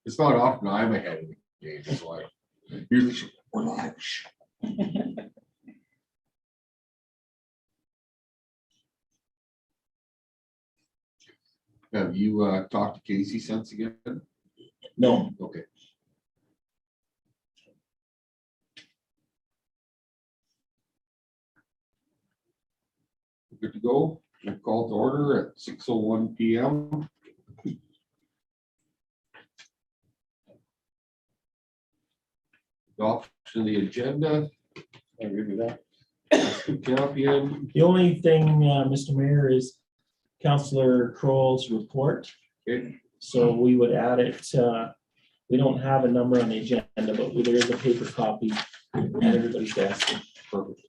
It's not often I'm ahead of the game, so I usually should we're live. Have you talked to Casey since again? No. Okay. Good to go. We'll call to order at 6:01 p.m. Adoption of the agenda. I agree with that. Champion. The only thing, Mr. Mayor, is Councillor Kroll's report. Okay. So we would add it. We don't have a number on the agenda, but there is a paper copy at everybody's desk. Perfect.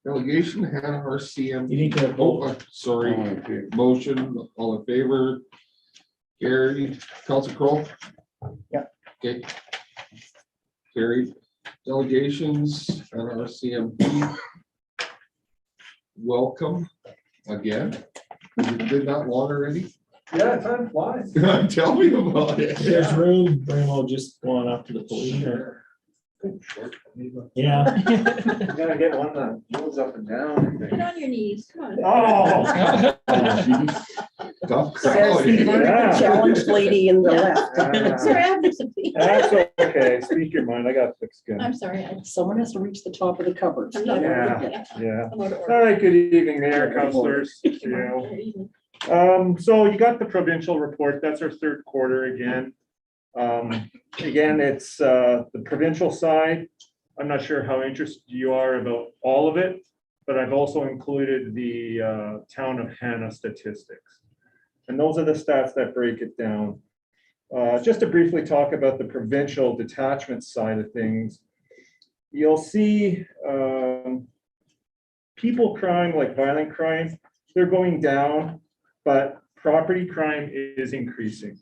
Delegation had our CM. You need to vote. Oh, sorry. Motion, all in favor? Carried. Council Kroll? Yeah. Okay. Carried. Delegations and our CMP. Welcome again. You did that one already? Yeah, time flies. Tell me about it. There's room, Brimo, just going up to the podium. Sure. Yeah. You gotta get one that moves up and down. Get on your knees, come on. Oh. Tough Says crowd. the Yeah. challenged lady in the left. Sorry, I have some feet. That's okay, speak your mind, I got thick skin. I'm sorry. Someone has to reach the top of the cupboard. I'm not Yeah. ordered. Yeah. I'm out of All order. right, good evening, Mayor, councilors. So you got the provincial report, that's our third quarter again. Again, it's the provincial side. I'm not sure how interested you are about all of it, but I've also included the town of Hannah statistics. And those are the stats that break it down. Just to briefly talk about the provincial detachment side of things, you'll see people crime, like violent crime, they're going down, but property crime is increasing.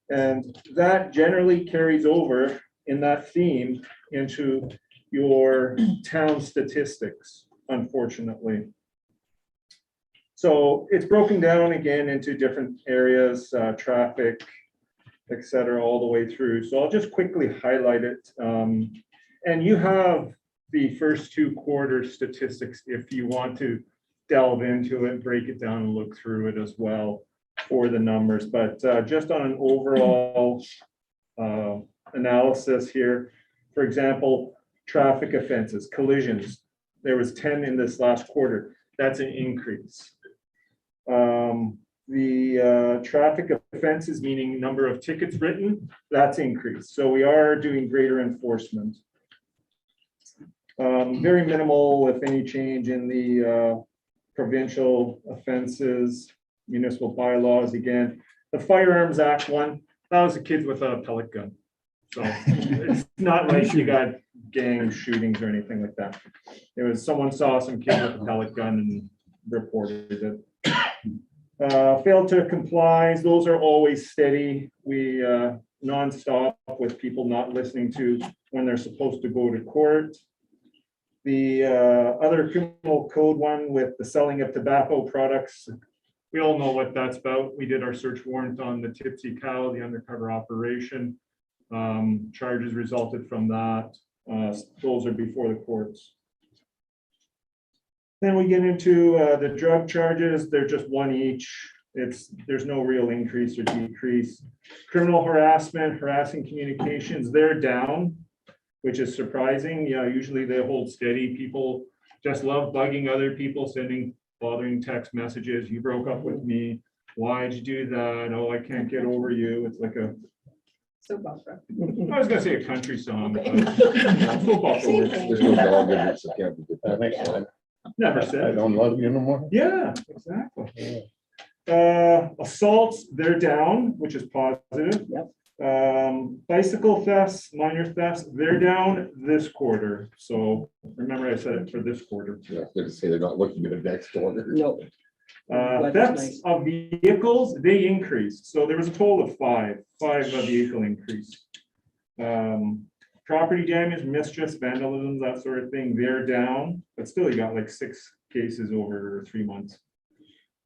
And that generally carries over in that theme into your town statistics, unfortunately. So it's broken down again into different areas, traffic, et cetera, all the way through. So I'll just quickly highlight it. And you have the first 2 quarter statistics if you want to delve into it, break it down and look through it as well for the numbers. But just on an overall analysis here, for example, traffic offenses, collisions, there was 10 in this last quarter. That's an increase. The traffic offenses, meaning number of tickets written, that's increased. So we are doing greater enforcement. Very minimal, if any, change in the provincial offenses, municipal bylaws. Again, the Firearms Act one, that was a kid with a pellet gun. So it's not like you got gang shootings or anything like that. It was someone saw some kid with a pellet gun and reported it. Failed to comply, those are always steady. We nonstop with people not listening to when they're supposed to go to court. The other criminal code one with the selling of tobacco products, we all know what that's about. We did our search warrant on the Tipsy Cow, the undercover operation. Charges resulted from that. Those are before the courts. Then we get into the drug charges. They're just 1 each. There's no real increase or decrease. Criminal harassment, harassing communications, they're down, which is surprising. Yeah, usually they hold steady. People just love bugging other people, sending bothering text messages. You broke up with me. Why'd you do that? Oh, I can't get over you. It's like a, So opera. I was gonna say a country song. Okay. But football Same program. thing. There's no dog in it, so it can't be good. That makes sense. Never I said. don't love you no more. Yeah, exactly. Assaults, they're down, which is positive. Yep. Bicycle thefts, minor thefts, they're down this quarter. So remember I said it for this quarter. Yeah, I was gonna say they're not looking at a next order. No. That is Thefts nice. of vehicles, they increased. So there was a total of five vehicle increase. Property damage, mischief, vandalism, that sort of thing, they're down, but still you got like 6 cases over 3 months.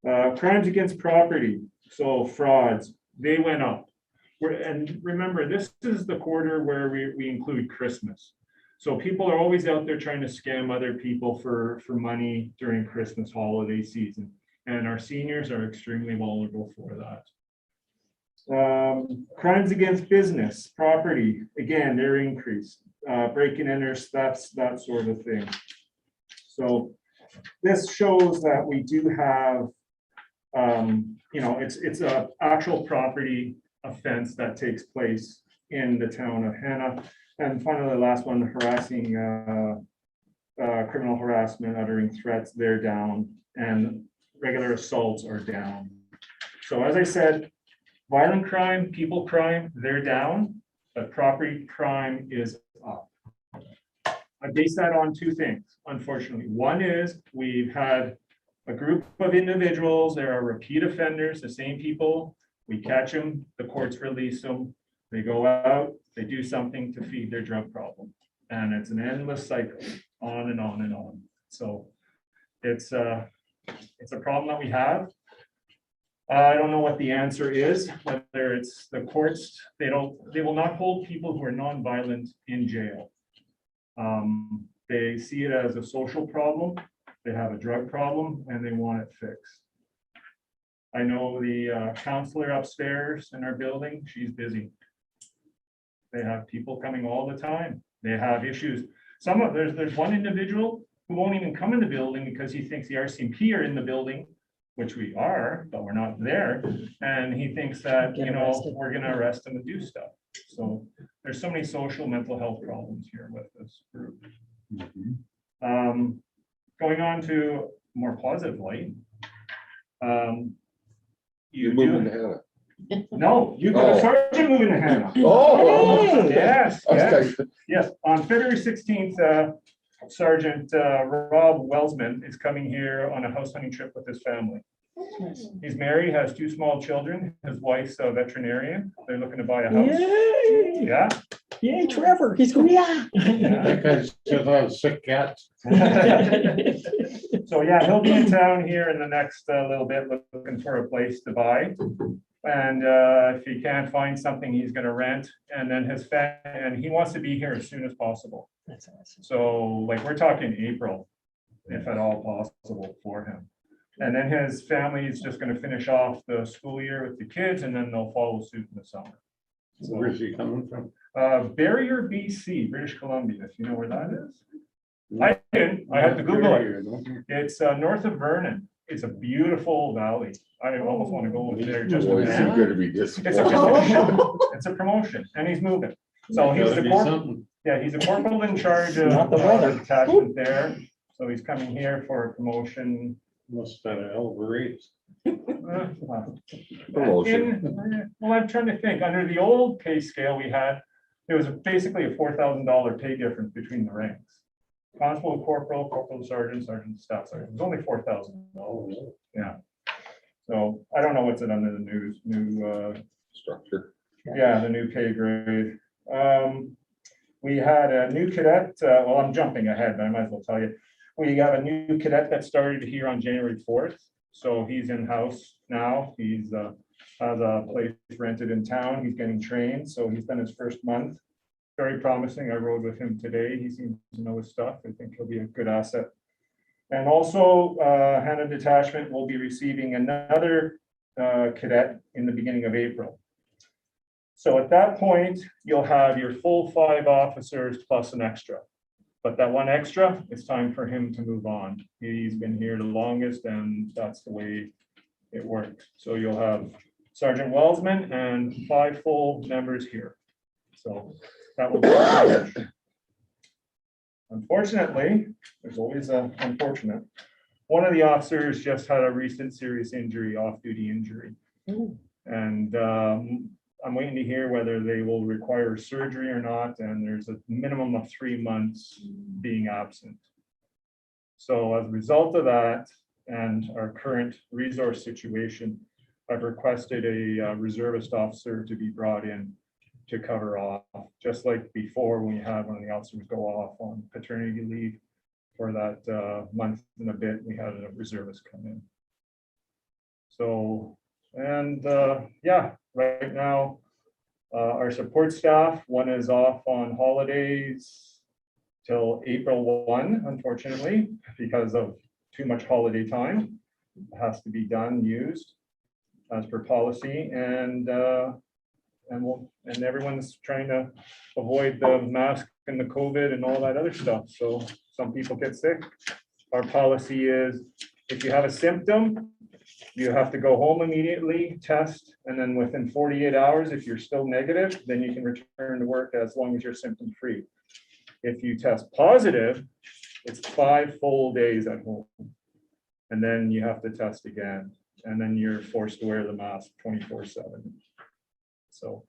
Crimes against property, so frauds, they went up. And remember, this is the quarter where we include Christmas. So people are always out there trying to scam other people for money during Christmas holiday season. And our seniors are extremely vulnerable for that. Crimes against business, property, again, they're increased. Breaking and enters, thefts, that sort of thing. So this shows that we do have, it's a actual property offense that takes place in the town of Hannah. And finally, the last one, harassing, criminal harassment, uttering threats, they're down, and regular assaults are down. So as I said, violent crime, people crime, they're down, but property crime is up. I base that on two things, unfortunately. One is we've had a group of individuals, there are repeat offenders, the same people. We catch them, the courts release them, they go out, they do something to feed their drug problem. And it's an endless cycle, on and on and on. So it's a problem that we have. I don't know what the answer is, whether it's the courts, they will not hold people who are nonviolent in jail. They see it as a social problem, they have a drug problem, and they want it fixed. I know the counselor upstairs in our building, she's busy. They have people coming all the time. They have issues. There's one individual who won't even come in the building because he thinks the RCMP are in the building, which we are, but we're not there. And he thinks that, Get arrested. we're gonna arrest him and do stuff. So there's so many social mental health problems here with this group. Going on to more positive light. You're moving to Hannah. No, you got a Oh. sergeant moving to Hannah. Oh. Yes, yes, Okay. yes. On February 16th, Sergeant Rob Welsman is coming here on a house hunting trip with his family. He's married, has 2 small children. His wife's a veterinarian. They're looking to buy a house. Yay, Yeah. yay, Trevor, he's going, yeah. Because I sick cats. So yeah, he'll be in town here in the next little bit, looking for a place to buy. And if he can't find something, he's gonna rent. And then and he wants to be here as soon as possible. That's awesome. So like, we're talking April, if at all possible for him. And then his family is just gonna finish off the school year with the kids, and then they'll follow suit in the summer. Where's he coming from? Barrier, BC, British Columbia, if you know where that is. I didn't, I had to Google it. It's north of Vernon. It's a beautiful valley. I almost want to go over there just to Boy, it's visit. good to be It's a disappointed. promotion. It's a promotion, and he's moving. So he's Gotta the be corporal. something. Yeah, he's a corporal in charge of Not the weather. detachment there. So he's coming here for a promotion. Must have been a hell of a raise. Promotion. Well, I'm trying to think, under the old pay scale we had, there was basically a $4,000 pay difference between the ranks. Constable, corporal, corporal, sergeant, sergeant, staff sergeant, it was only $4,000. Yeah. So I don't know what's it under the new Structure. yeah, the new pay grade. We had a new cadet, well, I'm jumping ahead, but I might as well tell you. We got a new cadet that started here on January 4th. So he's in-house now. He's has a place rented in town. He's getting trained. So he's done his first month. Very promising. I rode with him today. He seems to know his stuff. I think he'll be a good asset. And also, Hannah Detachment will be receiving another cadet in the beginning of April. So at that point, you'll have your full 5 officers plus an extra. But that one extra, it's time for him to move on. He's been here the longest, and that's the way it works. So you'll have Sergeant Welsman and 5 full members here. So that will be. Unfortunately, there's always a unfortunate. One of the officers just had a recent serious injury, off-duty injury. And I'm waiting to hear whether they will require surgery or not, and there's a minimum of 3 months being absent. So as a result of that and our current resource situation, I've requested a reservist officer to be brought in to cover off, just like before when we had one of the officers go off on paternity leave. for that month and a bit, we had a reservist come in. So, and yeah, right now, our support staff, one is off on holidays till April 1, unfortunately, because of too much holiday time. It has to be done, used as per policy, and everyone's trying to avoid the mask and the COVID and all that other stuff. So some people get sick. Our policy is if you have a symptom, you have to go home immediately, test, and then within 48 hours, if you're still negative, then you can return to work as long as you're symptom free. If you test positive, it's 5 full days at home. And then you have to test again. And then you're forced to wear the mask 24/7. So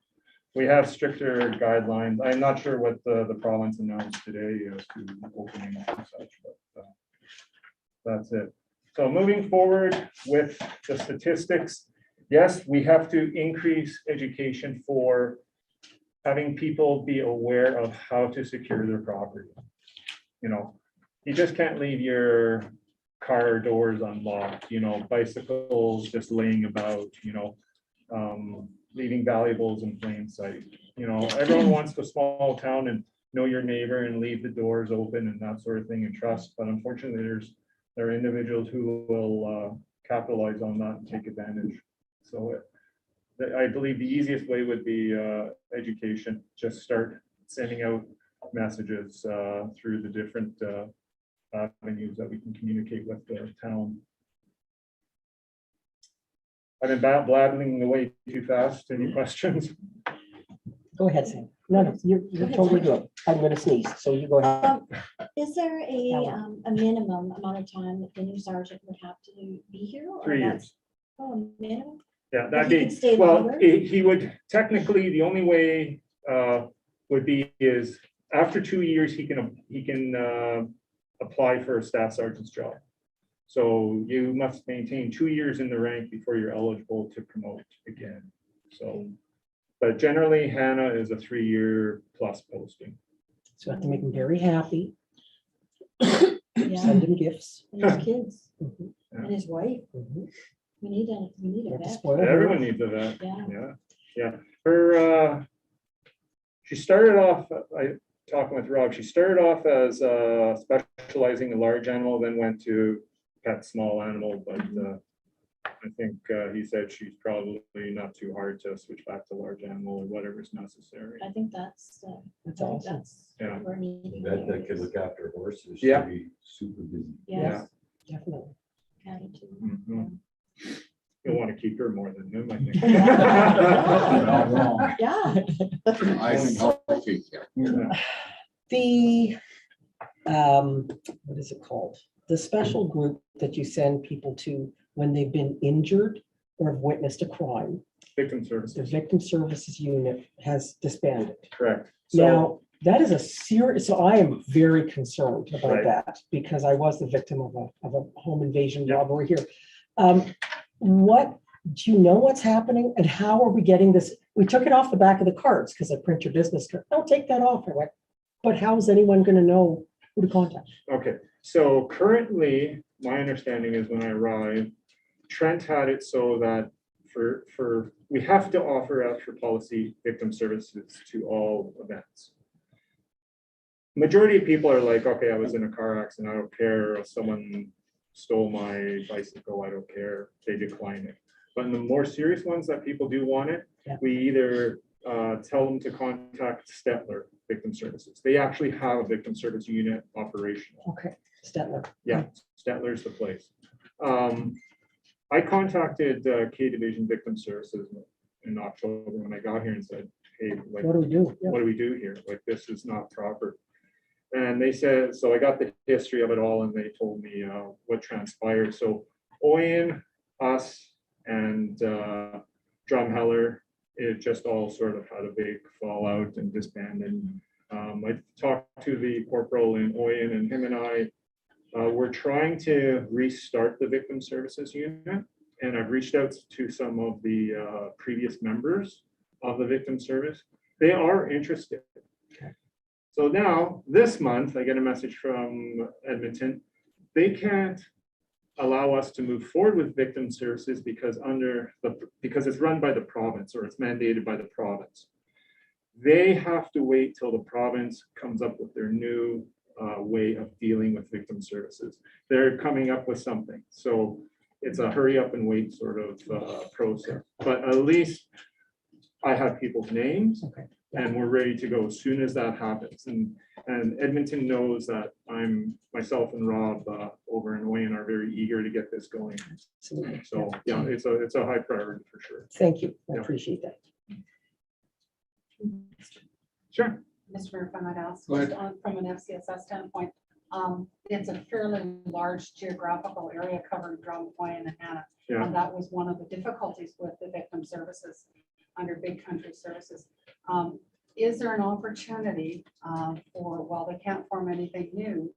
we have stricter guidelines. I'm not sure what the province announced today as to opening up and such, but that's it. So moving forward with the statistics, yes, we have to increase education for having people be aware of how to secure their property. You know, you just can't leave your car doors unlocked, you know, bicycles just laying about, you know, leaving valuables in plain sight. You know, everyone wants a small town and know your neighbor and leave the doors open and that sort of thing and trust. But unfortunately, there are individuals who will capitalize on that and take advantage. So I believe the easiest way would be education. Just start sending out messages through the different avenues that we can communicate with the town. I've been blabbling away too fast. Any questions? Go ahead, Sam. No, you're totally good. I'm gonna sneeze, so you go ahead. Is there a minimum amount of time that the new sergeant would have to be here? Or 3 that's- years. Oh, a minimum? Yeah, But that'd he be, could stay well, longer? he would technically, the only way would be is after 2 years, he can apply for a staff sergeant's job. So you must maintain 2 years in the rank before you're eligible to promote again. So, but generally Hannah is a 3-year plus posting. So I have to make him very happy, Yeah, send him gifts. and his kids Mhm, and his wife. mhm. We need a You have to vet. spoil her. Everyone needs a vet. Yeah. Yeah. Her, she started off, talking with Rob, she started off as specializing in large animal, then went to pet small animal, but I think he said she's probably not too hard to switch back to large animal or whatever's necessary. I think that's, That's I think awesome. that's Yeah. what we're needing. That could look after horses. Yeah. Should be super busy. Yes. Definitely. Attitude. Mhm. You'll want to keep her more than him, I think. Not wrong. Yeah. I can help her keep that. The, what is it called? The special group that you send people to when they've been injured or have witnessed a crime, Victim the services, victim services unit has disbanded. correct. So, Now, that is a serious, so I am very concerned about Right. that because I was the victim of a home invasion Yep. robbery here. What, do you know what's happening and how are we getting this? We took it off the back of the cards because I print your business card. Don't take that off. I went, but how is anyone going to know who to contact? okay, so currently, my understanding is when I arrived, Trent had it so that we have to offer after policy victim services to all events. Majority of people are like, okay, I was in a car accident, I don't care, or someone stole my bicycle, I don't care, they decline it. But in the more serious ones that people do want it, Yeah. we either tell them to contact Stetler Victim Services. They actually have a victim service unit operational. Okay, Stetler. Yeah, Stetler's the place. I contacted K Division Victim Services in October when I got here and said, hey, like, What do we do? Yeah. what do we do here? Like, this is not proper. And they said, so I got the history of it all and they told me what transpired. So Oyen, us, and Drumheller, it just all sort of had a big fallout and disbanded. I talked to the corporal in Oyen and him and I, we're trying to restart the victim services unit. And I've reached out to some of the previous members of the victim service. They are interested. So now, this month, I get a message from Edmonton. They can't allow us to move forward with victim services because because it's run by the province, or it's mandated by the province. They have to wait till the province comes up with their new way of dealing with victim services. They're coming up with something. So it's a hurry up and wait sort of process. But at least I have people's names. Okay. And we're ready to go as soon as that happens. And Edmonton knows that myself and Rob over in Wayne are very eager to get this going. Absolutely. So, yeah, it's a high priority for sure. Thank you. I Yeah. appreciate that. Sure. Mr. Mayor, if I might ask, Go ahead. just from an FCSS standpoint, it's a fairly large geographical area covering Drum Point and Hannah. Yeah. And that was one of the difficulties with the victim services under Big Country Services. Is there an opportunity while they can't form anything new,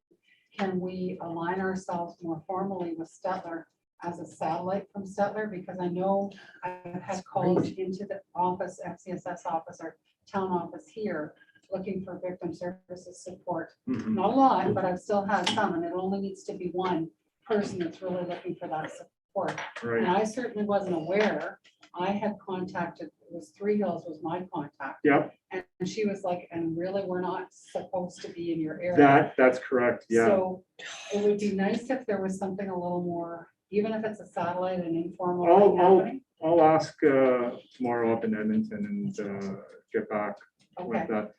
can we align ourselves more formally with Stettler as a satellite from Stettler? Because I know I've had calls into the office, FCSS office or town office here, looking for victim services support. Mhm. Not a lot, but I've still had some, and it only needs to be one person that's really looking for that support. And Right. I certainly wasn't aware. I had contacted, it was Three Hills was my contact. Yep, And she was like, and really, we're not supposed to be in your area. that's correct. Yeah. So it would be nice if there was something a little more, even if it's a satellite and informal I'll- thing happening. I'll ask tomorrow up in Edmonton and get back Okay, with that.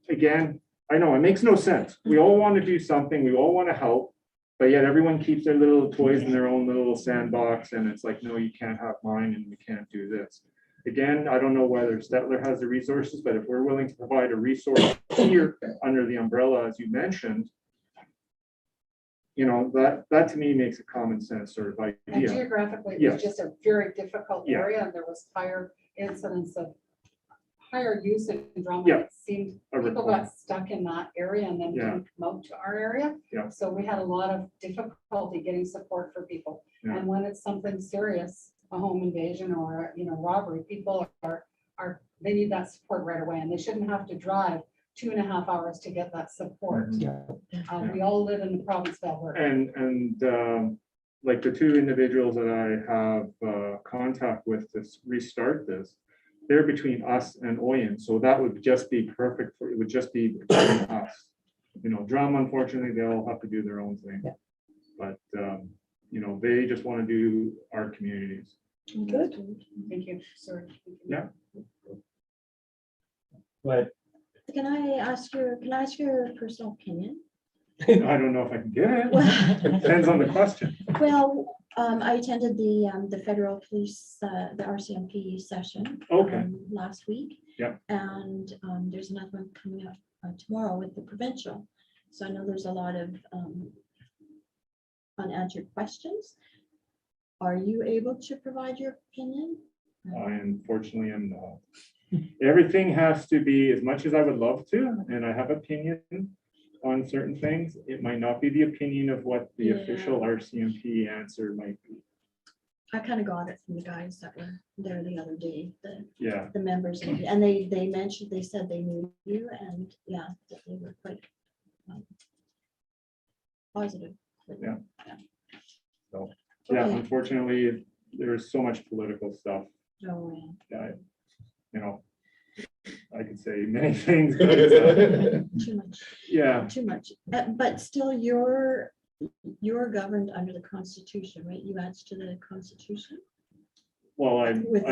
Again, I know it makes no sense. We all want to do something. We all want to help. But yet everyone keeps their little toys in their own little sandbox, and it's like, no, you can't have mine and we can't do this. Again, I don't know whether Stettler has the resources, but if we're willing to provide a resource here under the umbrella, as you mentioned, that to me makes a common sense sort of and idea. geographically, it Yes. was just a very difficult Yeah. area, and there was higher incidence of higher usage in Drummond. Yeah. It seemed I people recall. got stuck in that area and then Yeah. didn't come out to our area. Yeah. So we had a lot of difficulty getting support for people. Yeah. And when it's something serious, a home invasion or, robbery, people they need that support right away, and they shouldn't have to drive 2.5 hours to get that support. Mhm. We all live in the province of Alberta. And like the two individuals that I have contact with to restart this, they're between us and Oyen, so that would just be perfect it would just be between us. Drum, unfortunately, they all have to do their own thing. Yeah. But, they just want to do our communities. Good. Thank you, sir. Yeah. But Can I ask your personal opinion? I don't know if I can get it. It depends on the question. Well, I attended the federal police, the RCMP session. Okay. Last week. Yeah. And there's another one coming up tomorrow with the provincial. So I know there's a lot of unanswered questions. Are you able to provide your opinion? I unfortunately am not. Everything has to be, as much as I would love to, and I have opinion on certain things, it might not be the opinion of what the Yeah. official RCMP answer might be. I kind of got it from the guys that were there the other day, Yeah, the members, and they mentioned, they said they knew you, and yeah, that they were quite positive. Yeah. so, yeah, Okay. unfortunately, there's so much political stuff. Oh, yeah. I could say many things, but Too much. yeah, Too much, but still, you're governed under the Constitution, right? You answer to the Constitution? well, With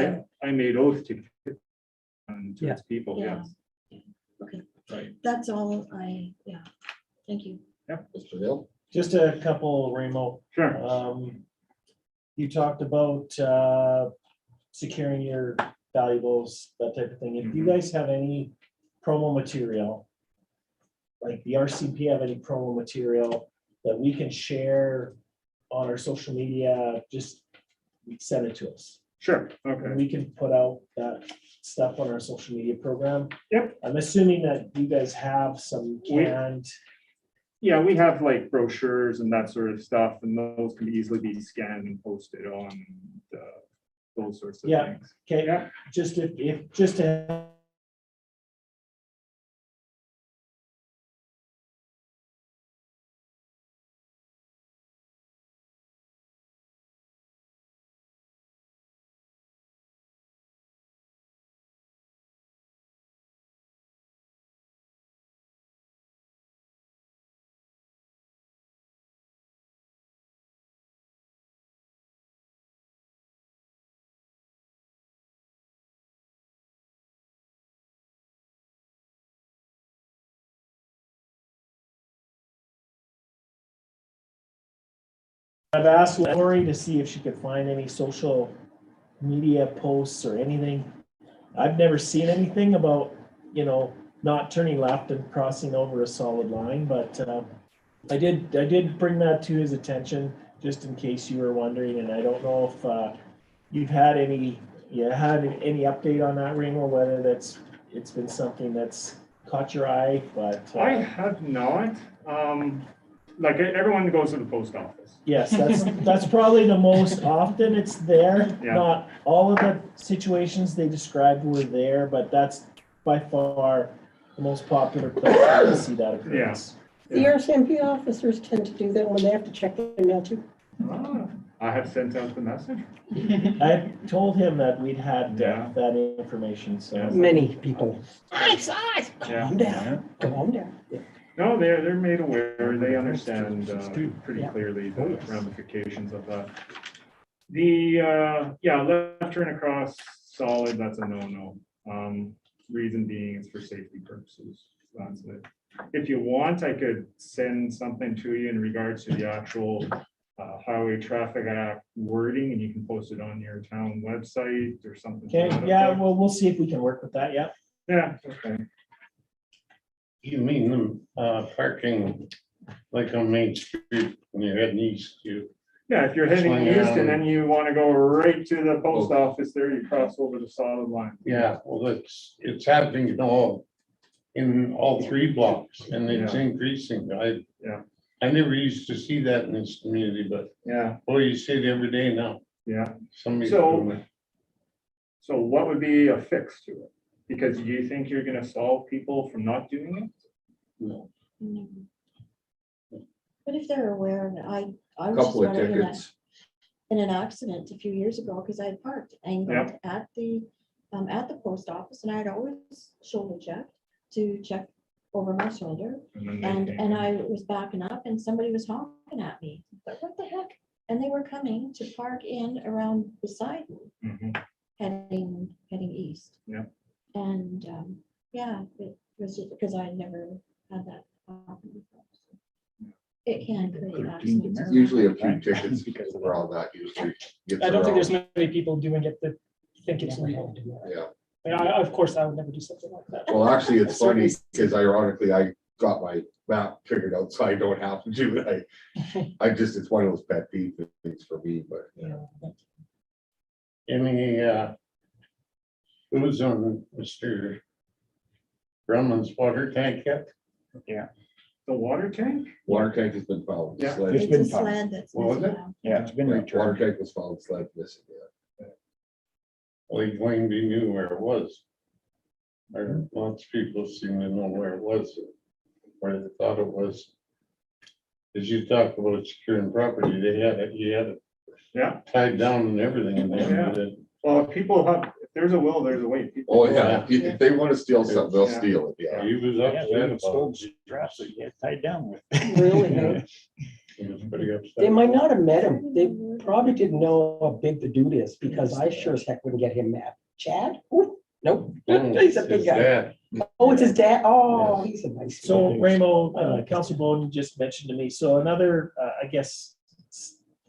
I made oath to Yeah. its people, Yeah. yes. Okay, Right. that's all thank you. Mr. Hill? just a couple, Ramo. Sure. You talked about securing your valuables, that type of thing. If you Mhm. guys have any promo material, like the RCP have any promo material that we can share on our social media, just send it to us. Sure, And okay. we can put out that stuff on our social media program. Yep. I'm assuming that you guys have some canned, Yeah, we have like brochures and that sort of stuff, and those can easily be scanned and posted on those sorts of Yeah. things. okay, Yeah. just if just to I've asked Lori to see if she could find any social media posts or anything. I've never seen anything about, not turning left and crossing over a solid line, but I did bring that to his attention, just in case you were wondering, and I don't know if you've had any update on that, Ring, or whether it's been something that's caught your eye, but. I have not, like everyone goes to the post office. Yes, that's probably the most often it's there. Yeah. Not all of the situations they described were there, but that's by far the most popular place to see that occurrence. The RCMP officers tend to do that when they have to check their mail too. Ah, I have sent out the message. I told him that we'd had Yeah. that information, so. Many people. Yeah. Calm down, calm down. Yeah. No, they're made aware, they understand pretty Yeah. clearly the ramifications of that. The, left turn across solid, that's a no-no. Reason being is for safety purposes, that's it. If you want, I could send something to you in regards to the actual Highway Traffic Act wording, and you can post it on your town website or something. to Okay, that yeah, effect. well, we'll see if we can work with that, yeah. Yeah, okay. You mean parking like on Main Street when you're heading east, Yeah, if you're heading Swing east around. and then you want to go right to the post office there, you cross over the solid line. yeah, well, it's happening in all three blocks and it's Yeah. increasing. Yeah. I never used to see that in this community, but Yeah, boy, you see it every day now. yeah. Somebody's So- doing it. So what would be a fix to it? Because you think you're gonna solve people from not doing it? No. Mm. But if they're aware of it, I was just Couple of wondering tickets. in an accident a few years ago, because I had parked angled at the post office, and I had always shoulder checked to check over my shoulder. then they And, came and in. I was backing up and somebody was honking at me, but what the heck? And they were coming to park in around beside me, Mhm. heading east. Yeah. And, it was just because I never had that happen before. So It can create accidents. as well. Usually a few tickets for all that usually gets I don't think there's around. many people doing it that think it's Never legal. had to do that. Yeah, I mean, of course, I would never do something like that. well, actually, it's funny because ironically, I got my map figured out, so I don't have to do it. It's one of those pet peeve things for me, but. Any, who's on Mr. Drummond's water tank yet? The water tank? Water tank has been found. Yeah. Sled. It's a sled that's What was missing it? now. Yeah, it's been Yeah, returned. Water tank was found, sled missing, yeah. Well, he claimed he knew where it was. Or lots of people seem to know where it was, where they thought it was. As you talk about securing property, you had it Yeah, tied down and everything in there. but it- well, if there's a will, there's a way. People Oh, go yeah, out. if they want to steal something, they'll Yeah. steal it, yeah. He was Yeah, upset they about stole it. straps that you had tied down with. Really, huh? He was pretty upset. They might not have met him. They probably didn't know how big the dude is, because I sure as heck wouldn't get him mad. Chad? Ooh, nope. Oh, He's a big his guy. dad. Oh, it's his dad. Oh, he's a nice. So guy. Ramo, Council Bowden just mentioned to me, so another, I guess,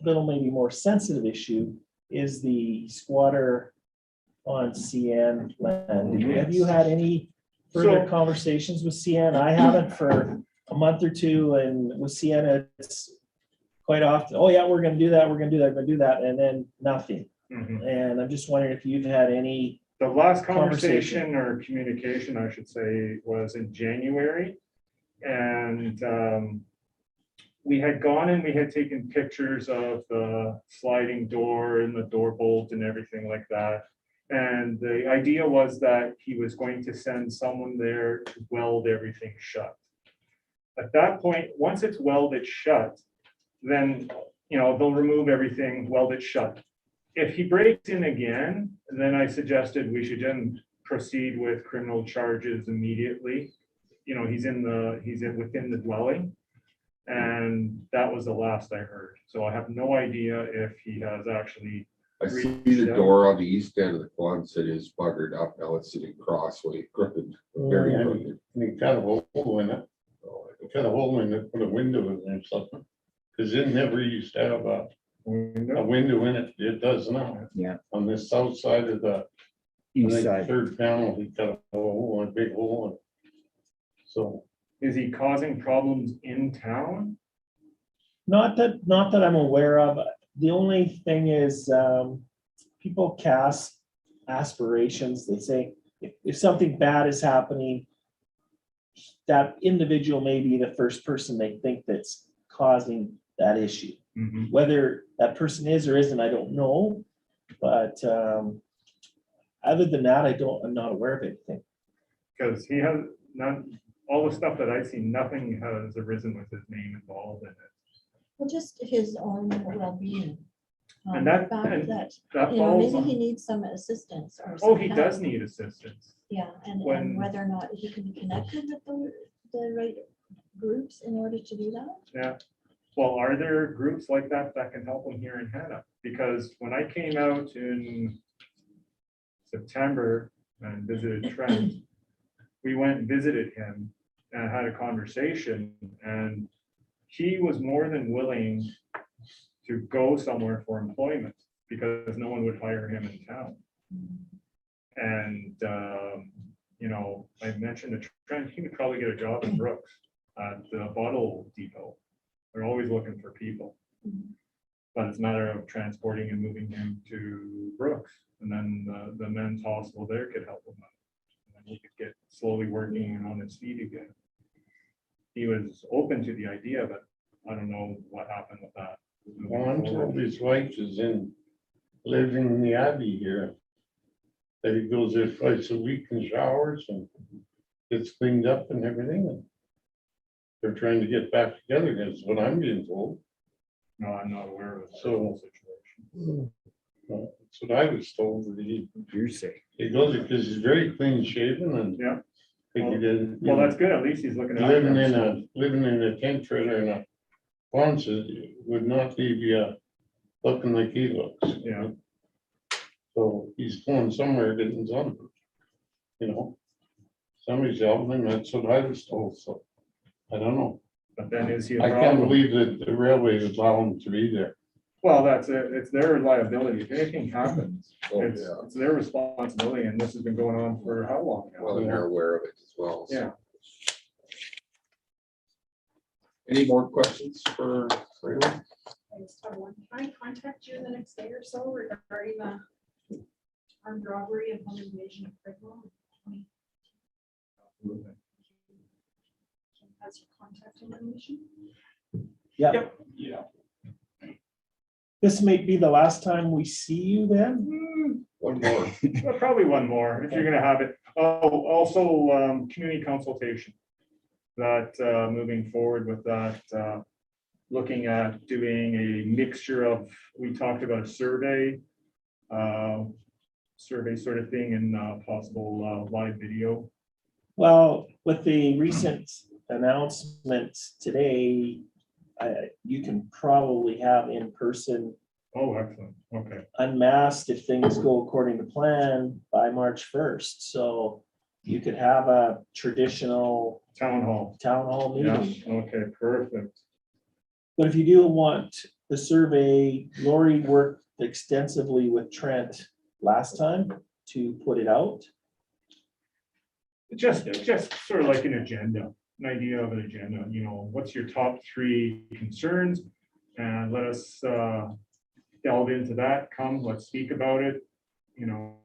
little maybe more sensitive issue is the squatter on CN land. Have you had any further So- conversations with CN? I haven't for a month or two, and with CN, it's quite often, oh yeah, we're gonna do that, we're gonna do that, we're gonna do that, and then nothing. Mhm. And I'm just wondering if you've had any, The last Conversation. conversation or communication, I should say, was in January. And we had gone and we had taken pictures of the sliding door and the door bolt and everything like that. And the idea was that he was going to send someone there to weld everything shut. At that point, once it's welded shut, then, they'll remove everything, weld it shut. If he breaks in again, then I suggested we should then proceed with criminal charges immediately. He's within the dwelling. And that was the last I heard. So I have no idea if he has actually, I see the door on the east end of the Quonset is buggered up, now it's sitting crossway, crooked, very Yeah, crooked. He cut a hole in it. So, He cut a hole in it, put a window in there or something. Cause it never used to have a window in it. It does now. Yeah. On the south side of the, I East think, side. third panel, he got a hole, a big hole. So, Is he causing problems in town? Not that I'm aware of. The only thing is, people cast aspirations. They say, if something bad is happening, that individual may be the first person they think that's causing that issue. Mhm. Whether that person is or isn't, I don't know. But other than that, I'm not aware of anything. Because he has not, all the stuff that I've seen, nothing has arisen with his name involved in it. Well, just his own well-being. And The that- fact and that, That you know, falls maybe he on, needs some assistance or. oh, some he help. does need assistance. Yeah, and when- whether or not he can be connected with the right groups in order to do that. Yeah. Well, are there groups like that that can help him here in Hannah? Because when I came out in September and visited Trent, we went and visited him and had a conversation, and he was more than willing to go somewhere for employment because no one would hire him in town. And, you know, I mentioned to Trent, he would probably get a job in Brooks at the bottle depot. They're always looking for people. But it's a matter of transporting and moving him to Brooks, and then the men's hospital there could help him out. And then he could get slowly working and on his feet again. He was open to the idea, but I don't know what happened with that. well, I'm told his wife is living in the Abbey here. That he goes there twice a week and showers and gets cleaned up and everything. And they're trying to get back together, that's what I'm being told. No, I'm not aware of the So- whole situation. That's what I was told, that You're safe. he goes there because he's very clean shaven and. Yeah. I think he did. Well, that's good. At least he's looking at. Living in a tent trailer in a farm would not leave you looking like he looks. Yeah. So he's going somewhere getting some, you know. Somebody's helping him, that's what I was told, so I don't know. But then is he a I can't problem? believe that the railway would allow him to be there. Well, that's it. It's their liability. If anything happens, Oh, it's, yeah. it's their responsibility, and this has been going on for how long now? Well, and they're aware of it as well. so. Yeah. Any more questions for anyone? I just have one. Can I contact you in the next day or so regarding the armed robbery and home invasion of Payable? Has your contact information? Yeah. Yeah. This may be the last time we see you then. One more. Well, probably one more, if you're gonna have it. Oh, also, community consultation. That, moving forward with that, looking at doing a mixture of, we talked about a survey sort of thing, and possible live video. Well, with the recent announcements today, you can probably have in person Oh, excellent, okay. unmasked if things go according to plan by March 1st. So you could have a traditional Town hall, town hall yeah, meeting. okay, perfect. But if you do want the survey, Lori worked extensively with Trent last time to put it out. Just sort of like an agenda, an idea of an agenda, you know, what's your top 3 concerns? And let us delve into that, let's speak about it, you know,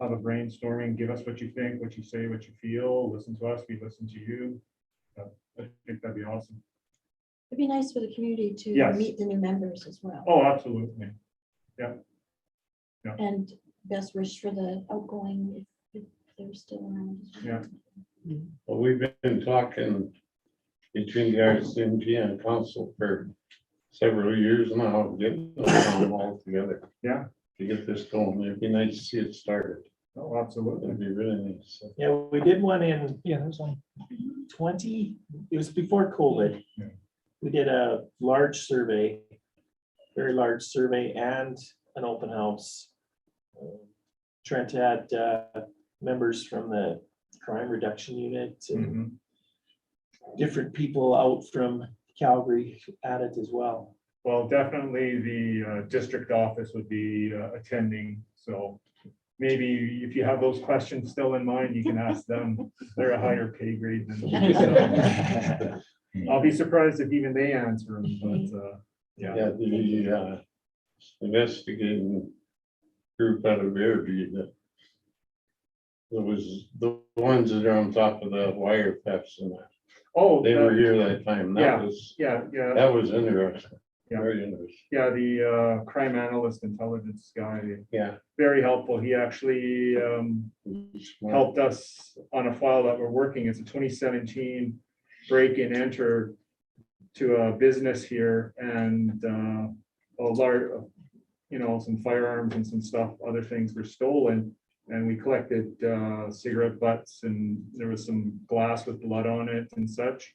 have a brainstorming, give us what you think, what you say, what you feel, listen to us, we listen to you. I think that'd be awesome. It'd be nice for the community to Yes. meet the new members as well. Oh, absolutely. And best wish for the outgoing if they're still around. as well. Yeah. Well, we've been talking between the RCMP and council for several years now, getting them all together. Yeah. To get this going, it'd be nice to see it started. Oh, absolutely. It'd be really nice. Yeah, we did one in Yeah, there's one. 20, it was before COVID. Yeah. We did a large survey, very large survey and an open house. Trent had members from the crime reduction unit and Mhm. different people out from Calgary at it as well. Well, definitely the district office would be attending, so maybe if you have those questions still in mind, you can ask them. They're a higher pay grade than me, so I'll be surprised if even they answer them, but yeah. Yeah, the investigating group out of Airbnb. It was the ones that are on top of the wire thefts and that. Oh, They were here that time. yeah. That was, yeah, yeah, that was interesting. Yeah. Very interesting. yeah, the crime analyst intelligence guy, Yeah. very helpful. He actually helped us on a file that we're working. It's a 2017 break and enter to a business here, and a large, some firearms and some stuff, other things were stolen. And we collected cigarette butts, and there was some glass with blood on it and such.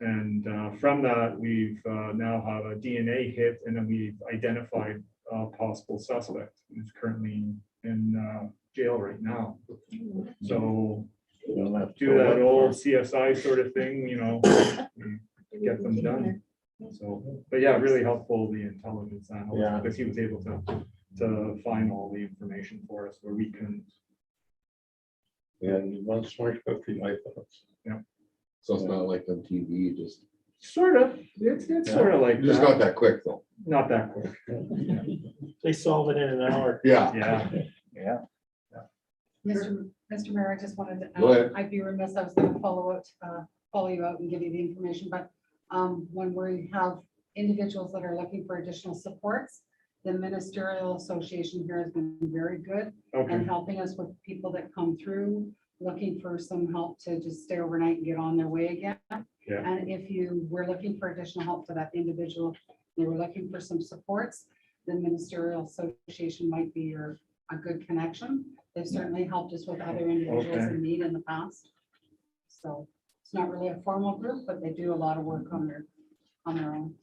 And from that, we've now have a DNA hit, and then we've identified a possible suspect who's currently in jail right now. So You'll have to do that go old look CSI sort of thing, we get them done. So, but yeah, really helpful, the intelligence analyst, Yeah. because he was able to find all the information for us where we can. Yeah, you want smart cookie like that. So it's not like on TV, just, Sort of, it's sort of like just not that, that quick though. not that quick. They solve it in an hour. Yeah. Yeah, Mr. Mayor, I just wanted to Go ahead. I'd be remiss, I was gonna follow you out and give you the information, but when we have individuals that are looking for additional supports, the Ministerial Association here has been very good okay, and helping us with people that come through, looking for some help to just stay overnight and get on their way again. Yeah. And if you were looking for additional help for that individual, they were looking for some supports, the Ministerial Association might be a good connection. They've certainly helped us with other individuals Okay. in need in the past. So it's not really a formal group, but they do a lot of work on their own.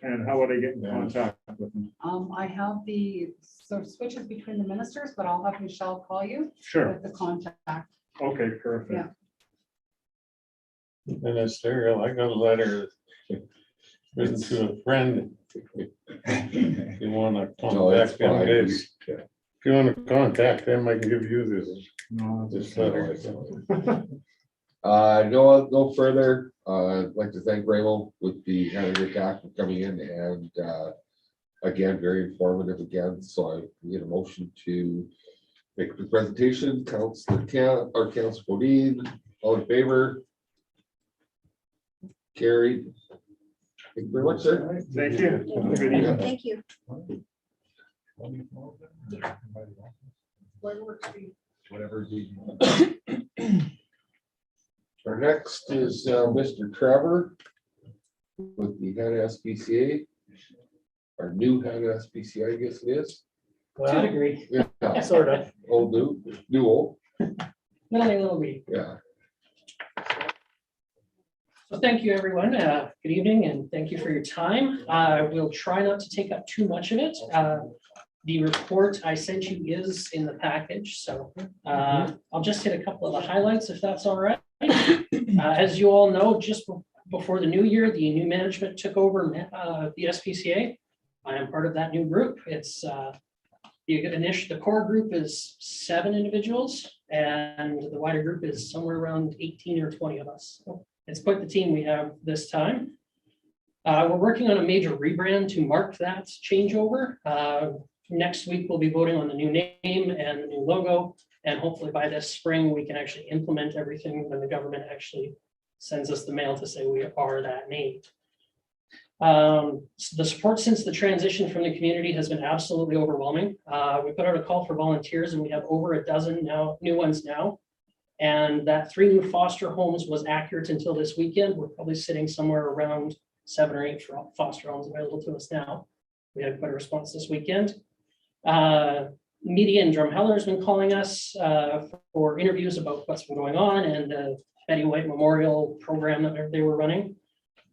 and how would I get in contact with them? I have the sort of switches between the ministers, but I'll have Michelle call you Sure, with the contact. okay, perfect. Yeah. Ministerial, I got a letter written to a friend. You wanna No, that's contact them, fine. guys? If you wanna contact them, I can give you No, this letter. No further. I'd like to thank Raymond with the Canada Act for coming in and again, very informative again. So I get a motion to make the presentation. Councilor Bodine, all in favor? Carried. Thank you very much, sir. Thank you. Have a good evening. Thank you. Whatever. Our next is Mr. Trevor with the Hannah SPCA. Our new Hannah SPCA, I guess it is. To a degree, Yeah, sort of. old, new old, Little we. yeah. So thank you, everyone. Good evening, and thank you for your time. I will try not to take up too much of it. The report I sent you is in the package, so I'll just hit a couple of the highlights if that's all right. As you all know, just before the new year, the new management took over the SPCA. I am part of that new group. It's the core group is 7 individuals, and the wider group is somewhere around 18 or 20 of us. So it's quite the team we have this time. We're working on a major rebrand to mark that changeover. Next week, we'll be voting on the new name and the new logo. And hopefully by this spring, we can actually implement everything when the government actually sends us the mail to say we are that name. The support since the transition from the community has been absolutely overwhelming. We put out a call for volunteers and we have over a dozen new ones now. And that 3 new foster homes was accurate until this weekend. We're probably sitting somewhere around 7 or 8 foster homes available to us now. We had quite a response this weekend. Media and Drumheller has been calling us for interviews about what's been going on and the Betty White Memorial program that they were running.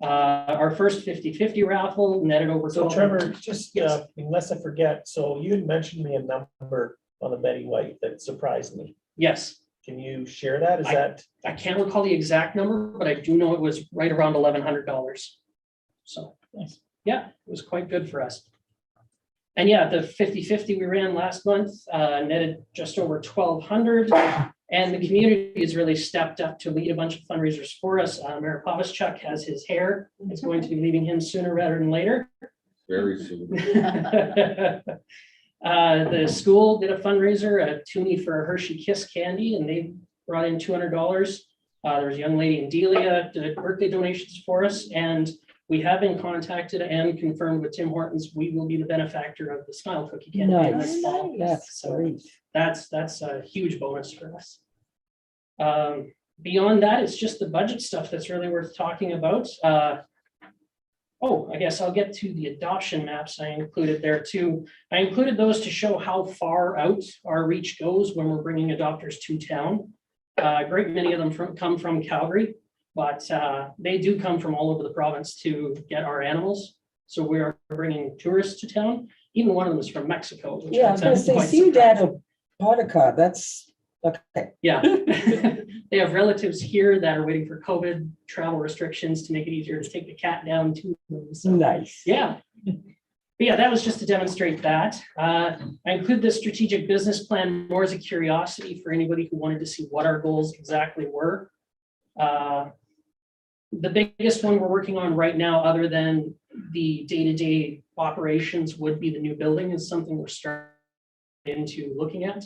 Our first 50-50 raffle netted over. So Trevor, just Yes. unless I forget, so you had mentioned me a number on the Betty White that surprised me. Yes, Can you share that? Is that? I can't recall the exact number, but I do know it was right around $1,100. So, Nice. yeah, it was quite good for us. And yeah, the 50-50 we ran last month netted just over 1,200. And the community has really stepped up to lead a bunch of fundraisers for us. Mayor Pavischuk has his hair. It's going to be leaving him sooner rather than later. Very soon. The school did a fundraiser, a toonie for a Hershey Kiss candy, and they brought in $200. There was a young lady in Delia did birthday donations for us, and we have been contacted and confirmed with Tim Hortons. We will be the benefactor of the Smile Cookie campaign Nice. this fall. That's So great. that's a huge bonus for us. Beyond that, it's just the budget stuff that's really worth talking about. Oh, I guess I'll get to the adoption maps I included there too. I included those to show how far out our reach goes when we're bringing adopters to town. A great many of them come from Calgary, but they do come from all over the province to get our animals. So we are bringing tourists to town. Even one of them is from Mexico. Which Yeah, I was gonna say, quite Ciudad surprising. Podica, that's, okay. Yeah. They have relatives here that are waiting for COVID travel restrictions to make it easier to take the cat down to them. So, Nice. yeah. But yeah, that was just to demonstrate that. I include this strategic business plan more as a curiosity for anybody who wanted to see what our goals exactly were. The biggest one we're working on right now, other than the day-to-day operations, would be the new building is something we're starting into looking at.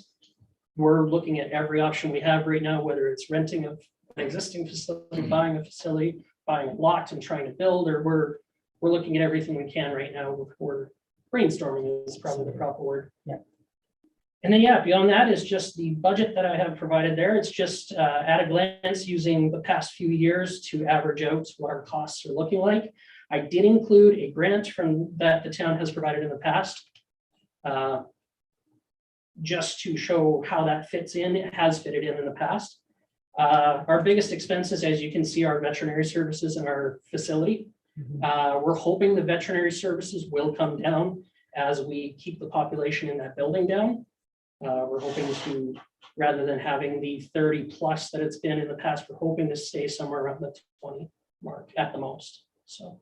We're looking at every option we have right now, whether it's renting of an existing facility, buying a facility, buying a lot and trying to build, or we're looking at everything we can right now. We're brainstorming is probably the proper word. Yeah. And then, yeah, beyond that is just the budget that I have provided there. It's just at a glance using the past few years to average out what our costs are looking like. I did include a grant from that the town has provided in the past. Just to show how that fits in. It has fitted in the past. Our biggest expenses, as you can see, are veterinary services in our facility. We're hoping the veterinary services will come down as we keep the population in that building down. We're hoping to, rather than having the 30 plus that it's been in the past, we're hoping to stay somewhere around the 20 mark at the most. So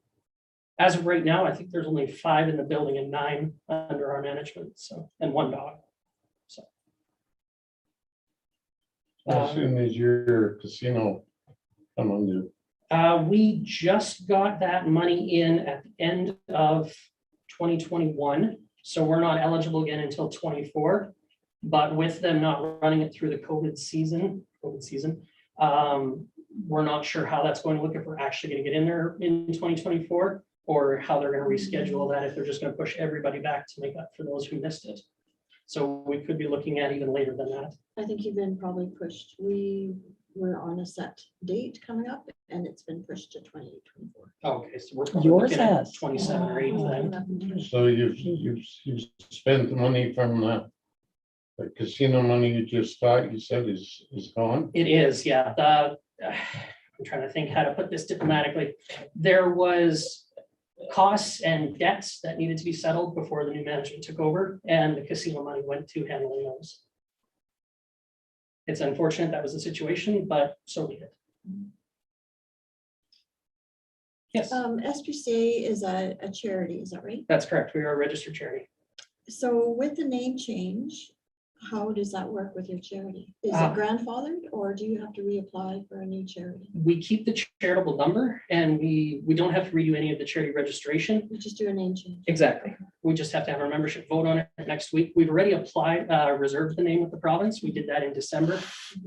as of right now, I think there's only 5 in the building and 9 under our management. So, and 1 dog. So. As soon as your casino come on you. We just got that money in at the end of 2021, so we're not eligible again until 24. But with them not running it through the COVID season, we're not sure how that's going to look, if we're actually going to get in there in 2024, or how they're going to reschedule that, if they're just going to push everybody back to make up for those who missed it. So we could be looking at even later than that. I think you've been probably pushed. We were on a set date coming up and it's been pushed to 2024. Okay, so we're probably Yours looking at has. 27 or 8 then. So you've spent the money from the casino money you just got, you said is gone? It is, yeah. I'm trying to think how to put this diplomatically. There was costs and debts that needed to be settled before the new management took over, and the casino money went to handling those. It's unfortunate that was the situation, but so be it. Yes, SPCA is a charity, is that right? that's correct. We are a registered charity. So with the name change, how does that work with your charity? Is it grandfathered or do you have to reapply for a new charity? We keep the charitable number, and we don't have to redo any of the charity registration. You just do a name change? Exactly. We just have to have our membership vote on it next week. We've already applied, reserved the name with the province. We did that in December,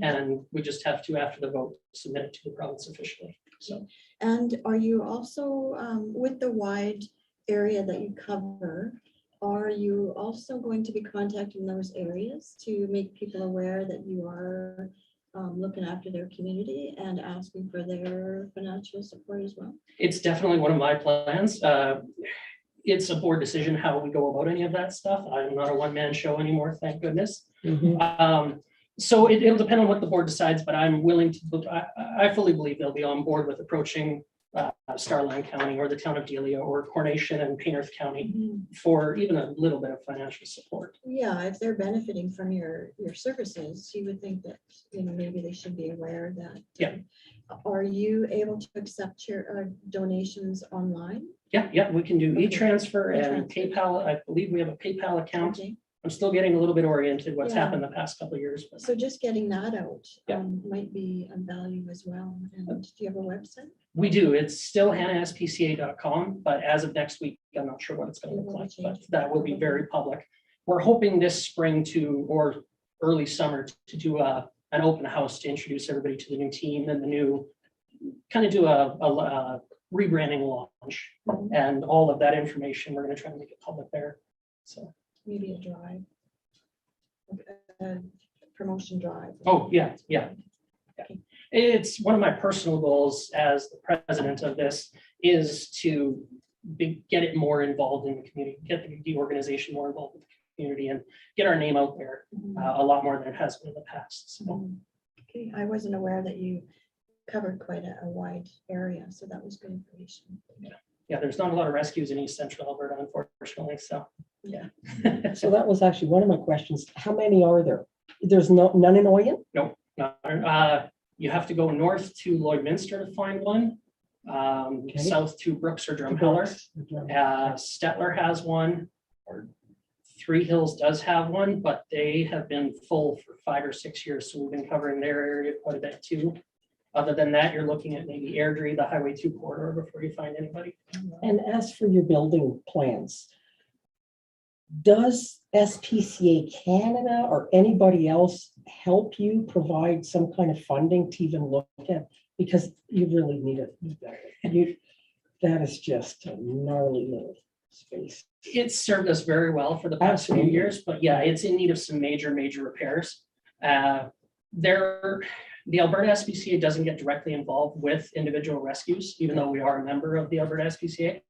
and we just have to, after the vote, submit it to the province officially. So. And are you also, with the wide area that you cover, are you also going to be contacting those areas to make people aware that you are looking after their community and asking for their financial support as well? It's definitely one of my plans. It's a board decision how we go about any of that stuff. I'm not a one-man show anymore, thank goodness. So it'll depend on what the board decides, but I'm willing to, I fully believe they'll be on board with approaching Starland County or the town of Delia or Coronation and Painterth County for even a little bit of financial support. Yeah, if they're benefiting from your services, you would think that, you know, maybe they should be aware that. Yeah. Are you able to accept your donations online? Yeah, we can do Okay. e-transfer and E-transfer. PayPal. I believe we have a PayPal account. Okay. I'm still getting a little bit oriented what's Yeah. happened the past couple of years, but So just getting that out Yeah. might be of value as well. And do you have a website? we do. It's still hannahspca.com, but as of next week, I'm not sure what it's going to It look will like, change. but that will be very public. We're hoping this spring or early summer to do an open house to introduce everybody to the new team and the new, kind of do a rebranding launch. Mhm. And all of that information, we're going to try and make it public there. So, Maybe a drive. A promotion drive. oh, yeah. It's one of my personal goals as the president of this is to get it more involved in the community, get the organization more involved with the community and get our name out there a lot more than it has been in the past. So, Mhm. Okay, I wasn't aware that you covered quite a wide area, so that was good information. yeah, there's not a lot of rescues in East Central Alberta, unfortunately, so. Yeah. So that was actually one of my questions. How many are there? There's none in Oyen? You have to go north to Lloydminster to find one, south to Brooks or Drumheller. Stettler has one, or Three Hills does have one, but they have been full for 5 or 6 years, so we've been covering their area quite a bit too. Other than that, you're looking at maybe Airdrie, the Highway 2 corridor before you find anybody. And as for your building plans, does SPCA Canada or anybody else help you provide some kind of funding to even look at? Because you really need it. That is just a gnarly little space. It's served us very well for the past few Absolutely. years, but yeah, it's in need of some major repairs. The Alberta SPCA doesn't get directly involved with individual rescues, even though we are a member of the Alberta SPCA.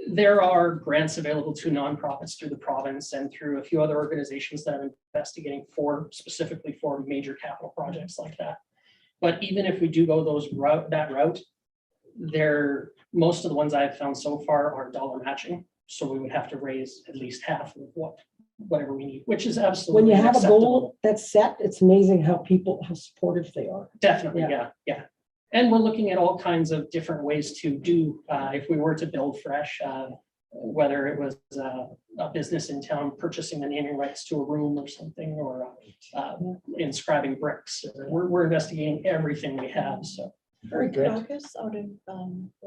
There are grants available to nonprofits through the province and through a few other organizations that are investigating specifically for major capital projects like that. But even if we do go that route, most of the ones I've found so far are dollar matching. So we would have to raise at least half of whatever we need, which is absolutely When you have a acceptable. goal that's set, it's amazing how supportive they are. Definitely, Yeah. yeah. And we're looking at all kinds of different ways to do, if we were to build fresh, whether it was a business in town purchasing the naming rights to a room or something, or inscribing bricks. We're investigating everything we have, so. Very Craig good. Crocus out of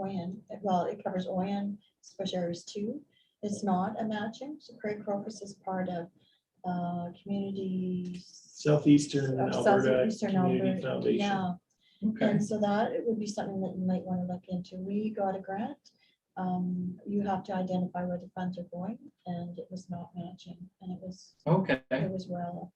Oyen, well, it covers Oyen, special areas 2. It's not a matching, so Craig Crocus is part of community. Southeastern of Alberta Southeastern Community Alberta, Foundation. Yeah, and so that it would be something that you might want to look into. We got a grant. You have to identify where the funds are going, and it was not matching, and it was Okay. well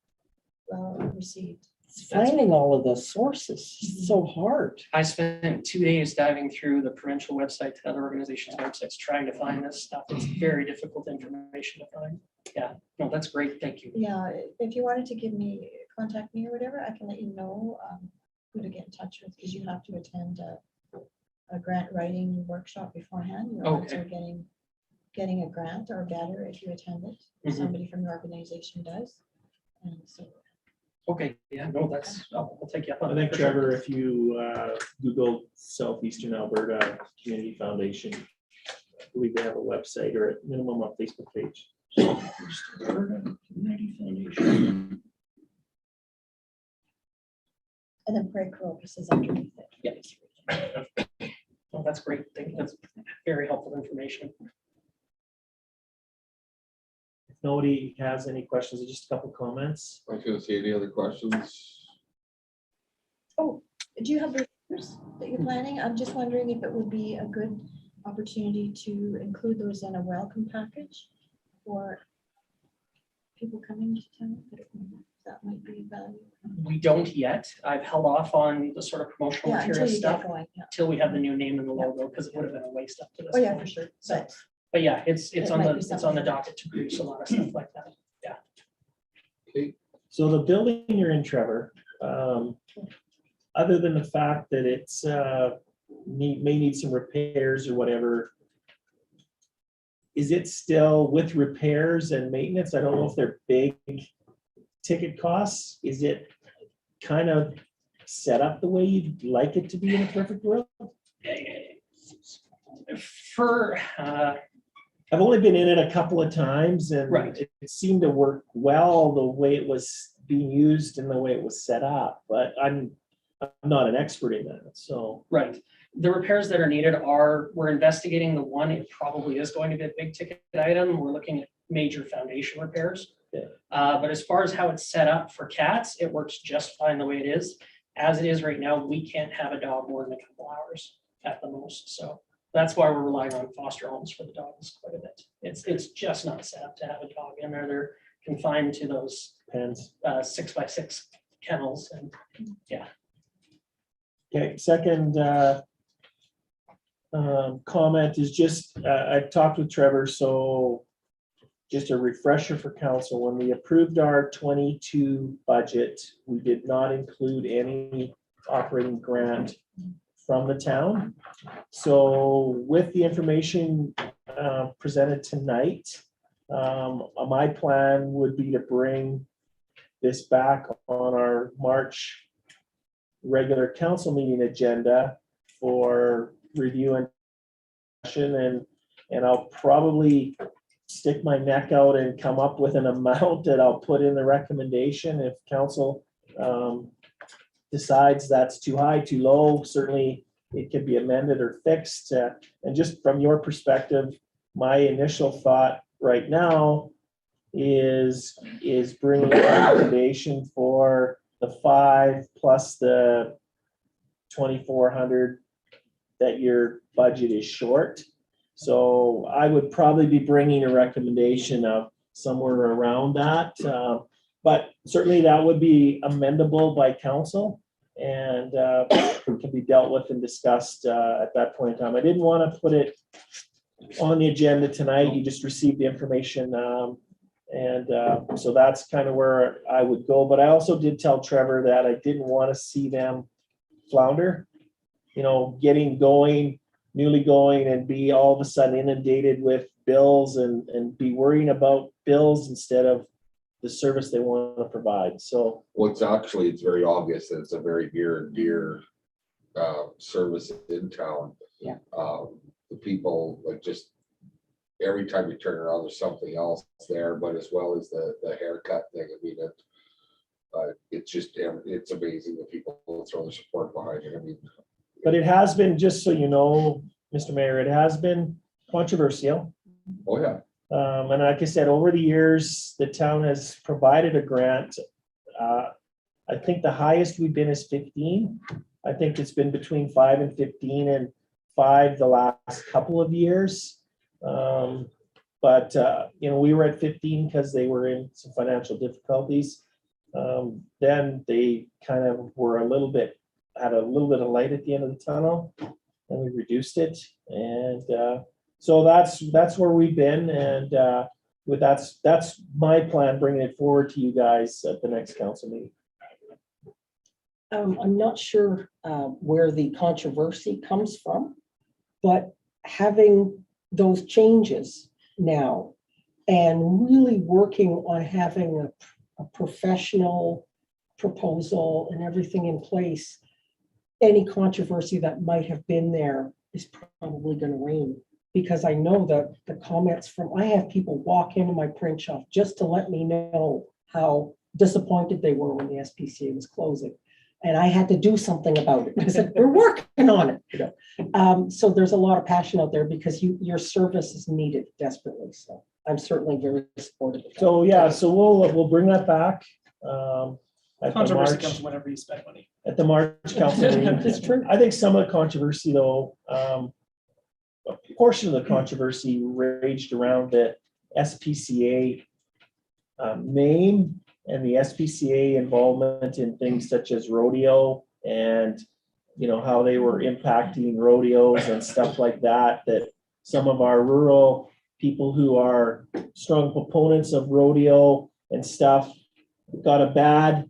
received. Finding all of the sources is so hard. I spent 2 days diving through the provincial website to other organizations' websites, trying to find this stuff. It's very difficult information to find. Yeah, no, that's great. Thank you. Yeah, if you wanted to contact me or whatever, I can let you know who to get in touch with, because you have to attend a grant writing workshop beforehand. Your odds are getting a grant or better if you attend it. Mhm. Somebody from your organization does. And so Okay, yeah, no, I'll take you up on I that. think for sure. Trevor, if you Google Southeastern Alberta Community Foundation, I believe they have a website or at minimum a Facebook page. Community Foundation. and then Craig Crocus is underneath it. Yeah. Well, that's great. Thank you. That's very helpful information. If nobody has any questions, just a couple comments. I was gonna say, any other questions? Oh, do you have repairs that you're planning? I'm just wondering if it would be a good opportunity to include those in a welcome package for people coming to town. I don't know if that might be valuable. We don't yet. I've held off on the sort of promotional Yeah, until material you stuff get going. Yeah. till we have the new name and the logo, because it would have been a waste up to this Oh, yeah, point. for sure. So, but yeah, it's It on might the be it's on the something. docket to produce a lot of stuff like that. Okay, So the building you're in, Trevor, other than the fact that it's may need some repairs or whatever, is it still with repairs and maintenance? I don't know if they're big ticket costs. Is it kind of set up the way you'd like it to be in a perfect world? For, I've only been in it a couple of times and Right. it seemed to work well the way it was being used and the way it was set up, but I'm not an expert in that, so. right, the repairs that are needed we're investigating the one, it probably is going to be a big ticket item. We're looking at major foundation repairs. Yeah. But as far as how it's set up for cats, it works just fine the way it is. As it is right now, we can't have a dog more than a couple hours at the most, so that's why we're relying on foster homes for the dogs quite a bit. It's just not set up to have a dog in there. They're confined to those Depends. 6x6 kennels and Okay, second comment is just, I talked with Trevor, so just a refresher for council, when we approved our 22 budget, we did not include any operating grant from the town. So with the information presented tonight, my plan would be to bring this back on our March regular council meeting agenda for review and discussion, and I'll probably stick my neck out and come up with an amount that I'll put in the recommendation. If council decides that's too high, too low, certainly it can be amended or fixed. And just from your perspective, my initial thought right now is bringing a recommendation for the 5 plus the 2,400 that your budget is short. So I would probably be bringing a recommendation of somewhere around that. But certainly that would be amendable by council and can be dealt with and discussed at that point in time. I didn't want to put it on the agenda tonight. You just received the information. So that's kind of where I would go. But I also did tell Trevor that I didn't want to see them flounder, getting going, newly going, and be all of a sudden inundated with bills and be worrying about bills instead of the service they want to provide. So It's very obvious that it's a very near and dear service in town. Yeah. The people, like, just every time you turn around, there's something else there, but as well as the haircut thing. I mean, it's amazing that people throw their support behind it. I mean, but it has been, just so you know, Mr. Mayor, it has been controversial. oh yeah, And like I said, over the years, the town has provided a grant. I think the highest we've been is 15. I think it's been between 5 and 15 and 5 the last couple of years. But we were at 15 because they were in some financial difficulties. Then they kind of were had a little bit of light at the end of the tunnel, and we reduced it. And so that's where we've been. And that's my plan, bringing it forward to you guys at the next council meeting. I'm not sure where the controversy comes from, but having those changes now and really working on having a professional proposal and everything in place, any controversy that might have been there is probably going to wane. Because I know that the comments I have people walk into my print shop just to let me know how disappointed they were when the SPCA was closing. And I had to do something about it. I said, we're working on it. So there's a lot of passion out there because your service is needed desperately. So I'm certainly very supportive of that. So yeah, so we'll bring that back. At the Controversy March, comes whenever you spend money. at the March council meeting. It's true. I think some of the controversy, though, a portion of the controversy raged around the SPCA name and the SPCA involvement in things such as rodeo and, how they were impacting rodeos and stuff like that, that some of our rural people who are strong proponents of rodeo and stuff got a bad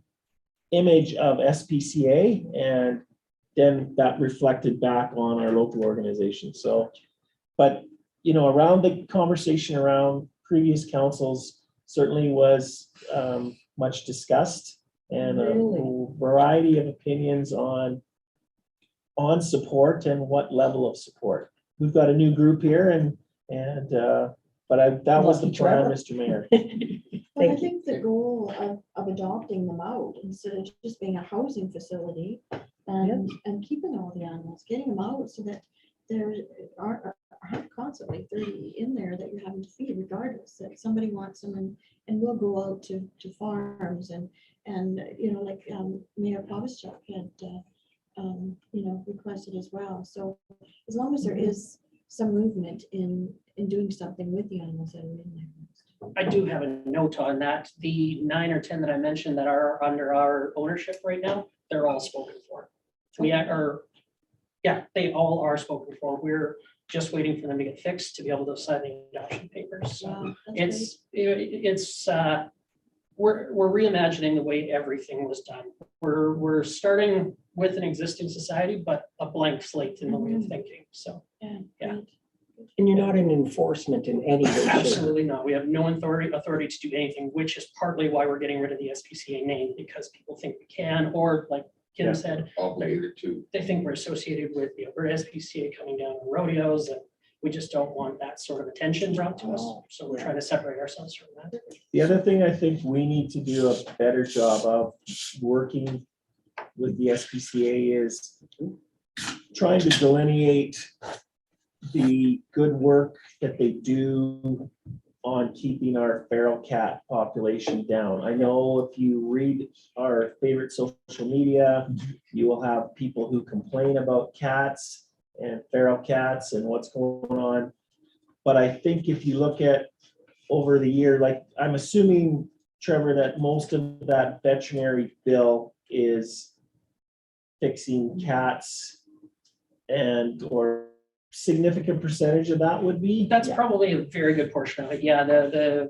image of SPCA, and then that reflected back on our local organization. So, but, around the conversation around previous councils certainly was much discussed, and a variety of opinions on support and what level of support. we've got a new group here but that was the Lucky plan, Trevor. Mr. Mayor. But I Thank you. think the goal of adopting them out instead of just being a housing facility and keeping all the animals, getting them out so that there aren't constantly 30 in there that you're having to feed regardless, that somebody wants them and we'll go out to farms and like Mayor Pavichuk had, requested as well. So as long as there is some movement in doing something with the animals that are in there. I do have a note on that. The 9 or 10 that I mentioned that are under our ownership right now, they're all spoken for. They all are spoken for. We're just waiting for them to get fixed to be able to sign the adoption papers. So Wow, that's it's we're reimagining the way everything was done. We're starting with an existing society, but a blank slate in the way of thinking. So great. Yeah. Great. And you're not in enforcement in any way. shape. absolutely not. We have no authority to do anything, which is partly why we're getting rid of the SPCA name, because people think we can, or like Kim Yeah. said, Obligated to. they think we're associated with the Alberta SPCA coming down on rodeos, and we just don't want that sort of attention brought to us. So we're trying to separate ourselves from that. The other thing I think we need to do a better job of working with the SPCA is trying to delineate the good work that they do on keeping our feral cat population down. I know if you read our favorite social media, you will have people who complain about cats and feral cats and what's going on. But I think if you look at over the year, like I'm assuming, Trevor, that most of that veterinary bill is fixing cats or significant percentage of that would be. That's probably a very good portion of it. Yeah, the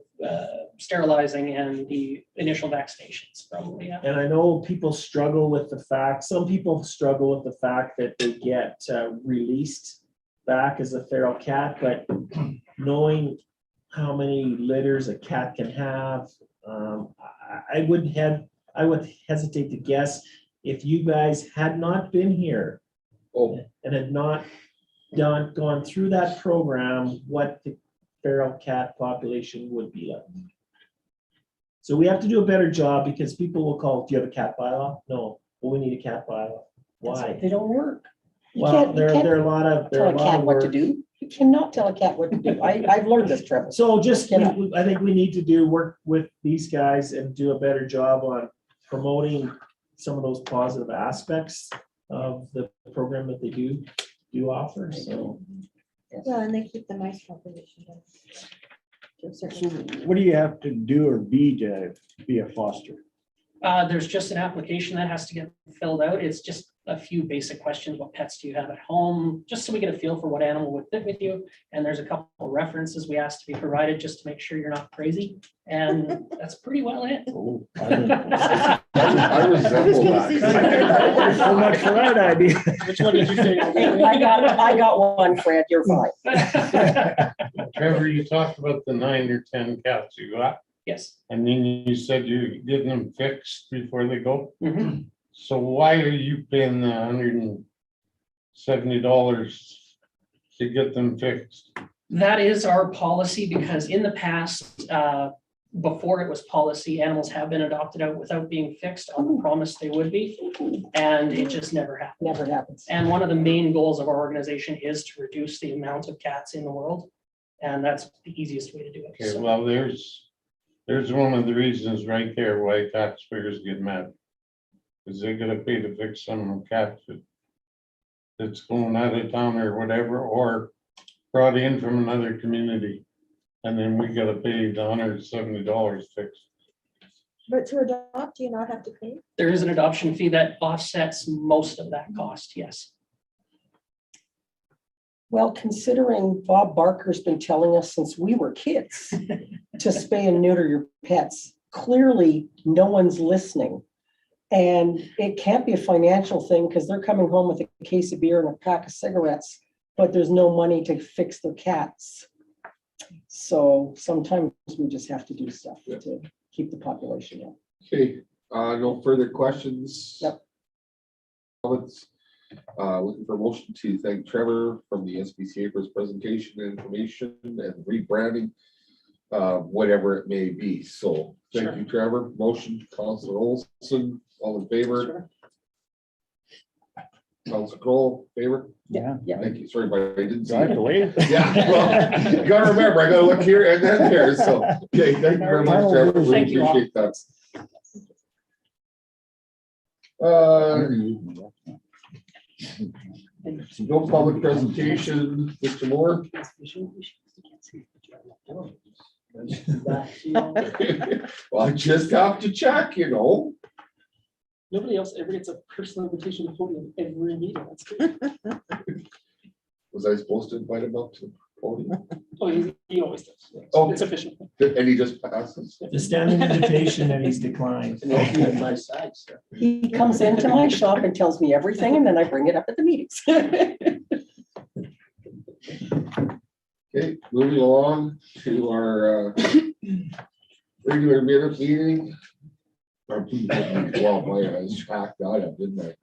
sterilizing and the initial vaccinations probably, yeah. And I know people struggle with the fact, some people struggle with the fact that they get released back as a feral cat, but knowing how many litters a cat can have, I would hesitate to guess if you guys had not been here and had not gone through that program, what the feral cat population would be like. So we have to do a better job because people will call, do you have a cat bylaw? No. Well, we need a cat bylaw. Why? They don't work. You Well, can't, you there can't are a lot of, tell a cat what to do. You cannot tell a cat what to do. I've learned this, Trevor. So just, Cannot. I think we need to work with these guys and do a better job on promoting some of those positive aspects of the program that they do offer, so. Well, and they keep the mice population down. To a certain So extent. what do you have to do or be to be a foster? There's just an application that has to get filled out. It's just a few basic questions. What pets do you have at home? Just so we get a feel for what animal would fit with you. And there's a couple of references we asked to be provided just to make sure you're not crazy. And that's pretty well it. Oh, I resemble that. So much for that idea. Which one did you say? I got one, Fred, you're fine. Trevor, you talked about the 9 or 10 cats you got, Yes. and then you said you're getting them fixed before they go. Mhm. So why are you paying the $170 to get them fixed? That is our policy because in the past, before it was policy, animals have been adopted out without being fixed on the promise they would be. And it just never happened. Never happens. And one of the main goals of our organization is to reduce the amount of cats in the world. And that's the easiest way to do it. Okay, So- well, there's one of the reasons right there why taxpayers get mad. Because they're gonna pay to fix some cat that's going out of town or whatever, or brought in from another community. And then we gotta pay the $170 fixed. But to adopt, do you not have to pay? There is an adoption fee that offsets most of that cost, yes. Well, considering Bob Barker's been telling us since we were kids to spay and neuter your pets, clearly no one's listening. And it can't be a financial thing because they're coming home with a case of beer and a pack of cigarettes, but there's no money to fix their cats. So sometimes we just have to do stuff to keep the population down. Okay, no further questions? Yep. Comments? Looking for a motion to thank Trevor from the SPCA for his presentation and information and rebranding, whatever it may be. So thank you, Trevor. Motion, Councilor Olson, all in favor? Councilor Kroll, favor? Yeah. Thank you. Sorry, but I didn't see Do I have to it. wait? Yeah, well, you gotta remember, I gotta look here and then there. So, okay, thank you very much, Trevor. We Thank you all. appreciate that. No public presentation, Mr. Moore. Well, I just have to check, you know. Nobody else ever gets a personal invitation to podium every meeting. That's good. Was I supposed to invite him up to the podium? Oh, he always does. Oh. It's official. And he just passes? The standing invitation that he's declined. He comes into my shop and tells me everything, and then I bring it up at the meetings. Okay, moving along to our regular minute meeting. Well, boy, I was hacked out of, didn't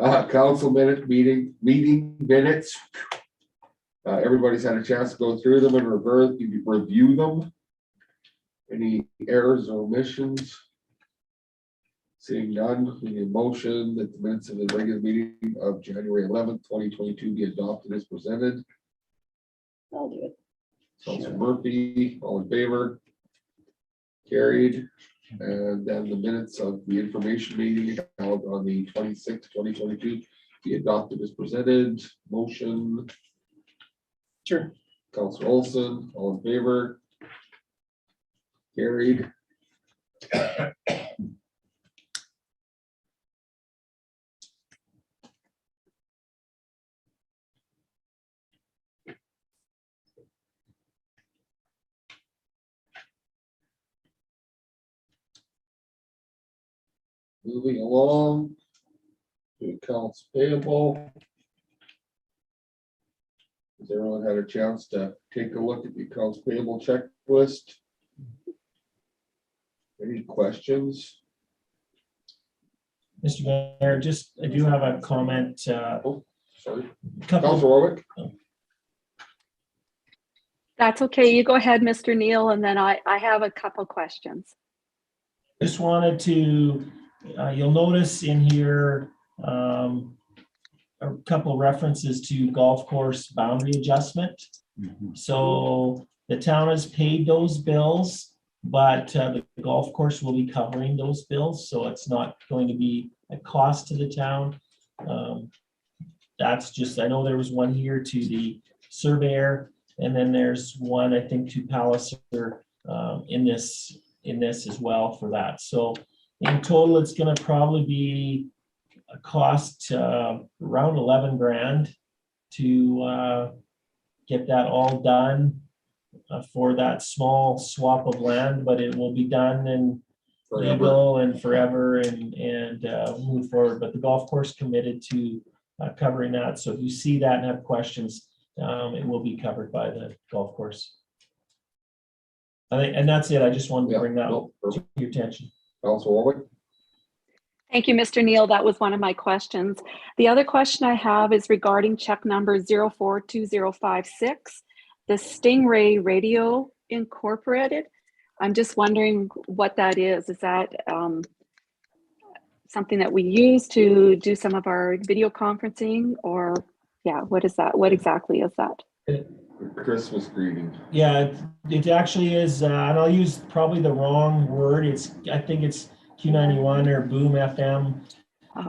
I? Council meeting minutes. Everybody's had a chance to go through them and review them. Any errors or omissions? Seeing none, we need a motion that the minutes of the regular meeting of January 11th, 2022 be adopted as presented. I'll do it. Councilor Murphy, all in favor? Carried. And then the minutes of the information meeting held on the 26th, 2022 be adopted as presented. Motion. Sure. Councilor Olson, all in favor? Carried. Moving along to accounts payable. Has everyone had a chance to take a look at the accounts payable checklist? Any questions? Mr. Mayor, I do have a comment. Sorry, Couple Councilor Warwick? That's okay. You go ahead, Mr. Neal, and then I have a couple questions. Just wanted to, you'll notice in here, a couple references to golf course boundary adjustment. So the town has paid those bills, but the golf course will be covering those bills, so it's not going to be a cost to the town. That's just, I know there was one here to the surveyor, and then there's one, I think, to Palliser in this as well for that. So in total, it's gonna probably be a cost around 11 grand to get that all done for that small swap of land, but it will be done in legal and forever and move forward. But the golf course committed to covering that. So if you see that and have questions, it will be covered by the golf course. I think, and that's it. I just wanted to bring that to your attention. Councilor Warwick? Thank you, Mr. Neal. That was one of my questions. The other question I have is regarding check number 042056, the Stingray Radio Incorporated. I'm just wondering what that is. Is that something that we use to do some of our video conferencing, or yeah, what is that? What exactly is that? Christmas greeting. Yeah, it actually is, and I'll use probably the wrong word. I think it's Q91 or Boom FM,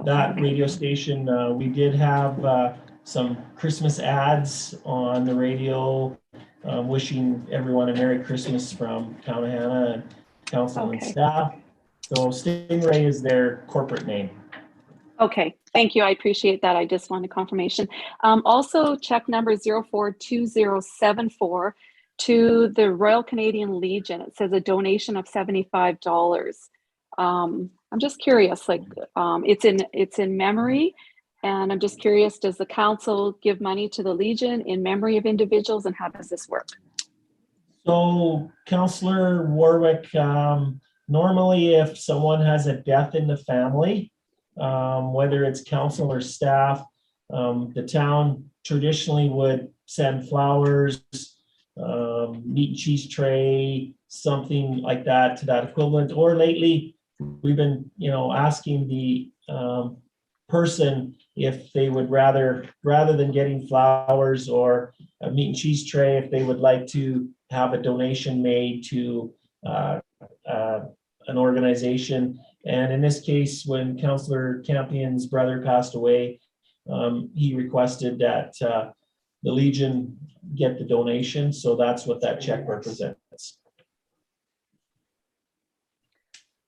that radio station. We did have some Christmas ads on the radio, wishing everyone a Merry Christmas from Kamehameha and council and staff. So Stingray is their corporate name. Okay, thank you. I appreciate that. I just wanted confirmation. Also, check number 042074 to the Royal Canadian Legion. It says a donation of $75. I'm just curious, like it's in memory, and I'm just curious, does the council give money to the Legion in memory of individuals, and how does this work? So Councillor Warwick, normally if someone has a death in the family, whether it's council or staff, The town traditionally would send flowers, meat and cheese tray, something like that to that equivalent. Or lately, we've been, asking the person if they would rather than getting flowers or a meat and cheese tray, if they would like to have a donation made to an organization. And in this case, when Councillor Campion's brother passed away, he requested that the Legion get the donation. So that's what that check represents.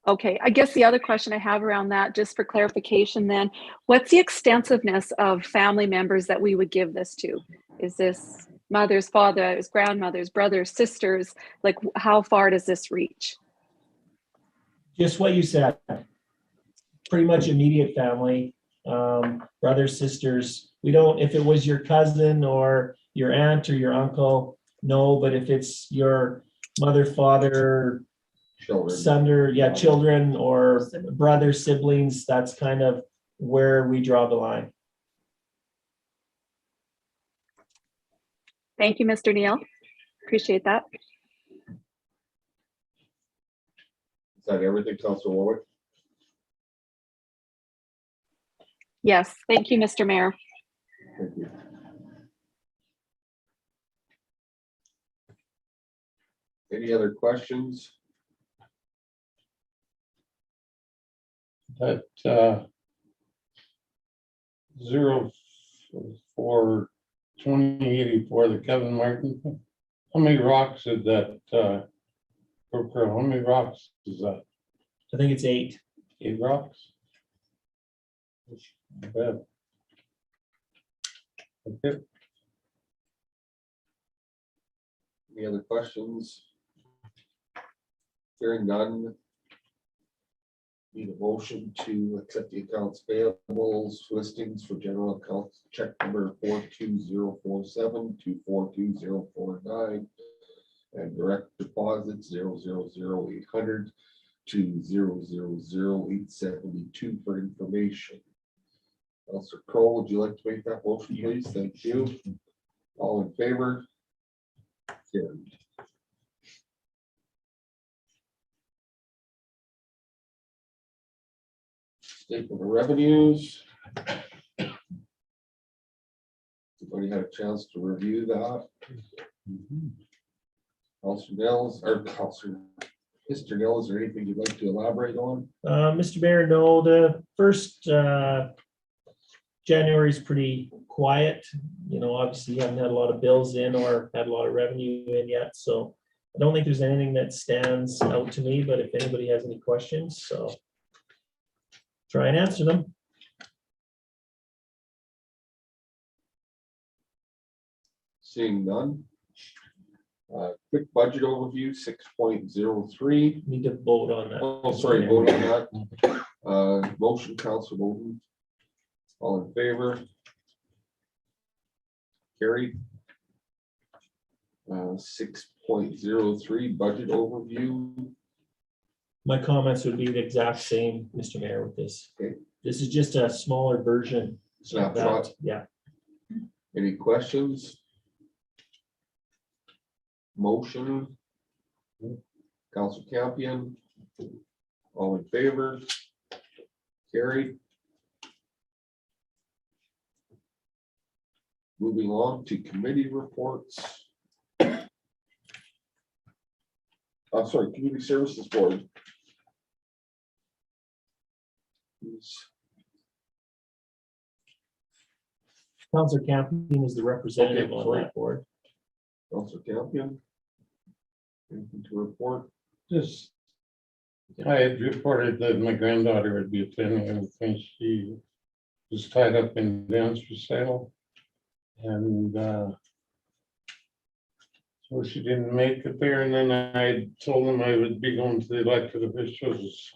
Okay, I guess the other question I have around that, just for clarification then, what's the extensiveness of family members that we would give this to? Is this mothers, fathers, grandmothers, brothers, sisters? Like, how far does this reach? Just what you said. Pretty much immediate family, brothers, sisters. We don't, if it was your cousin or your aunt or your uncle, no, but if it's your mother, father, Children. children or brother, siblings, that's kind of where we draw the line. Thank you, Mr. Neal. Appreciate that. Is that everything, Councilor Warwick? Yes, thank you, Mr. Mayor. Thank you. Any other questions? That 04/2084, the Kevin Martin, how many rocks did that how many rocks is that? I think it's 8. 8 rocks? Not bad. Okay. Any other questions? Hearing none. Need a motion to accept the accounts payables listings for general accounts check number 42047 to 42049 and direct deposits 000800 to 000872 for information. Councilor Crowe, would you like to make that motion, please? Thank you. All in favor? Carried. Statement of revenues. Everybody had a chance to review that. Councilor Nels, or Mr. Nels, is there anything you'd like to elaborate on? Mr. Mayor, no, the first January is pretty quiet. Obviously you haven't had a lot of bills in or had a lot of revenue in yet. So I don't think there's anything that stands out to me, but if anybody has any questions, so try and answer them. Seeing none. Quick budget overview, 6.03. Need to vote on that. Oh, sorry, vote on that. Motion, Councilor Bowden. All in favor? Carried. 6.03, budget overview. My comments would be the exact same, Mr. Mayor, with this. Okay. This is just a smaller version. of Snapshot. that. Yeah. Any questions? Motion. Councilor Campion. All in favor? Carried. Moving on to committee reports. Sorry, Community Services Board. Councilor Campion is the representative Okay, on sorry. that board. Councilor Campion. Anything to report? Just, I had reported that my granddaughter would be attending everything. She was tied up in dance recital. And so she didn't make it there. And then I told them I would be going to the elected officials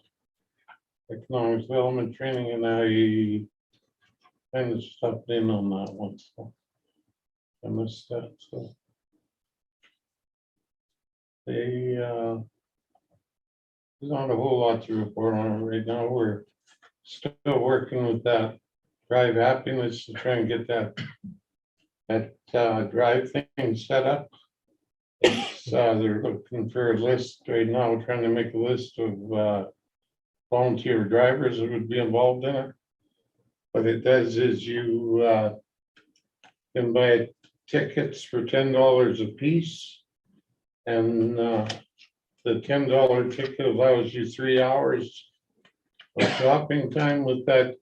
economic development training, and I kind of stopped in on that one. So I missed that. So they there's not a whole lot to report on right now. We're still working with that Drive Happiness to try and get that drive thing set up. It's, they're looking for a list right now, trying to make a list of volunteer drivers that would be involved in it. What it does is you can buy tickets for $10 a piece. And the $10 ticket allows you 3 hours of shopping time with that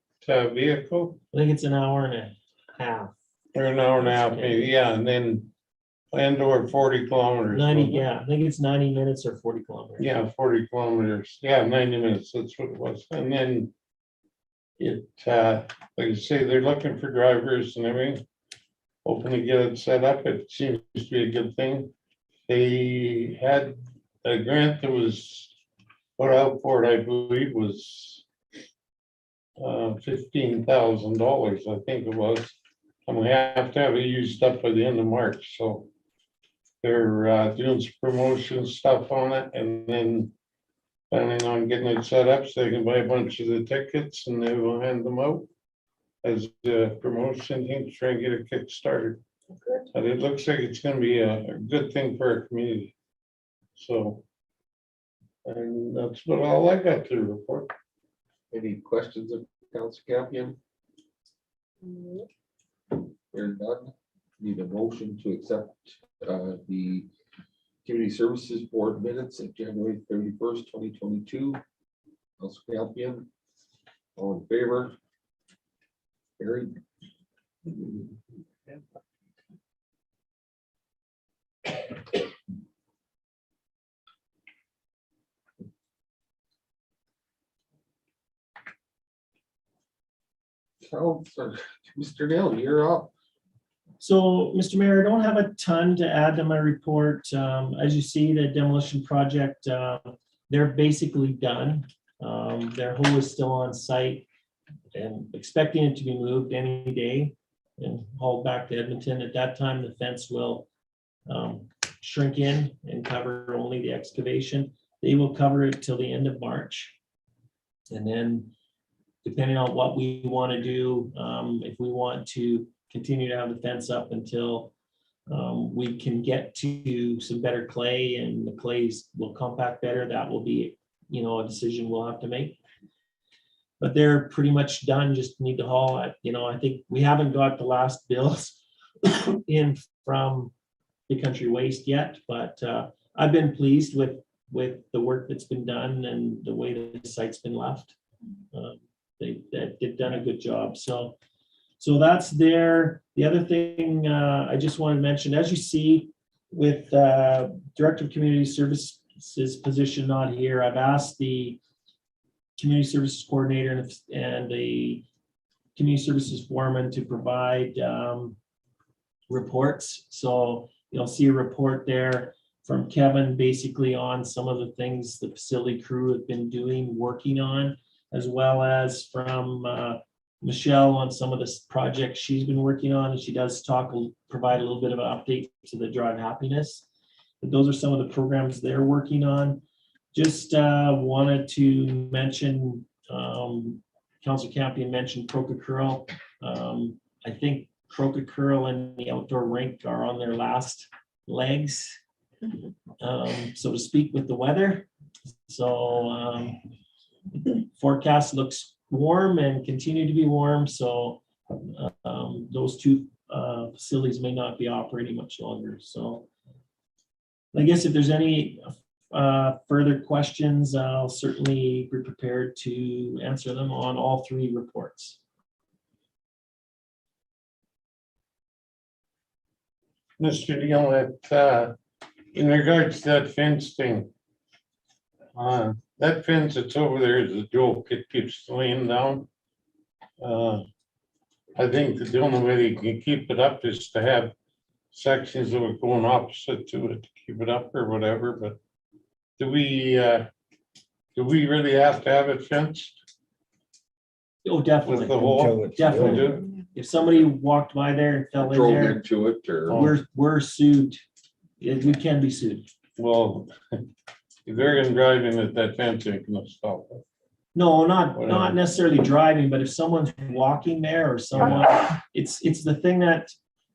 vehicle, I think it's an hour and a half. or an hour and a half, maybe, yeah, and then and/or 40 kilometers. 90, yeah, I think it's 90 minutes or 40 kilometers. Yeah, 40 kilometers, yeah, 90 minutes, that's what it was, and then it, like I say, they're looking for drivers and everything. Hoping to get it set up, it seems to be a good thing. They had a grant that was put out for it, I believe, was $15,000, I think it was. And we have to have it used up by the end of March, so they're doing some promotion stuff on it, and then planning on getting it set up so they can buy a bunch of the tickets and they will hand them out as a promotion thing to try and get a kick started. But it looks like it's gonna be a good thing for our community. So, and that's what all I got to report. Any questions of Council Campion? Hearing none, need a motion to accept the Community Services Board minutes of January 31st, 2022. Council Campion, all in favor? Carried. Councilor, Mr. Nail, you're up. So, Mr. Mayor, I don't have a ton to add to my report. As you see, the demolition project, they're basically done. Their hole is still on site and expecting it to be moved any day and hauled back to Edmonton. At that time, the fence will shrink in and cover only the excavation. They will cover it till the end of March. And then depending on what we want to do, if we want to continue to have the fence up until we can get to some better clay and the clays will compact better, that will be, a decision we'll have to make. But they're pretty much done, just need to haul it. I think we haven't got the last bills in from Big Country Waste yet, but I've been pleased with the work that's been done and the way the site's been left. They've done a good job. So that's there. The other thing I just wanted to mention, as you see with Director of Community Services position not here, I've asked the Community Services Coordinator and the Community Services Foreman to provide reports. So you'll see a report there from Kevin basically on some of the things the facility crew have been doing, working on, as well as from Michelle on some of the projects she's been working on. And she does provide a little bit of an update to the Drive Happiness. But those are some of the programs they're working on. Just wanted to mention, Councilor Campion mentioned Croquet Curl. I think Croquet Curl and the outdoor rink are on their last legs, so to speak, with the weather. So forecast looks warm and continue to be warm. So those two facilities may not be operating much longer. So I guess if there's any further questions, I'll certainly be prepared to answer them on all three reports. Mr. Deal, in regards to that fence thing, that fence that's over there is a joke. It keeps laying down. I think the only way you can keep it up is to have sections of it going opposite to it to keep it up or whatever. But do we really have to have it fenced Oh, definitely. with the hole? Definitely. If somebody walked by there and fell in Drove there, into it or we're sued. We can be sued. Well, if they're gonna drive in at that fence, ain't gonna stop it. No, not Whatever. necessarily driving, but if someone's walking there or someone, it's the thing that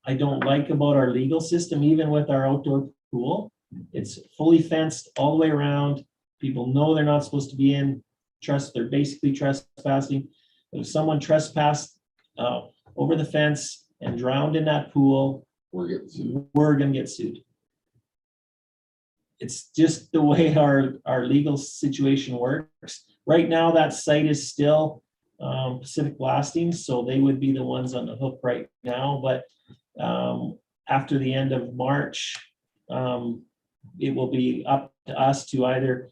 I don't like about our legal system, even with our outdoor pool. It's fully fenced all the way around. People know they're not supposed to be in. They're basically trespassing. If someone trespassed over the fence and drowned in that pool, We're getting sued. we're gonna get sued. It's just the way our legal situation works. Right now, that site is still Pacific Blasting, so they would be the ones on the hook right now, but after the end of March, it will be up to us to either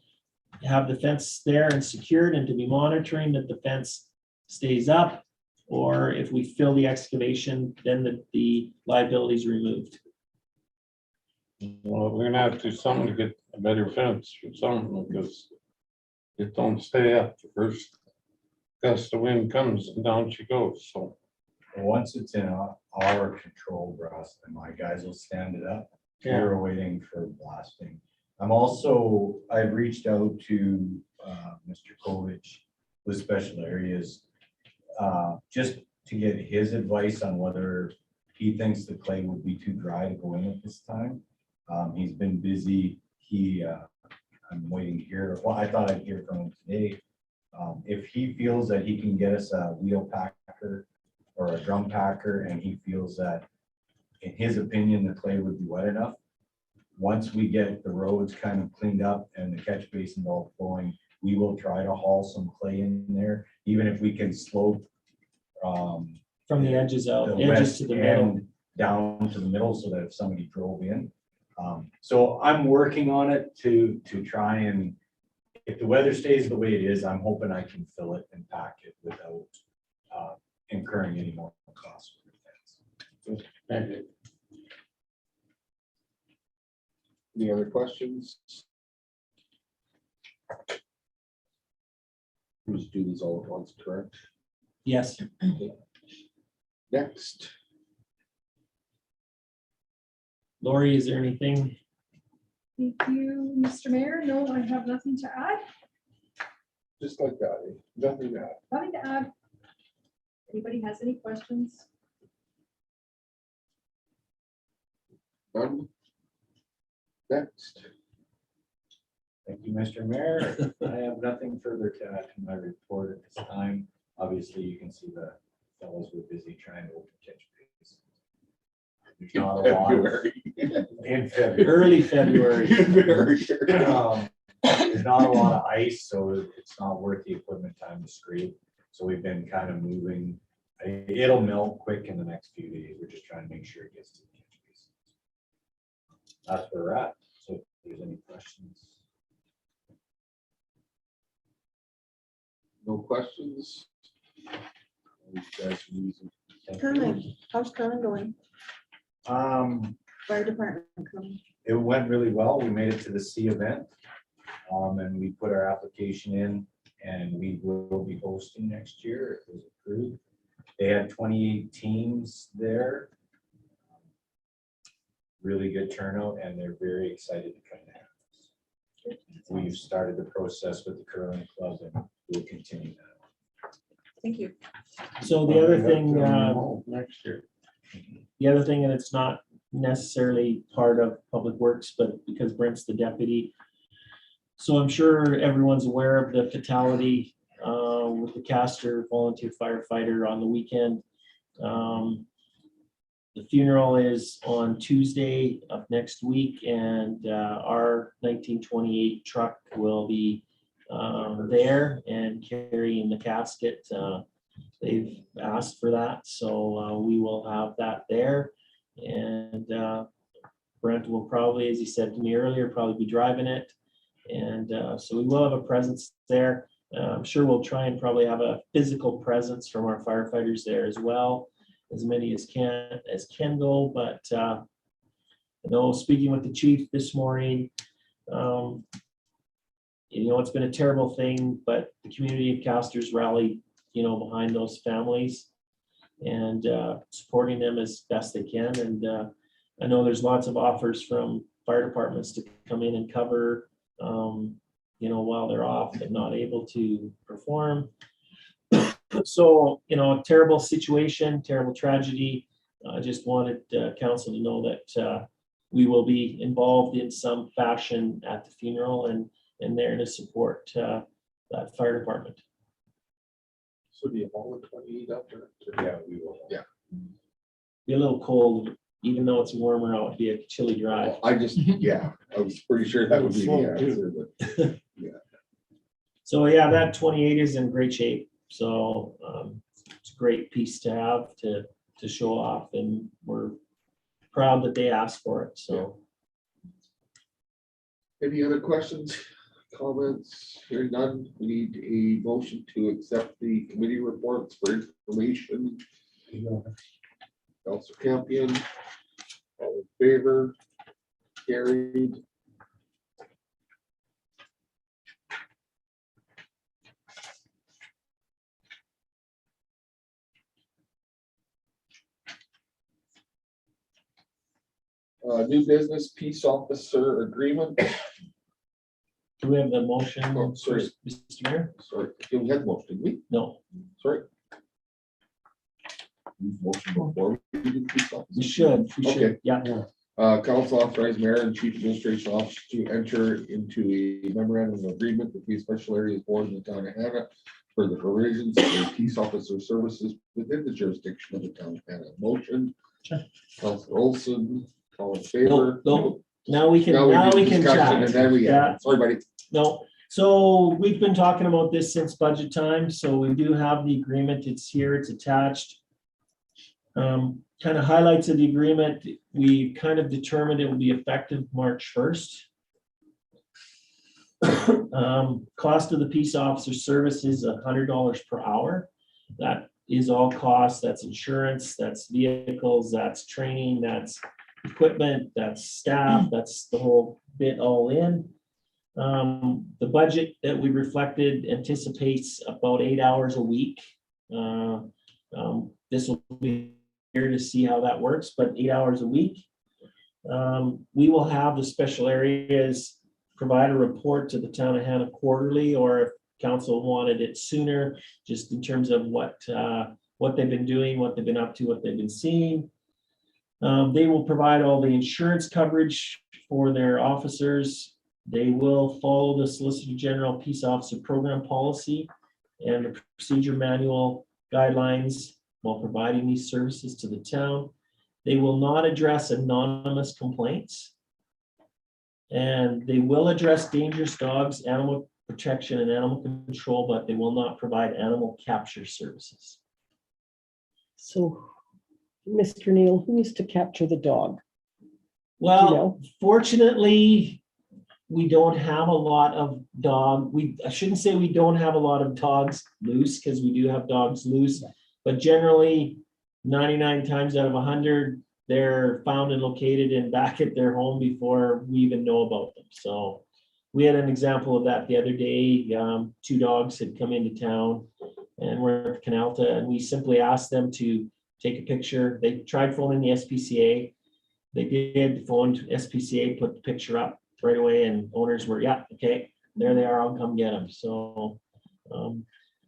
have the fence there and secured and to be monitoring that the fence stays up, or if we fill the excavation, then the liability is removed. Well, we're gonna have to do something to get a better fence or something, because it don't stay up. The first gust of wind comes and down she goes, so. Once it's in our control, Russ, and my guys will stand it up. Yeah. We're waiting for blasting. I've reached out to Mr. Kovich with special areas, just to get his advice on whether he thinks the clay would be too dry to go in at this time. He's been busy. I'm waiting to hear. Well, I thought I'd hear from him today. If he feels that he can get us a wheel packer or a drum packer, and he feels that, in his opinion, the clay would be wet enough, once we get the roads kind of cleaned up and the catch basin all flowing, we will try to haul some clay in there, even if we can slope From the edges out, the edges west to the middle. end down to the middle, so that if somebody drove in. So I'm working on it to try and, if the weather stays the way it is, I'm hoping I can fill it and pack it without incurring any more costs. Any other questions? Let's do these all at once, correct? Yes. Next, Lori, is there anything? Thank you, Mr. Mayor. No, I have nothing to add. just like that, nothing to add. Nothing to add. Anybody has any questions? None? Next, Thank you, Mr. Mayor. I have nothing further to add to my report at this time. Obviously, you can see the fellows were busy trying to open catch basin. There's not a lot of- February. in February. Early February. There's not a lot of ice, so it's not worth the equipment time to scrape. So we've been kind of moving. It'll melt quick in the next few days. We're just trying to make sure it gets to the catch basin. That's where we're at. So if there's any questions. No questions? You guys are using- Carmen, how's Carmen going? Fire department coming. It went really well. We made it to the C event. And we put our application in, and we will be hosting next year if it was approved. They had 28 teams there. Really good turnout, and they're very excited to come there. We've started the process with the curling club, and we'll continue that. Thank you. So the other thing, Next year. and it's not necessarily part of Public Works, but because Brent's the deputy. So I'm sure everyone's aware of the fatality with the Castor volunteer firefighter on the weekend. The funeral is on Tuesday of next week, and our 1928 truck will be there and carrying the casket. They've asked for that, so we will have that there. And Brent will probably, as he said to me earlier, probably be driving it. And so we will have a presence there. I'm sure we'll try and probably have a physical presence from our firefighters there as well, as many as can go. But you know, speaking with the chief this morning, you know, it's been a terrible thing, but the community of Castor's rallied, you know, behind those families and supporting them as best they can. And I know there's lots of offers from fire departments to come in and cover while they're off and not able to perform. So, a terrible situation, terrible tragedy. I just wanted council to know that we will be involved in some fashion at the funeral and there to support that fire department. So do you haul the 28 up there? Yeah, we will. Yeah. Be a little cold, even though it's warmer out, it'd be a chilly drive. I was pretty sure that would be the answer, but So yeah, that 28 is in great shape. So it's a great piece to have to show off, and we're proud that they asked for it. So any other questions, comments? Hearing none, we need a motion to accept the committee reports for information. Councilor Campion, all in favor, carried. New business peace officer agreement. do we have the motion, Oh, sorry. first, Mr. Mayor? Sorry, we had the motion, did we? No, Sorry. Motion before we did peace officer. we should, Okay. yeah. Council authorized mayor and chief administration officer to enter into a memorandum of agreement with the special areas board in the town of Hannah for the provisions of peace officer services within the jurisdiction of the town of Hannah. Motion. Sure. Councilor Olson, all in favor? No, now we can do discussion discussion and then we, Yeah. sorry, buddy. No, so we've been talking about this since budget time, so we do have the agreement, it's here, it's attached. Kind of highlights of the agreement, we kind of determined it will be effective March 1st. Cost of the peace officer service is $100 per hour. That is all costs, that's insurance, that's vehicles, that's training, that's equipment, that's staff, that's the whole bit all in. The budget that we reflected anticipates about 8 hours a week. This will be here to see how that works, but 8 hours a week. We will have the special areas provide a report to the town of Hannah quarterly, or if council wanted it sooner, just in terms of what they've been doing, what they've been up to, what they've been seeing. They will provide all the insurance coverage for their officers. They will follow the Solicitor General Peace Officer Program Policy and the procedure manual guidelines while providing these services to the town. They will not address anonymous complaints. And they will address dangerous dogs, animal protection, and animal control, but they will not provide animal capture services. So, Mr. Neal, who is to capture the dog? Well, fortunately, we don't have a lot of I shouldn't say we don't have a lot of dogs loose, because we do have dogs loose, but generally 99 times out of 100, they're found and located and back at their home before we even know about them. So we had an example of that the other day. 2 dogs had come into town and we're at Canalta, and we simply asked them to take a picture. They tried phoning the SPCA. They did, phoned SPCA, put the picture up right away, and owners were, yeah, okay, there they are, I'll come get them. So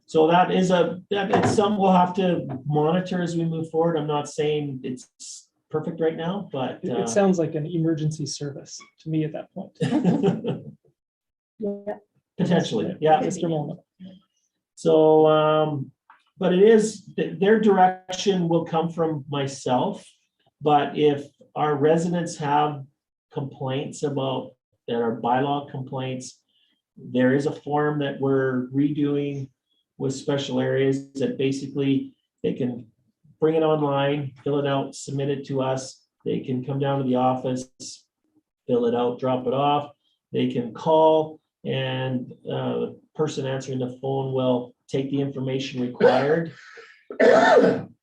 so that is it's something we'll have to monitor as we move forward. I'm not saying it's perfect right now, but It sounds like an emergency service to me at that point. Yeah. potentially, yeah. Mr. Mullen. So, but it is, their direction will come from myself. But if our residents have complaints about, that are bylaw complaints, there is a form that we're redoing with special areas that basically they can bring it online, fill it out, submit it to us. They can come down to the office, fill it out, drop it off. They can call, and the person answering the phone will take the information required,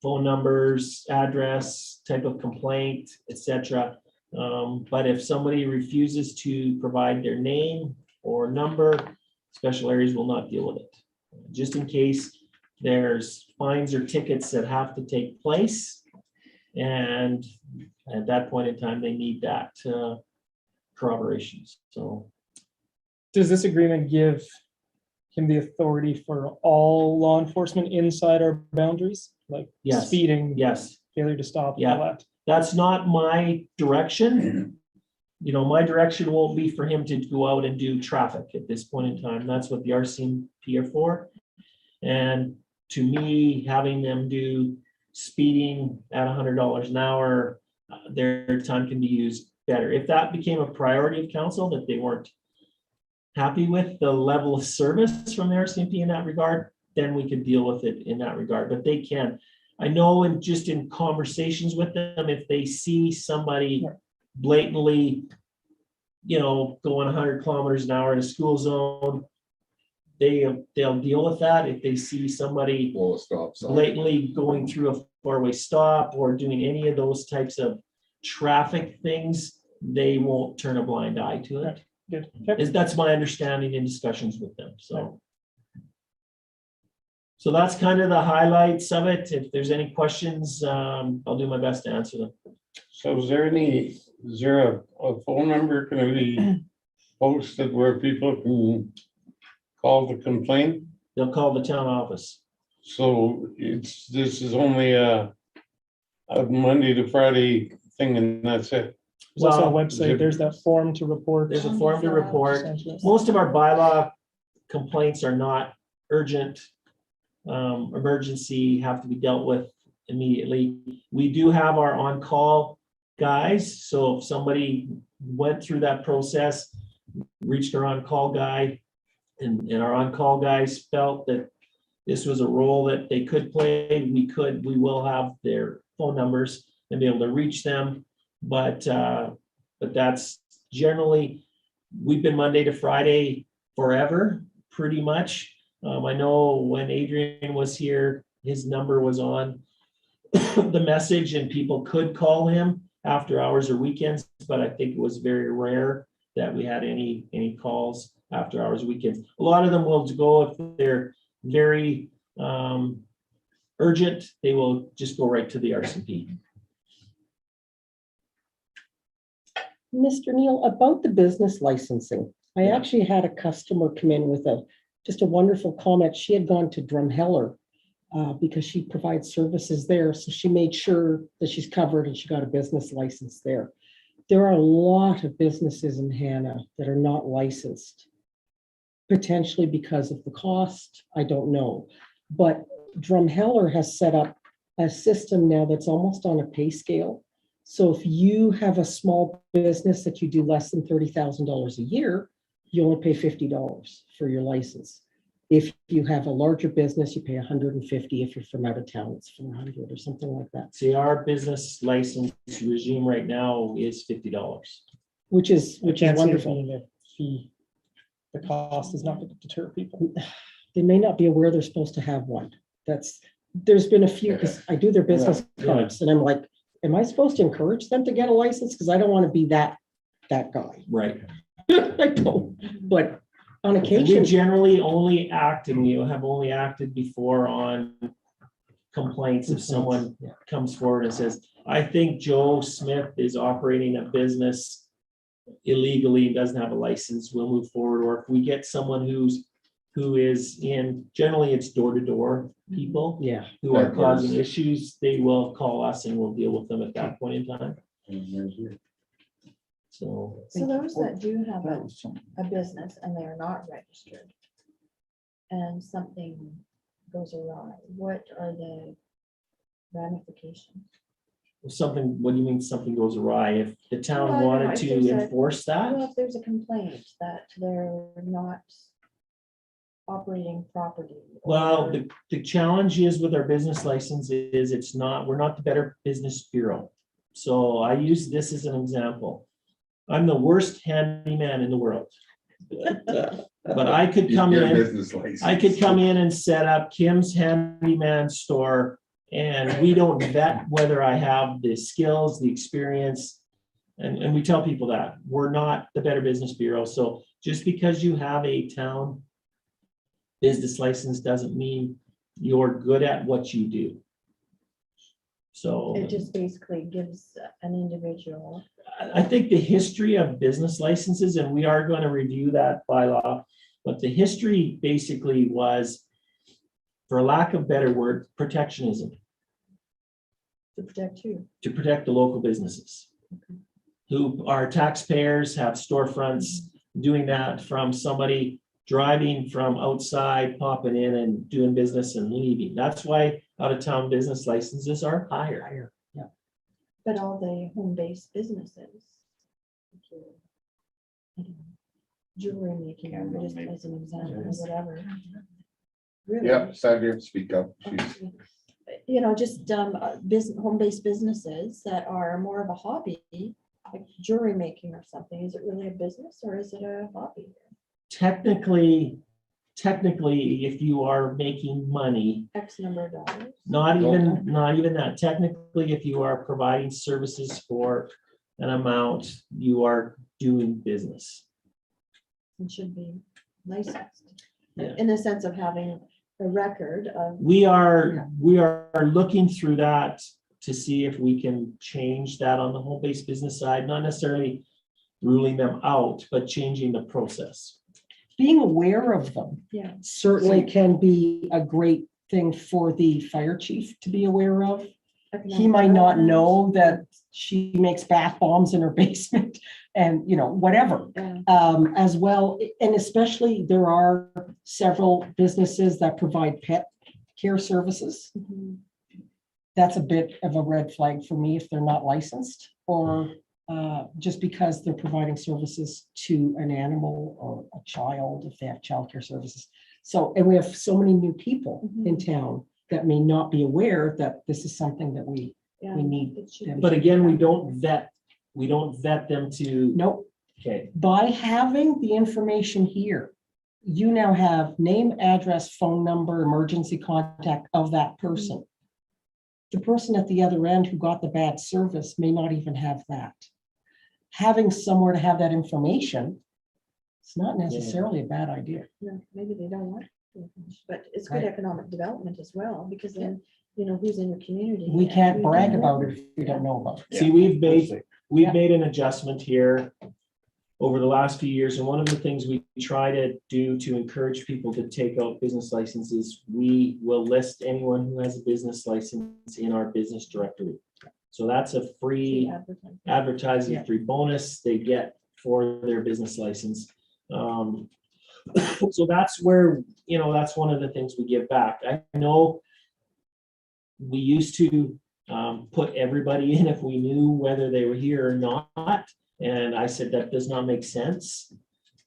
phone numbers, address, type of complaint, etc. But if somebody refuses to provide their name or number, special areas will not deal with it. Just in case there's fines or tickets that have to take place, and at that point in time, they need that corroboration. So Does this agreement give him the authority for all law enforcement inside our boundaries? Like Yes. speeding, Yes, failure to stop, all Yeah. that? that's not my direction. You know, my direction won't be for him to go out and do traffic at this point in time. That's what the RCMP are for. And to me, having them do speeding at $100 an hour, their time can be used better. If that became a priority of council, that they weren't happy with the level of service from the RCMP in that regard, then we could deal with it in that regard, but they can. I know in just in conversations with them, if they see somebody blatantly, you know, going 100 kilometers an hour in a school zone, they'll deal with that. If they see somebody Blow a stop sign. blatantly going through a four-way stop or doing any of those types of traffic things, they won't turn a blind eye to it. Good. Okay. That's my understanding in discussions with them, so. So that's kind of the highlights of it. If there's any questions, I'll do my best to answer them. So is there a phone number gonna be posted where people can call to complain? They'll call the town office. So this is only a Monday to Friday thing and that's it. There's also a Well, website, there's that form to report. There's a form to report. Essentially. Most of our bylaw complaints are not urgent, emergency, have to be dealt with immediately. We do have our on-call guys, so if somebody went through that process, reached our on-call guy, and our on-call guys felt that this was a role that they could play, we will have their phone numbers and be able to reach them. But that's generally, we've been Monday to Friday forever, pretty much. I know when Adrian was here, his number was on the message and people could call him after hours or weekends, but I think it was very rare that we had any calls after hours, weekends. A lot of them will go if they're very urgent, they will just go right to the RCP. Mr. Neal, about the business licensing, I Yeah. actually had a customer come in with just a wonderful comment. She had gone to Drumheller because she provides services there. So she made sure that she's covered and she got a business license there. There are a lot of businesses in Hannah that are not licensed, potentially because of the cost. I don't know. But Drumheller has set up a system now that's almost on a pay scale. So if you have a small business that you do less than $30,000 a year, you only pay $50 for your license. If you have a larger business, you pay $150. If you're from out of town, it's $400 or something like that. See, our business license regime right now is $50. Which is Can't see it wonderful. being a fee. The cost is not going to deter people. They may not be aware they're supposed to have one. There's been a few, because I do their business Yeah. cards, and I'm like, am I supposed to encourage them to get a license? Because I don't want to be that guy. Right. I don't, but on We occasion, generally only act, and we have only acted before on complaints. If someone comes forward and says, I think Joe Smith is operating a business illegally, doesn't have a license, we'll move forward. Or if we get someone who is in, generally it's door-to-door people yeah. who are causing issues, they will call us and we'll deal with them at that point in time. So. So those that do have a business and they're not registered and something goes awry, what are the ramifications? Something, what do you mean something goes awry? If the Well, I town don't know, wanted if to there's a- enforce that? Well, if there's a complaint that they're not operating property. Well, or- the challenge is with our business license is we're not the Better Business Bureau. So I use this as an example. I'm the worst handyman in the world. But I could come Get a in, business license. I could come in and set up Kim's Handyman Store, and we don't vet whether I have the skills, the experience. And we tell people that we're not the Better Business Bureau. So just because you have a town business license doesn't mean you're good at what you do. So It just basically gives an individual. I think the history of business licenses, and we are going to review that bylaw, but the history basically was, for lack of better word, protectionism, To protect you. to protect the local businesses who are taxpayers, have storefronts, doing that from somebody driving from outside, popping in and doing business and leaving. That's why out-of-town business licenses are higher. But all the home-based businesses. Jewelry making, or just as an example, or whatever. Really. Yeah, Sandra, speak up. She's, You know, just business, home-based businesses that are more of a hobby, like jewelry making or something. Is it really a business or is it a hobby? Technically, if you are making money, X number of dollars. not even that, technically, if you are providing services for an amount, you are doing business. And should be licensed. Yeah. In the sense of having a record of. We are looking through that to see if we can change that on the home-based business side, not necessarily ruling them out, but changing the process. Being aware of them Yeah. certainly can be a great thing for the fire chief to be aware of. He might not know that she makes bath bombs in her basement and, whatever. Yeah. As well, and especially there are several businesses that provide pet care services. Mhm. That's a bit of a red flag for me if they're not licensed, or just because they're providing services to an animal or a child, if they have childcare services. So, and we have so many new people in town that may not be aware that this is something that we Yeah, need it should them. be. But again, we don't vet them to, Nope. okay, By having the information here, you now have name, address, phone number, emergency contact of that person. The person at the other end who got the bad service may not even have that. Having somewhere to have that information, it's not necessarily a bad idea. No, maybe they don't want to, but it's good Right. economic development as well, because then, who's in your community. We and can't who brag don't about know. it if we don't know about it. see, we've Yeah. made an adjustment here over the last few years, and one of the things we try to do to encourage people to take out business licenses, we will list anyone who has a business license in our business directory. So that's a free Advertising. advertising, Yeah. free bonus they get for their business license. So that's where, that's one of the things we give back. I know we used to put everybody in if we knew whether they were here or not. And I said, that does not make sense.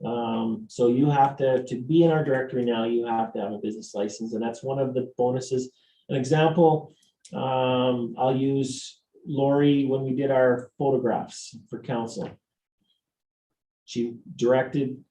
So you have to be in our directory now, you have to have a business license, and that's one of the bonuses. An example, I'll use Lori when we did our photographs for council. She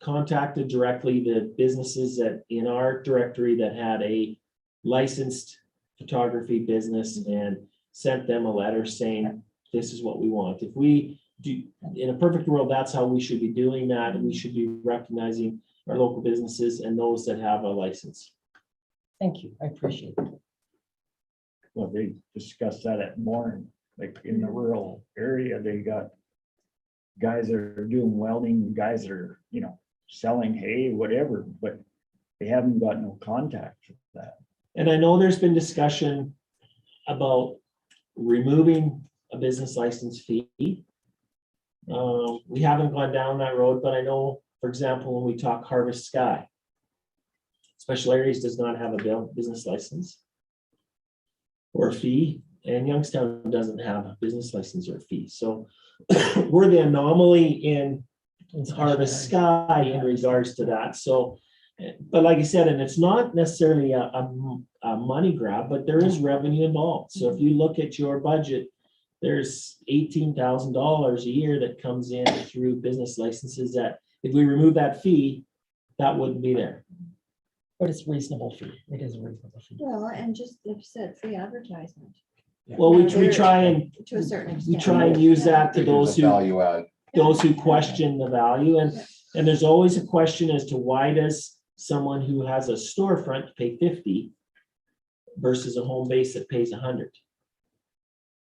contacted directly the businesses that in our directory that had a licensed photography business and sent them a letter saying, this is what we want. If we do, in a perfect world, that's how we should be doing that. And we should be recognizing our local businesses and those that have a license. Thank you. I appreciate it. Well, they discussed that at Morin, like in the rural area, they got guys that are doing welding, guys that are, selling hay, whatever, but they haven't got no contact with that. And I know there's been discussion about removing a business license fee. We haven't gone down that road, but I know, for example, when we talk Harvest Sky, Special Areas does not have a business license or a fee, and Youngstown doesn't have a business license or a fee. So we're the anomaly in Harvest Sky in regards to that. So, but like I said, and it's not necessarily a money grab, but there is revenue involved. So if you look at your budget, there's $18,000 a year that comes in through business licenses that if we remove that fee, that wouldn't be there. But it's reasonable fee. It is a reasonable fee. Well, and just like you said, free advertisement Well, we try and to a certain we extent. try and use that to there's those a who value add. question the value, and there's always a question as to why does someone who has a storefront pay 50 versus a home base that pays 100?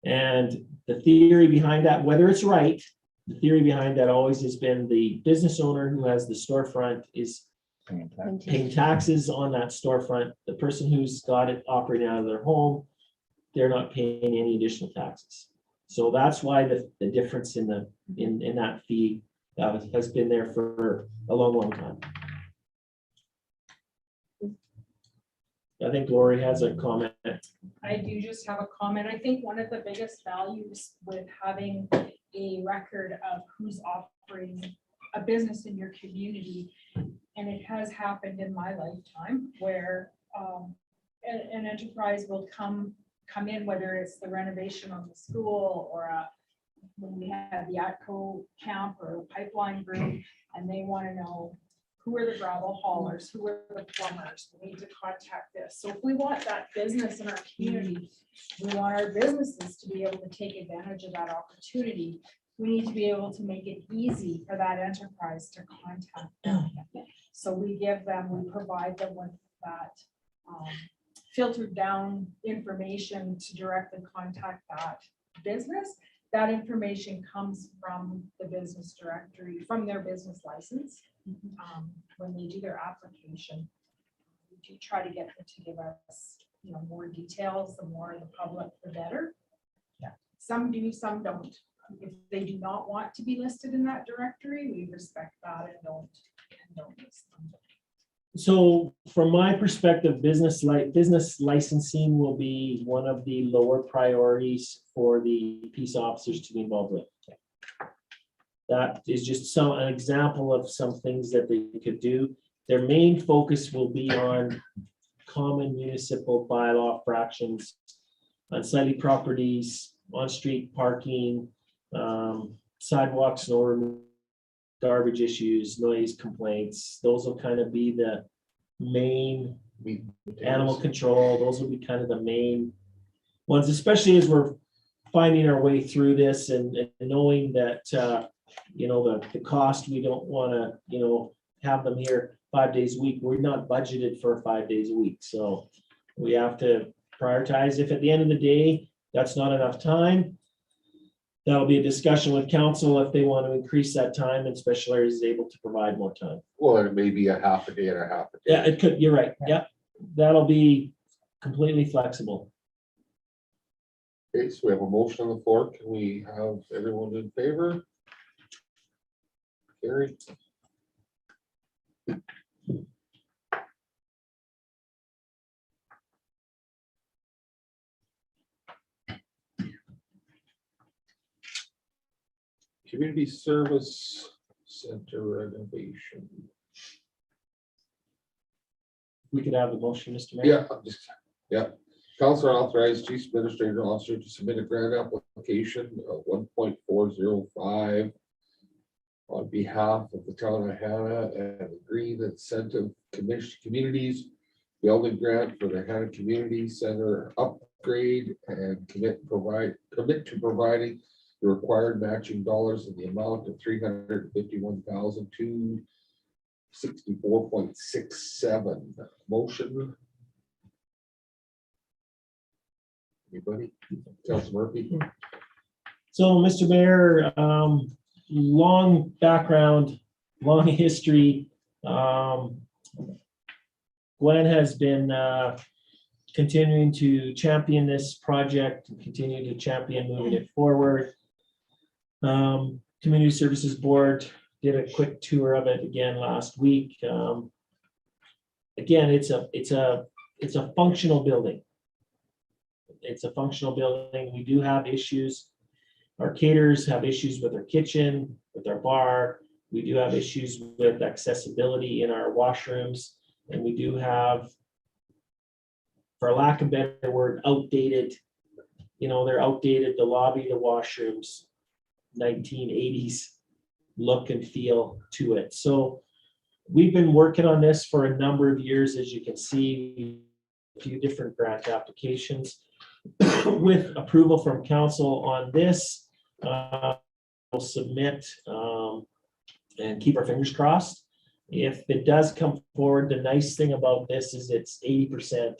And the theory behind that, whether it's right, the theory behind that always has been the business owner who has the storefront is paying taxes on that storefront. The person who's got it operating out of their home, they're not paying any additional taxes. So that's why the difference in that fee has been there for a long, long time. I think Lori has a comment. I do just have a comment. I think one of the biggest values with having a record of who's operating a business in your community, and it has happened in my lifetime, where an enterprise will come in, whether it's the renovation of the school or when we had the ATCO camp or pipeline group, and they want to know who are the gravel haulers, who are the plumbers, we need to contact this. So if we want that business in our community, we want our businesses to be able to take advantage of that opportunity. We need to be able to make it easy for that enterprise to contact them. So we provide them with that filtered down information to directly contact that business. That information comes from the business directory, from their business license. When they do their application, we do try to get them to give us, more details. The more the public, the better. Yeah. Some do, some don't. If they do not want to be listed in that directory, we respect that and don't list them. So from my perspective, business licensing will be one of the lower priorities for the peace officers to be involved with. That is just an example of some things that they could do. Their main focus will be on common municipal bylaw fractions, unsightly properties, on-street parking, sidewalks, snow removal, garbage issues, noise complaints. Those will kind of be the main animal control. Those will be kind of the main ones, especially as we're finding our way through this and knowing that, the cost, we don't want to, have them here 5 days a week. We're not budgeted for 5 days a week. So we have to prioritize. If at the end of the day, that's not enough time, that'll be a discussion with council if they want to increase that time, and special areas is able to provide more time. Well, it may be a half a day and a half a day. Yeah, it could, you're right. Yep. That'll be completely flexible. Okay, so we have a motion on the floor. Can we have everyone in favor? Carried. Community Service Center renovation. We could have the motion, Mr. Mayor. Yeah. Council authorized Chief Administrator Officer to submit a grant application of 1.405 on behalf of the town of Hannah and the Green Incentive Communities building grant for the Hannah Community Center upgrade and commit to providing the required matching dollars in the amount of $351,264.67. Motion. Anybody? Councilor Murphy. So, Mr. Mayor, long background, long history. Gwen has been continuing to champion this project and continue to champion moving it forward. Community Services Board did a quick tour of it again last week. Again, it's a functional building. It's a functional building. We do have issues. Our caterers have issues with their kitchen, with their bar. We do have issues with accessibility in our washrooms. And we do have, for lack of a better word, outdated, they're outdated, the lobby, the washrooms, 1980s look and feel to it. So we've been working on this for a number of years, as you can see, a few different grant applications. With approval from council on this, we'll submit and keep our fingers crossed. If it does come forward, the nice thing about this is it's 80%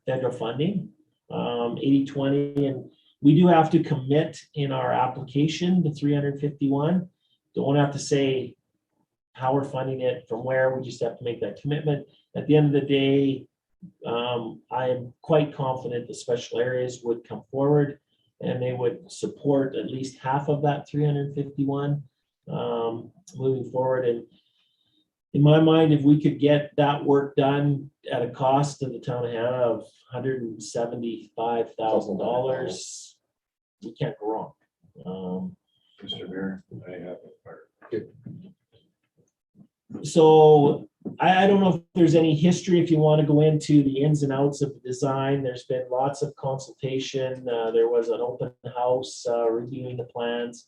federal funding, 80-20, and We do have to commit in our application to 351. Don't have to say how we're funding it, from where, we just have to make that commitment. At the end of the day, I am quite confident the special areas would come forward and they would support at least half of that 351 moving forward. And in my mind, if we could get that work done at a cost to the town of Hannah of $175,000, we can't go wrong. Mr. Mayor, I have a part. So I don't know if there's any history, if you want to go into the ins and outs of the design. There's been lots of consultation. There was an open house reviewing the plans.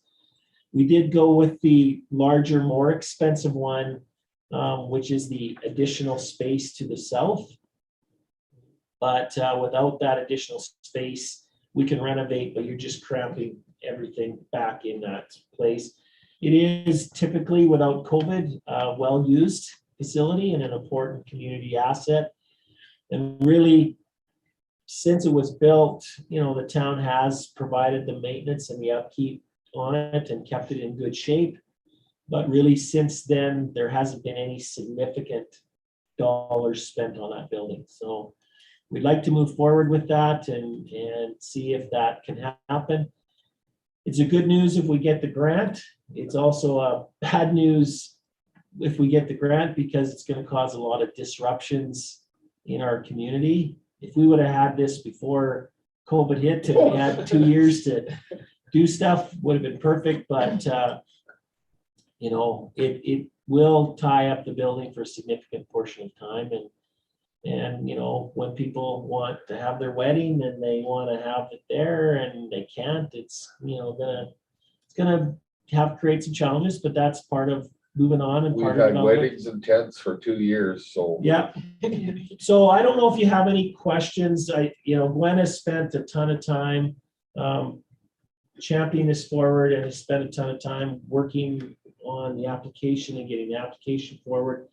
We did go with the larger, more expensive one, which is the additional space to the south. But without that additional space, we can renovate, but you're just cramping everything back in that place. It is typically, without COVID, a well-used facility and an important community asset. And really, since it was built, the town has provided the maintenance and the upkeep on it and kept it in good shape. But really, since then, there hasn't been any significant dollars spent on that building. So we'd like to move forward with that and see if that can happen. It's a good news if we get the grant. It's also a bad news if we get the grant, because it's going to cause a lot of disruptions in our community. If we would have had this before COVID hit and we had 2 years to do stuff, would have been perfect. But it will tie up the building for a significant portion of time. And when people want to have their wedding and they want to have it there and they can't, it's gonna create some challenges, but that's part of moving on and We've part had of weddings and tents for 2 years, so. yeah. So I don't know if you have any questions. Gwen has spent a ton of time championing this forward and has spent a ton of time working on the application and getting the application forward,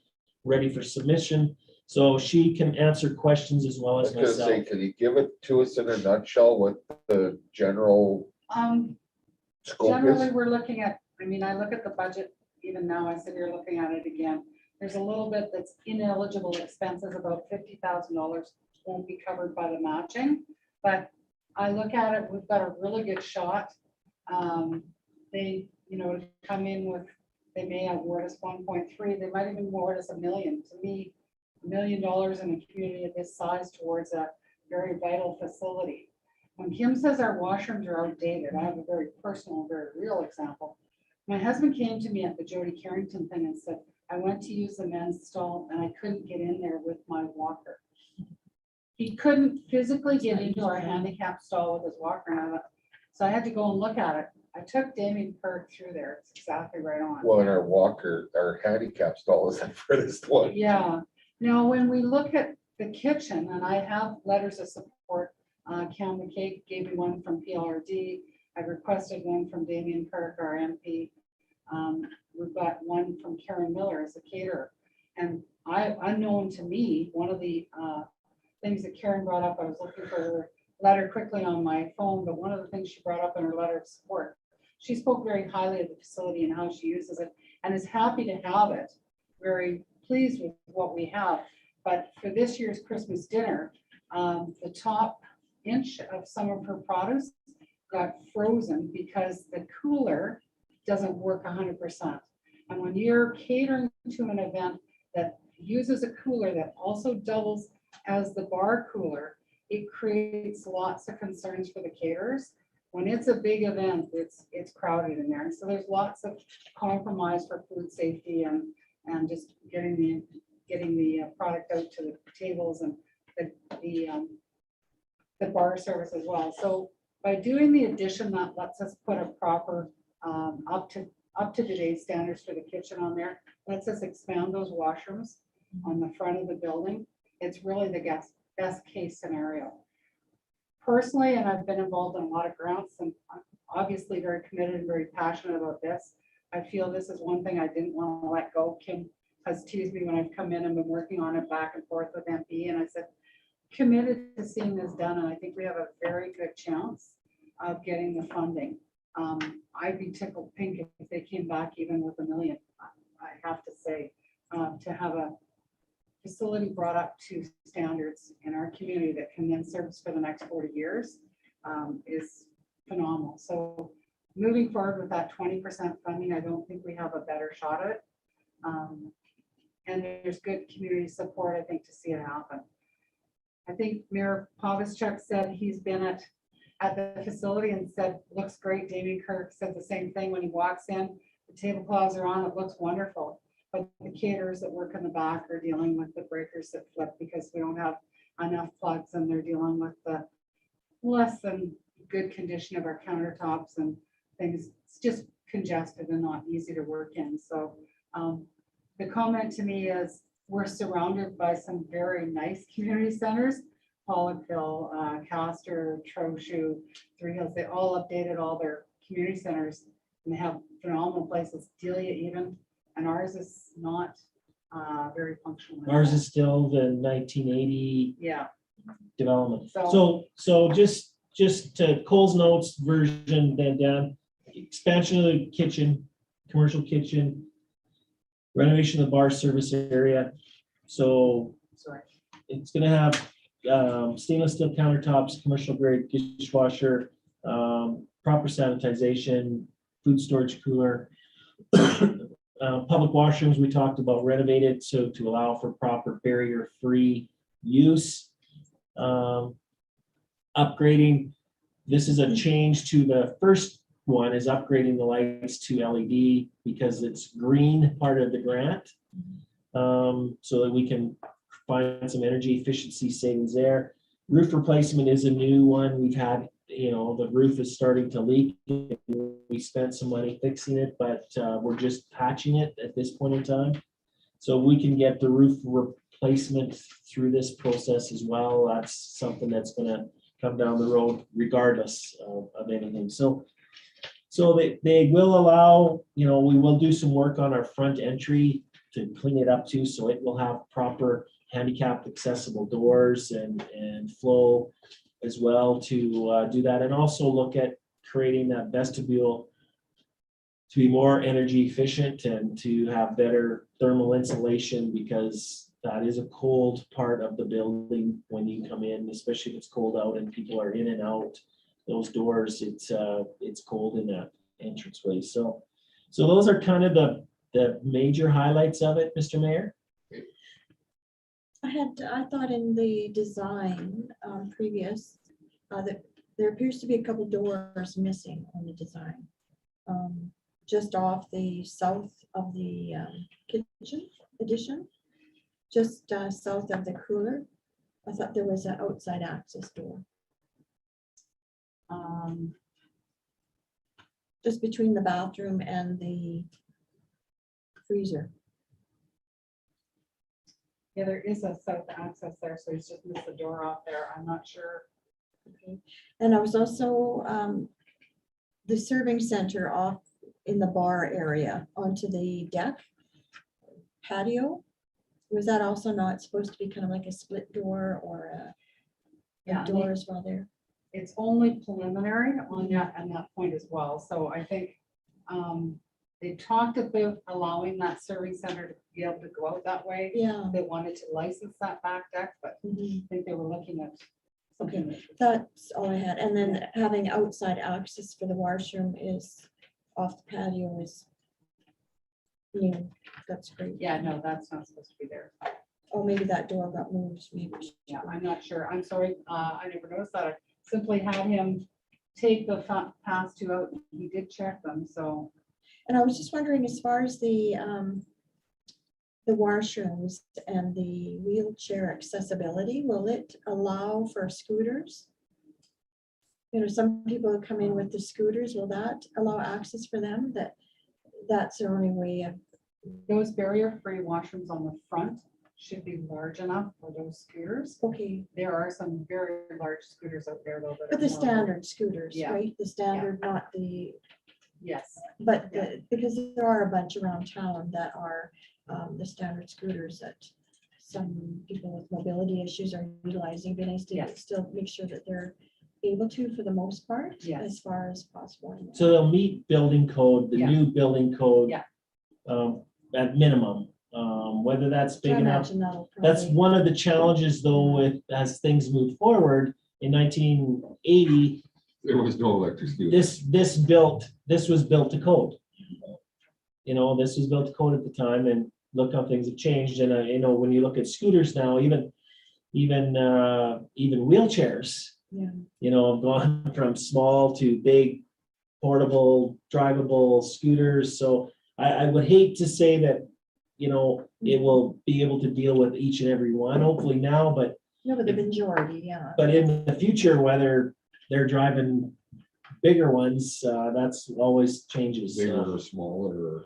ready for submission. So she can answer questions as well I as was gonna say, myself. can you give it to us in a nutshell what the general scope Generally, is? we're looking at, I look at the budget, even now, I sit here looking at it again. There's a little bit that's ineligible expenses, about $50,000 won't be covered by the matching. But I look at it, we've got a really good shot. They, come in with, they may award us 1.3, they might even award us $1 million. To me, $1 million in a community of this size towards a very vital facility. When Kim says our washrooms are outdated, I have a very personal, very real example. My husband came to me at the Jody Carrington thing and said, I went to use the men's stall and I couldn't get in there with my walker. He couldn't physically get into our handicap stall with his walker. So I had to go and look at it. I took Damien Perk through there. It's exactly right on. Well, in our handicap stall is the furthest one. Yeah. Now, when we look at the kitchen, and I have letters of support, Cam McKay gave me one from PLRD. I requested one from Damien Perk, our MP. We've got one from Karen Miller as a caterer. And unknown to me, one of the things that Karen brought up, I was looking for her letter quickly on my phone, but one of the things she brought up in her letter of support, she spoke very highly of the facility and how she uses it and is happy to have it. Very pleased with what we have. But for this year's Christmas dinner, the top inch of some of her produce got frozen because the cooler doesn't work 100%. And when you're catering to an event that uses a cooler that also doubles as the bar cooler, it creates lots of concerns for the caterers. When it's a big event, it's crowded in there. And so there's lots of compromise for food safety and just getting the product out to the tables and the bar service as well. So by doing the addition, that lets us put a proper up to today's standards for the kitchen on there. Lets us expand those washrooms on the front of the building. It's really the best case scenario. Personally, and I've been involved in a lot of grants and I'm obviously very committed and very passionate about this. I feel this is one thing I didn't want to let go. Kim has teased me when I've come in and been working on it back and forth with MP, and I said, committed to seeing this done, and I think we have a very good chance. of getting the funding. I'd be tickled pink if they came back even with $1 million, I have to say, to have a facility brought up to standards in our community that can then service for the next 40 years is phenomenal. So moving forward with that 20% funding, I don't think we have a better shot at it. And there's good community support, I think, to see it happen. I think Mayor Pavischuk said he's been at the facility and said, looks great. Damien Kirk said the same thing when he walks in. The tablecloths are on, it looks wonderful. But the caterers that work in the back are dealing with the breakers that flip because we don't have enough plugs, and they're dealing with the less than good condition of our countertops and things. It's just congested and not easy to work in. So the comment to me is we're surrounded by some very nice community centers. Pollockville, Castor, Trochu, Three Hills, they all updated all their community centers and they have phenomenal places. Delia even, and ours is not very functional. Ours is still the 1980 Yeah. development. So- So just to Cole's notes version, then down, expansion of the kitchen, commercial kitchen, renovation of the bar service area. So Sorry. it's gonna have stainless steel countertops, commercial grade dishwasher, proper sanitization, food storage cooler. Public washrooms, we talked about renovated, so to allow for proper barrier-free use. Upgrading, this is a change to the first one, is upgrading the lights to LED because it's green part of the grant. So that we can find some energy efficiency savings there. Roof replacement is a new one. We've had, the roof is starting to leak. We spent some money fixing it, but we're just patching it at this point in time. So we can get the roof replacement through this process as well. That's something that's gonna come down the road regardless of anything. So they will allow, we will do some work on our front entry to clean it up too, so it will have proper handicapped accessible doors and flow as well to do that, and also look at creating that vestibule to be more energy efficient and to have better thermal insulation, because that is a cold part of the building when you come in, especially if it's cold out and people are in and out those doors. It's cold in that entranceway. So those are kind of the major highlights of it, Mr. Mayor. I thought in the design previous, that there appears to be a couple doors missing on the design. Just off the south of the kitchen addition, just south of the cooler. I thought there was an outside access door. Just between the bathroom and the freezer. Yeah, there is a south access there, so he's just missed the door off there. I'm not sure. Okay. And I was also the serving center off in the bar area onto the deck patio. Was that also not supposed to be kind of like a split door or a door as well there? It's only preliminary on that point as well. So I think they talked about allowing that serving center to be able to go out that way. Yeah. They wanted to license that back deck, but I think they were looking at something. Okay, that's all I had. And then having outside access for the washroom is off the patio is new. That's great. Yeah, no, that's not supposed to be there. Oh, maybe that door got moved, maybe. Yeah, I'm not sure. I'm sorry. I never noticed that. I simply had him take the past two out. He did check them, so. And I was just wondering, as far as the washrooms and the wheelchair accessibility, will it allow for scooters? Some people come in with the scooters, will that allow access for them? That's the only way of. Those barrier-free washrooms on the front should be large enough for those scooters. Okay, There are some very large scooters out there though. that but are the more- standard scooters, Yeah. right? The standard, not the, Yes. but because there are a bunch around town that are the standard scooters that some people with mobility issues are utilizing, but I still Yes. still make sure that they're able to for the most part, Yes. as far as possible. So they'll meet building code, the Yeah. new building code. Yeah. At minimum, whether that's So I big enough. imagine that'll That's probably- one of the challenges though with, as things move forward, in 1980, There was no electricity. this was built to code. You know, this was built to code at the time, and look how things have changed, and you know, when you look at scooters now, even wheelchairs. Yeah. You know, have gone from small to big, portable, drivable scooters, so I would hate to say that, you know, it will be able to deal with each and every one, hopefully now, but No, but the majority, yeah. but in the future, whether they're driving bigger ones, that's always changes. Bigger or smaller.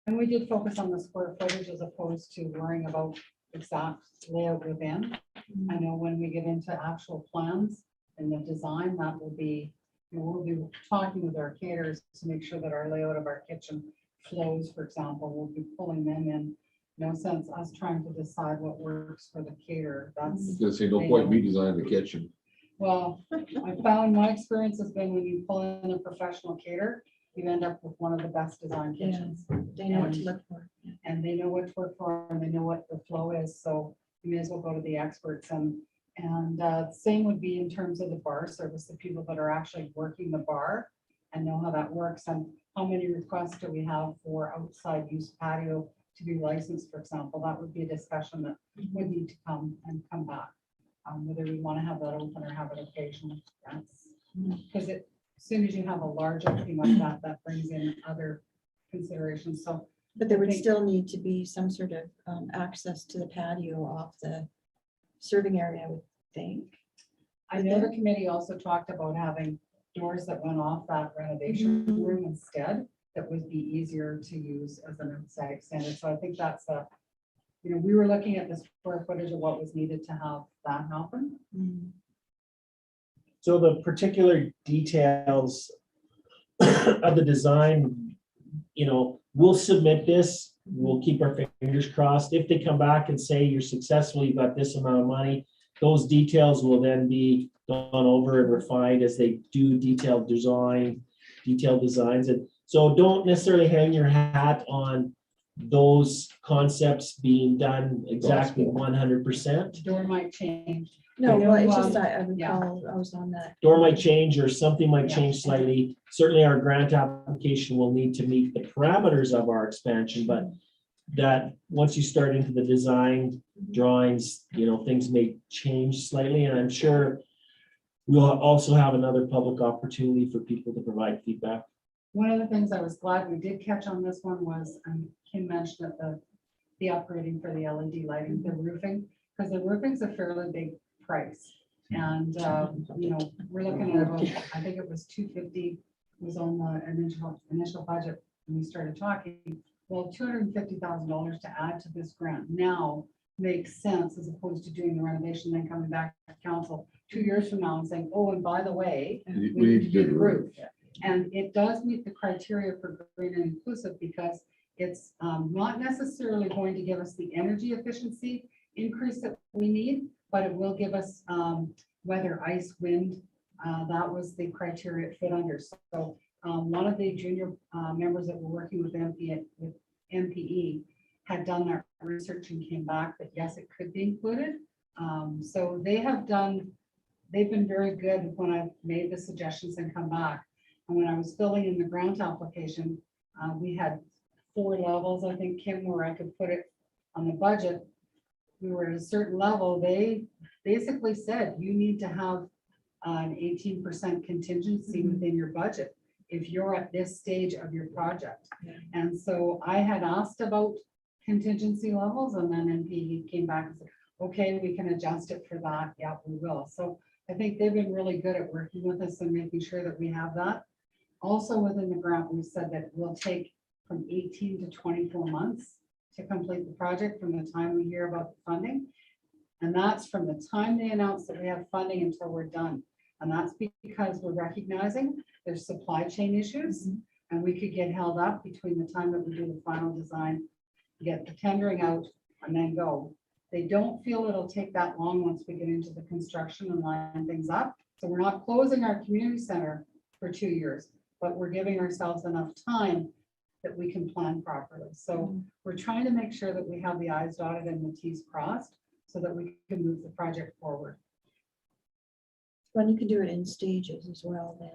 And we did focus on the square footage as opposed to worrying about exact layout within. I know when we get into actual plans and the design, that will be, you know, we'll be talking with our caterers to make sure that our layout of our kitchen flows, for example, we'll be pulling them in. No sense us trying to decide what works for the caterer. I That's, was gonna say, no point me designing the kitchen. well, I found my experience has been when you pull in a professional caterer, you end up with one of the best designed Yeah. kitchens. They know what to look for. And they know what to look for, and they know what the flow is, so you may as well go to the experts, and same would be in terms of the bar service, the people that are actually working the bar and know how that works, and how many requests do we have for outside use patio to be licensed, for example. That would be a discussion that would need to come back, whether we want to have that open or have it occasionally. That's because as soon as you have a large opening like that, that brings in other considerations, so. But there would Okay. still need to be some sort of access to the patio off the serving area, I would think. I know the committee also talked about having doors that went off that renovation room instead, that would be easier to use as an outside extended. So I think that's we were looking at the square footage of what was needed to have that happen. So the particular details of the design, you know, we'll submit this, we'll keep our fingers crossed. If they come back and say you're successful, you've got this amount of money, those details will then be gone over and refined as they do detailed designs. And so don't necessarily hang your hat on those concepts being done exactly 100%. Door might change. No, I know, well, it's just, I yeah. recall, I was on that. Door might change or something might Yeah. change slightly. Certainly, our grant application will need to meet the parameters of our expansion, but that, once you start into the design drawings, you know, things may change slightly, and I'm sure we'll also have another public opportunity for people to provide feedback. One of the things I was glad we did catch on this one was, Kim mentioned that the upgrading for the LED lighting, the roofing, because the roofing's a fairly big price. And, we're looking at about, I think it was 250 was on the initial budget when we started talking. Well, $250,000 to add to this grant now makes sense as opposed to doing the renovation, then coming back to council 2 years from now and saying, oh, and by the way, We we need to do the roof. And it does meet the criteria for green and inclusive because it's not necessarily going to give us the energy efficiency increase that we need, but it will give us weather, ice, wind. That was the criteria it fit under. So one of the junior members that were working with MPE had done their research and came back that yes, it could be included. So they've been very good when I've made the suggestions and come back. And when I was filling in the grant application, we had 4 levels, I think, Kim, where I could put it on the budget. We were at a certain level. They basically said you need to have an 18% contingency within your budget if you're at this stage of your project. And so I had asked about contingency levels, and then NP came back and said, okay, we can adjust it for that. Yeah, we will. So I think they've been really good at working with us and making sure that we have that. Also within the grant, we said that we'll take from 18 to 24 months to complete the project from the time we hear about the funding. And that's from the time they announce that we have funding until we're done. And that's because we're recognizing there's supply chain issues and we could get held up between the time that we do the final design, get the tendering out and then go. They don't feel it'll take that long once we get into the construction and line things up. So we're not closing our community center for 2 years, but we're giving ourselves enough time that we can plan properly. So we're trying to make sure that we have the i's dotted and the t's crossed so that we can move the project forward. Well, you can do it in stages as well then.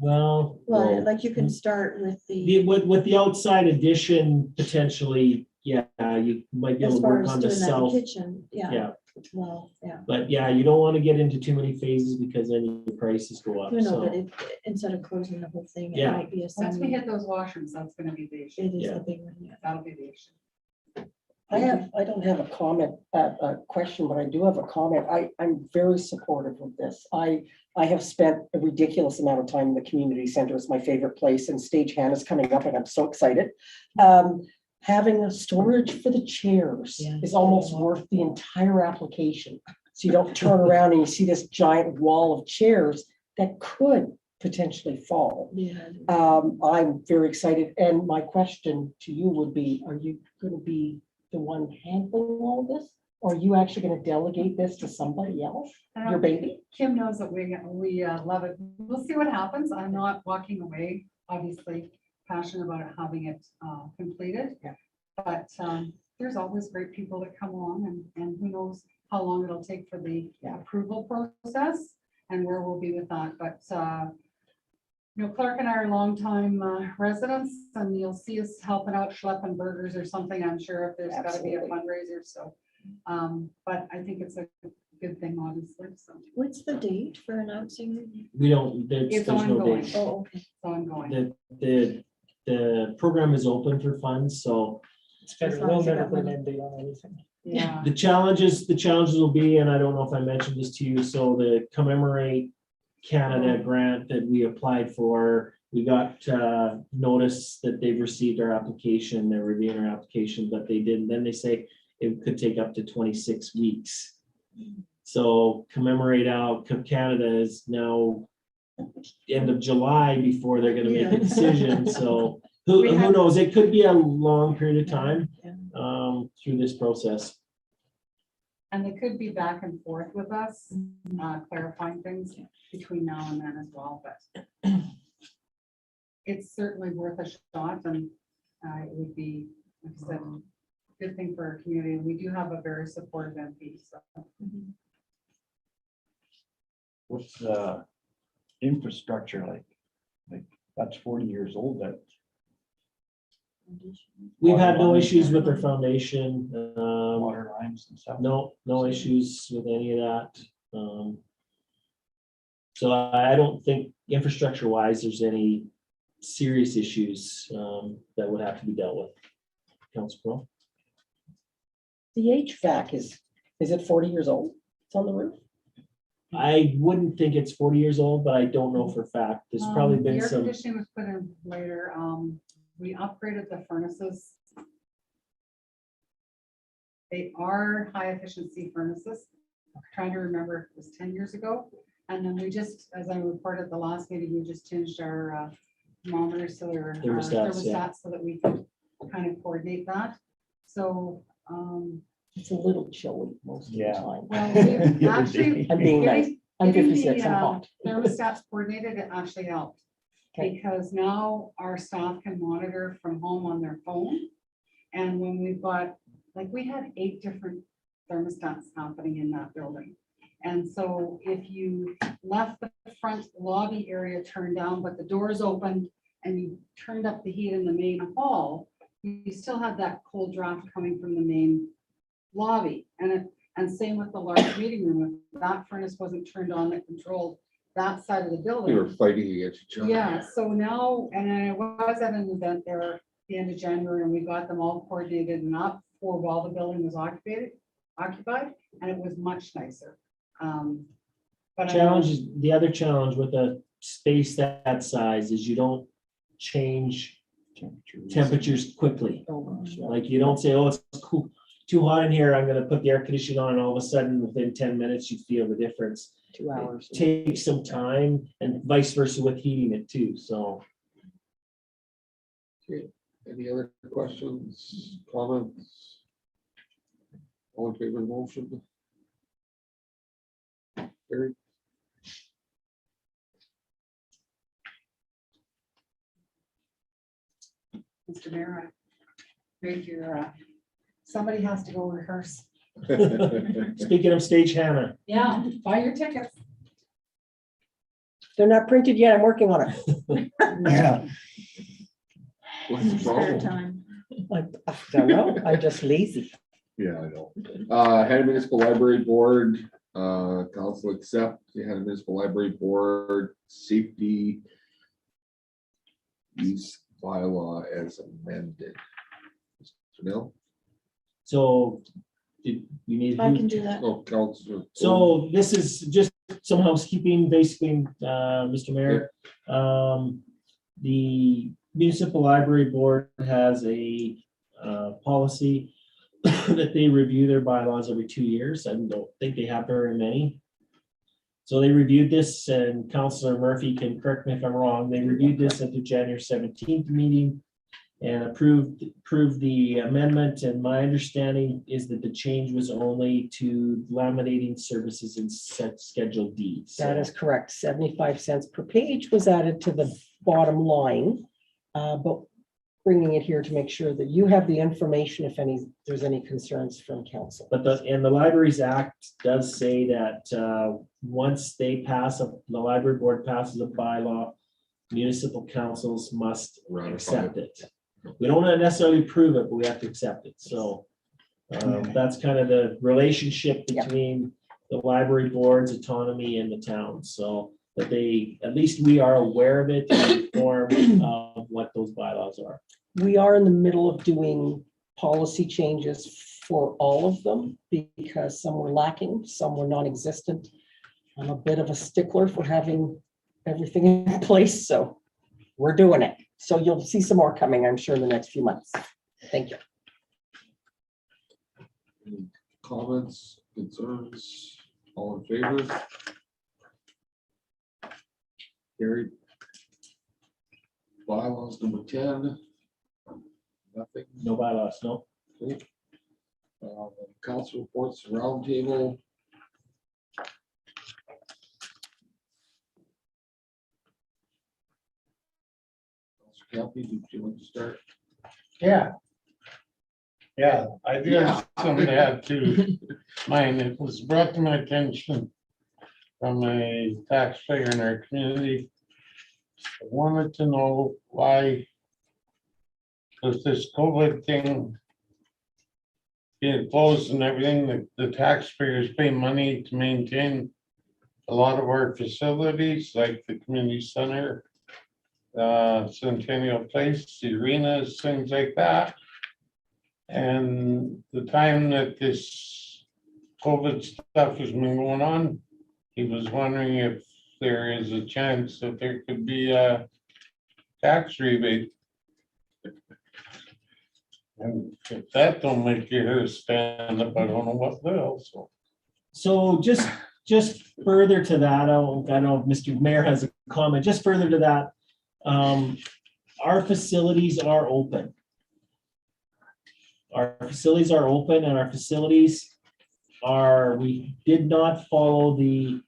Well, Well, like you can start with with the outside addition, potentially, yeah, you might be able as to far work as on the doing that in south. kitchen, yeah, Yeah, well, yeah. but yeah, you don't want to get into too many phases because then your prices go up, You know, but so. if, instead of closing the whole thing, it Yeah. might be a Once we semi, hit those washrooms, that's gonna be the issue. it is Yeah. the big one, yeah. That'll be the issue. I don't have a comment, a question, but I do have a comment. I'm very supportive of this. I have spent a ridiculous amount of time in the community center. It's my favorite place, and Stagehand is coming up and I'm so excited. Having a storage for the chairs Yeah. is almost worth the entire application. So you don't turn around and you see this giant wall of chairs that could potentially fall. Yeah. I'm very excited, and my question to you would be, are you gonna be the one handling all of this? Or are you actually gonna delegate this to somebody else, your baby? Kim knows that we love it. We'll see what happens. I'm not walking away, obviously passionate about having it completed. Yeah. But there's always great people that come along and who knows how long it'll take for the approval process and where we'll be with that. But you know, Clark and I are longtime residents, and you'll see us helping out schlepping burgers or something, I'm sure, if there's gotta be a Absolutely. fundraiser, so. But I think it's a good thing, obviously, so What's the date for announcing? We don't, there's It's no ongoing. date. Oh, okay. it's ongoing. The program is open for funds, so It's better, As long we'll as you never got put an money. end date on anything. Yeah, the challenges will be, and I don't know if I mentioned this to you, so the Commemorate Canada grant that we applied for, we got notice that they've received our application, they're reviewing our application, but they didn't, then they say it could take up to 26 weeks. So Commemorate out, Canada is now end of July before they're gonna make a Yeah. decision, so who We had- knows, it could be a long period of time Yeah. through this process. and they could be back and forth with us, clarifying things between now and then as well, but it's certainly worth a shot, and it would be, like I said, a good thing for our community. We do have a very supportive MP, so. What's the infrastructure like? Like, that's 40 years old, that. We've had no Water issues lines. with their foundation, Water lines and stuff. no issues with any of that. So I don't think infrastructure wise, there's any serious issues that would have to be dealt with. Council Pro? The HVAC is it 40 years old? It's on the roof? I wouldn't think it's 40 years old, but I don't know for a fact. There's probably The been air some, conditioning was put in later. We upgraded the furnaces. They are high efficiency furnaces. I'm trying to remember if it was 10 years ago. And then we just, as I reported at the last meeting, we just changed our thermometers so our Thermostats, yeah. thermostats so that we could kind of coordinate that. So, It's a little chilly most of the Yeah. time. well, we actually. I'm being nice. I'm Getting 56, I'm the, hot. Thermostats coordinated, it actually helped. Okay. Because now our staff can monitor from home on their phone. And when we've got, like, we had 8 different thermostats happening in that building. And so if you left the front lobby area turned down, but the doors opened and you turned up the heat in the main hall, you still had that cold draft coming from the main lobby. And same with the large meeting room. If that furnace wasn't turned on that controlled that side of the building. We were fighting against each other. Yeah, so now, and I was at an event there at the end of January, and we got them all coordinated and up for while the building was occupied, and it was much nicer. But I know- the other challenge with a space that size is you don't change temperatures quickly. Oh, gosh, yeah. Like you don't say, oh, it's cool, too hot in here, I'm gonna put the air conditioning on, and all of a sudden, within 10 minutes, you feel the difference. 2 hours. It takes some time, and vice versa with heating it too, so. Any other questions, comments? All in favor of the motion? Carried. Mr. Mayor, I read your, somebody has to go rehearse. Speaking of Stagehand, Yeah, buy your tickets. They're not printed yet. I'm working on it. Yeah. What's the Spare problem? time. I don't know. I'm just lazy. Yeah, I know. Hannah Municipal Library Board, council accept the Hannah Municipal Library Board safety use bylaw as amended. Mr. Mill? so did you need? I can do that. Oh, council. So this is just some housekeeping, basically, Mr. Mayor. The municipal library board has a policy that they review their bylaws every 2 years. I don't think they have very many. So they reviewed this, and Councillor Murphy can correct me if I'm wrong. They reviewed this at the January 17th meeting and approved the amendment. And my understanding is that the change was only to laminating services in Schedule D. That is correct. 75 cents per page was added to the bottom line. But bringing it here to make sure that you have the information if there's any concerns from council. But the Libraries Act does say that once they the library board passes a bylaw, municipal councils must Ratify accept it. We don't necessarily prove it, but we have to accept it. So that's kind of the relationship Yeah. between the library board's autonomy and the town. So that at least we are aware of it and informed of what those bylaws are. We are in the middle of doing policy changes for all of them because some were lacking, some were non-existent. I'm a bit of a stickler for having everything in place, so we're doing it. So you'll see some more coming, I'm sure, in the next few months. Thank you. Any comments, concerns, all in favor? Carried. Bylaws number 10. Nothing. No bylaws, no. Council reports roundtable. Kathy, did you want to start? Yeah. Yeah, I do have something to add to mine. It was brought to my attention from a taxpayer in our community. I wanted to know why with this COVID thing being closed and everything, the taxpayers pay money to maintain a lot of our facilities, like the community center, Centennial Place, the arenas, things like that. And the time that this COVID stuff has been going on, he was wondering if there is a chance that there could be a tax rebate. And if that don't make your hair stand up, I don't know what will, so. So just further to that, I don't know if Mr. Mayor has a comment, just further to that. Our facilities are open. Our facilities are open and our facilities we did not follow the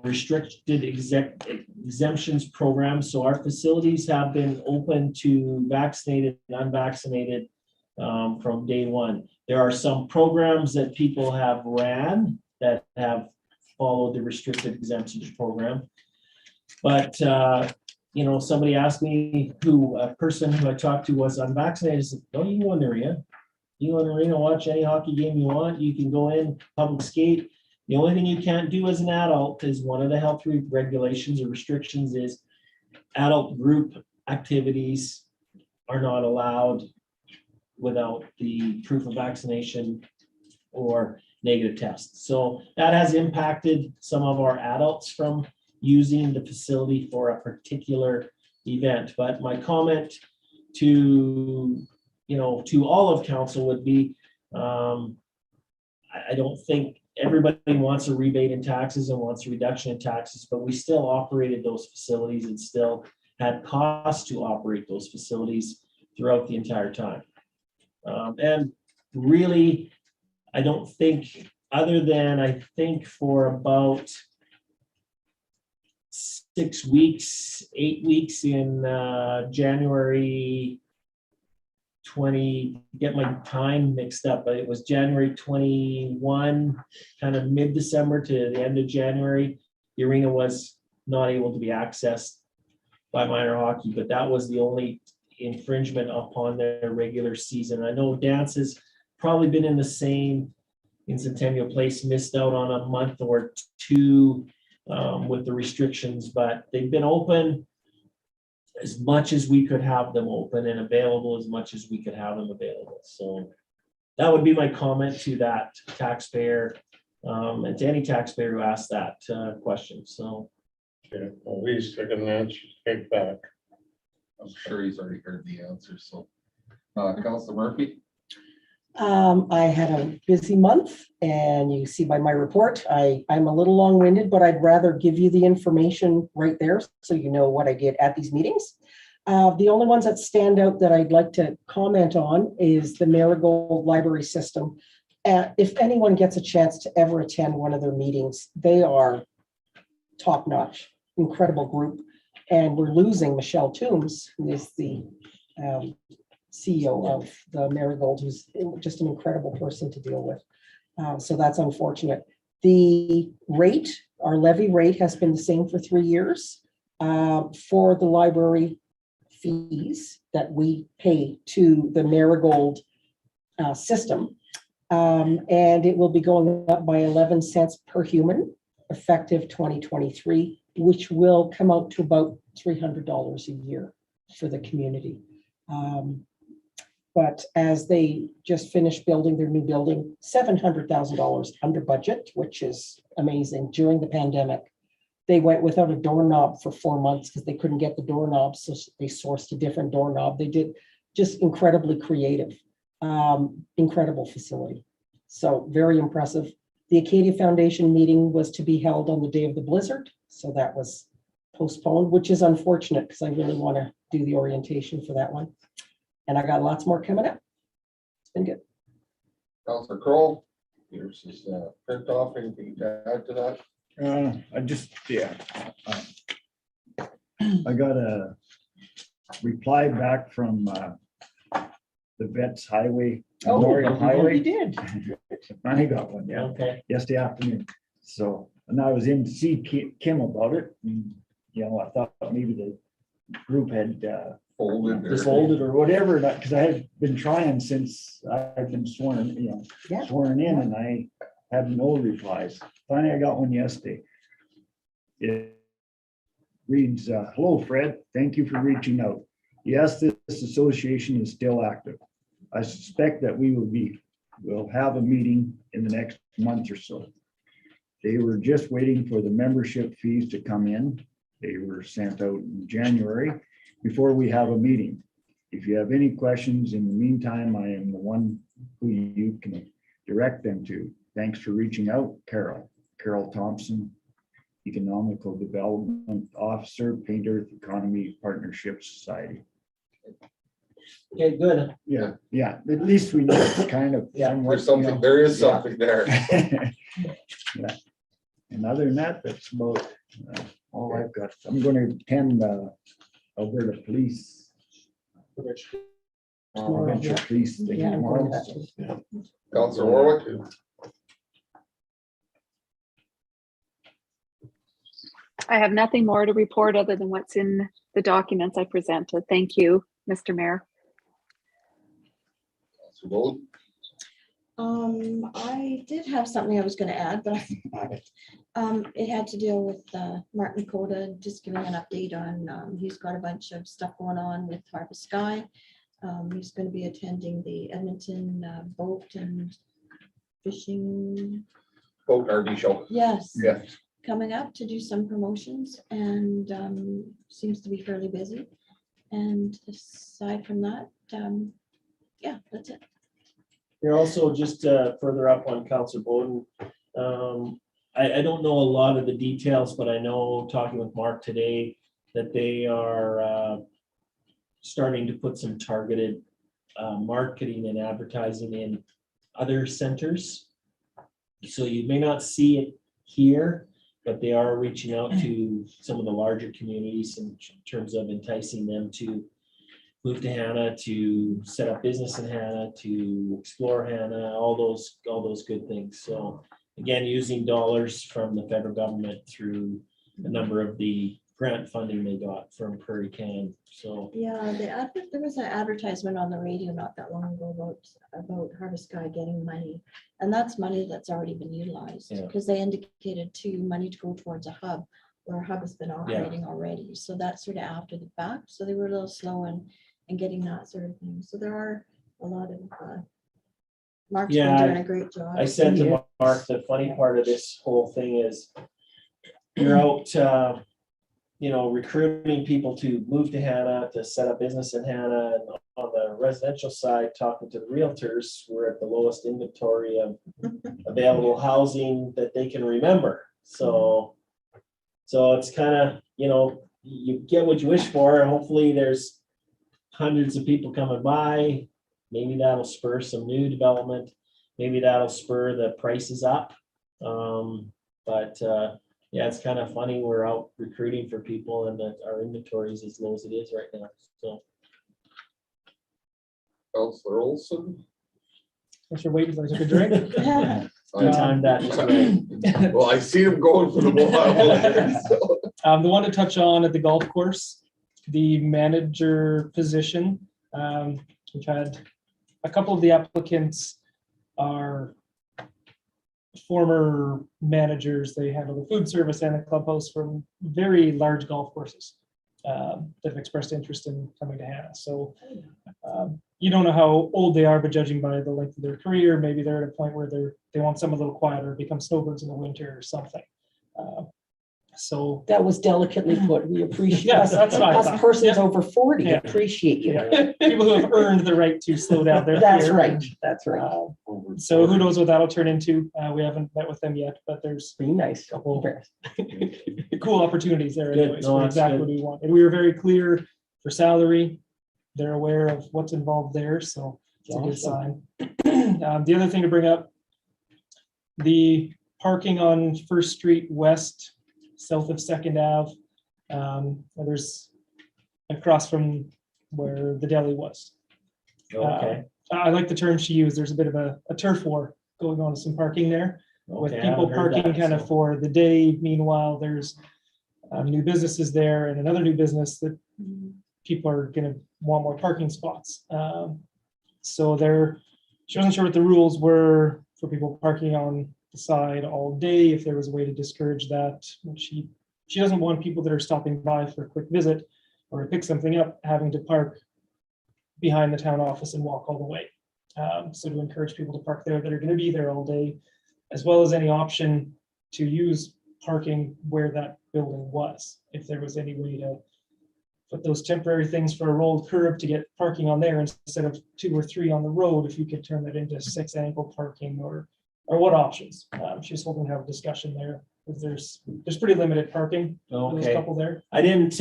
restricted exemptions program. So our facilities have been open to vaccinated and unvaccinated from day one. There are some programs that people have ran that have followed the restricted exemptions program. But somebody asked me a person who I talked to was unvaccinated. I said, no, you can go in the arena. You go in the arena, watch any hockey game you want. You can go in, public skate. The only thing you can't do as an adult is one of the health regulations or restrictions is adult group activities are not allowed without the proof of vaccination or negative tests. So that has impacted some of our adults from using the facility for a particular event. But my comment to all of council would be, I don't think everybody wants a rebate in taxes and wants a reduction in taxes, but we still operated those facilities and still had costs to operate those facilities throughout the entire time. And really, I don't think, other than I think for about 6 weeks, 8 weeks in January get my time mixed up, but it was January 21, kind of mid-December to the end of January. The arena was not able to be accessed by minor hockey, but that was the only infringement upon their regular season. I know dance has probably been in the same, in Centennial Place, missed out on a month or two with the restrictions, but they've been open as much as we could have them open and available as much as we could have them available. So that would be my comment to that taxpayer and to any taxpayer who asked that question. So. Okay, at least I can answer, take back. I'm sure he's already heard the answer, so. Councilor Murphy? I had a busy month, and you see by my report, I'm a little long-winded, but I'd rather give you the information right there so you know what I did at these meetings. The only ones that stand out that I'd like to comment on is the Marigold Library System. If anyone gets a chance to ever attend one of their meetings, they are top-notch, incredible group. And we're losing Michelle Toombs, who is the CEO of the Marigold, who's just an incredible person to deal with. So that's unfortunate. The rate, our levy rate has been the same for 3 years for the library fees that we pay to the Marigold system. And it will be going up by 11 cents per human, effective 2023, which will come out to about $300 a year for the community. But as they just finished building their new building, $700,000 under budget, which is amazing. During the pandemic, they went without a doorknob for 4 months because they couldn't get the doorknob, so they sourced a different doorknob. They did just incredibly creative, incredible facility. So very impressive. The Acadia Foundation meeting was to be held on the day of the blizzard, so that was postponed, which is unfortunate because I really want to do the orientation for that one. And I got lots more coming up. It's been good. Councilor Kroll, yours is print off, anything to add to that? I just, yeah. I got a reply back from the Vets Highway, Memorial You Highway. did. I got one, yeah, Okay. yesterday afternoon. So, and I was in to see Kim about it. And, you know, I thought maybe the group had Folded or- disfolded or whatever, because I had been trying since I've been sworn, Yeah. sworn in, and I had no replies. Finally, I got one yesterday. It reads, hello, Fred. Thank you for reaching out. Yes, this association is still active. I suspect that we'll have a meeting in the next month or so. They were just waiting for the membership fees to come in. They were sent out in January before we have a meeting. If you have any questions in the meantime, I am the one who you can direct them to. Thanks for reaching out, Carol. Carol Thompson, Economical Development Officer, Paint Earth Economy Partnership Society. Okay, good. Yeah, at least we know it's kind of. Yeah, somewhat, There's something, you know, there is yeah. something there. Yeah. And other than that, that's about all I've got. I'm going to attend Alberta Police. Provincial Police thing Yeah, I'm going tomorrow. to that too. Councilor Warwick? I have nothing more to report other than what's in the documents I presented. Thank you, Mr. Mayor. Councilor Gold? I did have something I was gonna add, but I forgot it. It had to deal with Martin Coda, just giving an update on, he's got a bunch of stuff going on with Harvest Sky. He's gonna be attending the Edmonton boat and fishing, Boat RV show. yes. Yeah. Coming up to do some promotions and seems to be fairly busy. And aside from that, yeah, that's it. You're also just further up on Councilor Bowden. I don't know a lot of the details, but I know, talking with Mark today, that they are starting to put some targeted marketing and advertising in other centers. So you may not see it here, but they are reaching out to some of the larger communities in terms of enticing them to move to Hannah, to set up business in Hannah, to explore Hannah, all those good things. So again, using dollars from the federal government through a number of the grant funding they got from Prairie Can. So Yeah, there was an advertisement on the radio not that long ago about Harvest Sky getting money. And that's money that's already been utilized, Yeah. because they indicated money to go towards a hub, where a hub has been operating already. So that's sort of after the fact. So they were a little slow in getting that sort of thing. So there are a lot of, Mark's been Yeah, doing a great job. I said to Mark, the funny part of this whole thing is you're out, recruiting people to move to Hannah, to set up business in Hannah. And on the residential side, talking to the realtors, we're at the lowest inventory of available housing that they can remember. So it's kind of, you get what you wish for, and hopefully there's hundreds of people coming by. Maybe that'll spur some new development. Maybe that'll spur the prices up. Yeah, it's kind of funny. We're out recruiting for people and that our inventory is as low as it is right now. So. Counselor Olson. Thanks for waiting, I took a drink. Good time that just right. Well, I see him going for the ball. The one to touch on at the golf course, the manager position. We've had a couple of the applicants are former managers. They handle the food service and the clubhouse from very large golf courses that have expressed interest in coming to Hannah. So you don't know how old they are, but judging by the length of their career, maybe they're at a point where they want something a little quieter, become snowbirds in the winter or something. So That was delicately put. We appreciate Yes, that's what I us thought. persons Yeah. over 40 Yeah. appreciate you. people who have earned the right to slow down their That's career. right. That's right. So who knows what that'll turn into? We haven't met with them yet, but there's Be nice. couple cool opportunities there Good. anyways, No, for that's exactly good. what we want. And we were very clear for salary. They're aware of what's involved there, so it's a good sign. The other thing to bring up, the parking on First Street West, south of Second Ave. There's across from where the deli was. Okay. I like the term she used. There's a bit of a turf war going on with some parking there, with Okay, I people haven't heard parking that, kind of so. for the day. Meanwhile, there's new businesses there and another new business that people are gonna want more parking spots. So she wasn't sure what the rules were for people parking on the side all day, if there was a way to discourage that. She doesn't want people that are stopping by for a quick visit or to pick something up, having to park behind the town office and walk all the way. So to encourage people to park there that are gonna be there all day, as well as any option to use parking where that building was. If there was any way to put those temporary things for a rolled curb to get parking on there instead of 2 or 3 on the road, if you could turn that into 6 angle parking or what options. She was hoping to have a discussion there, because there's pretty limited parking. There's a Okay. couple there. I didn't,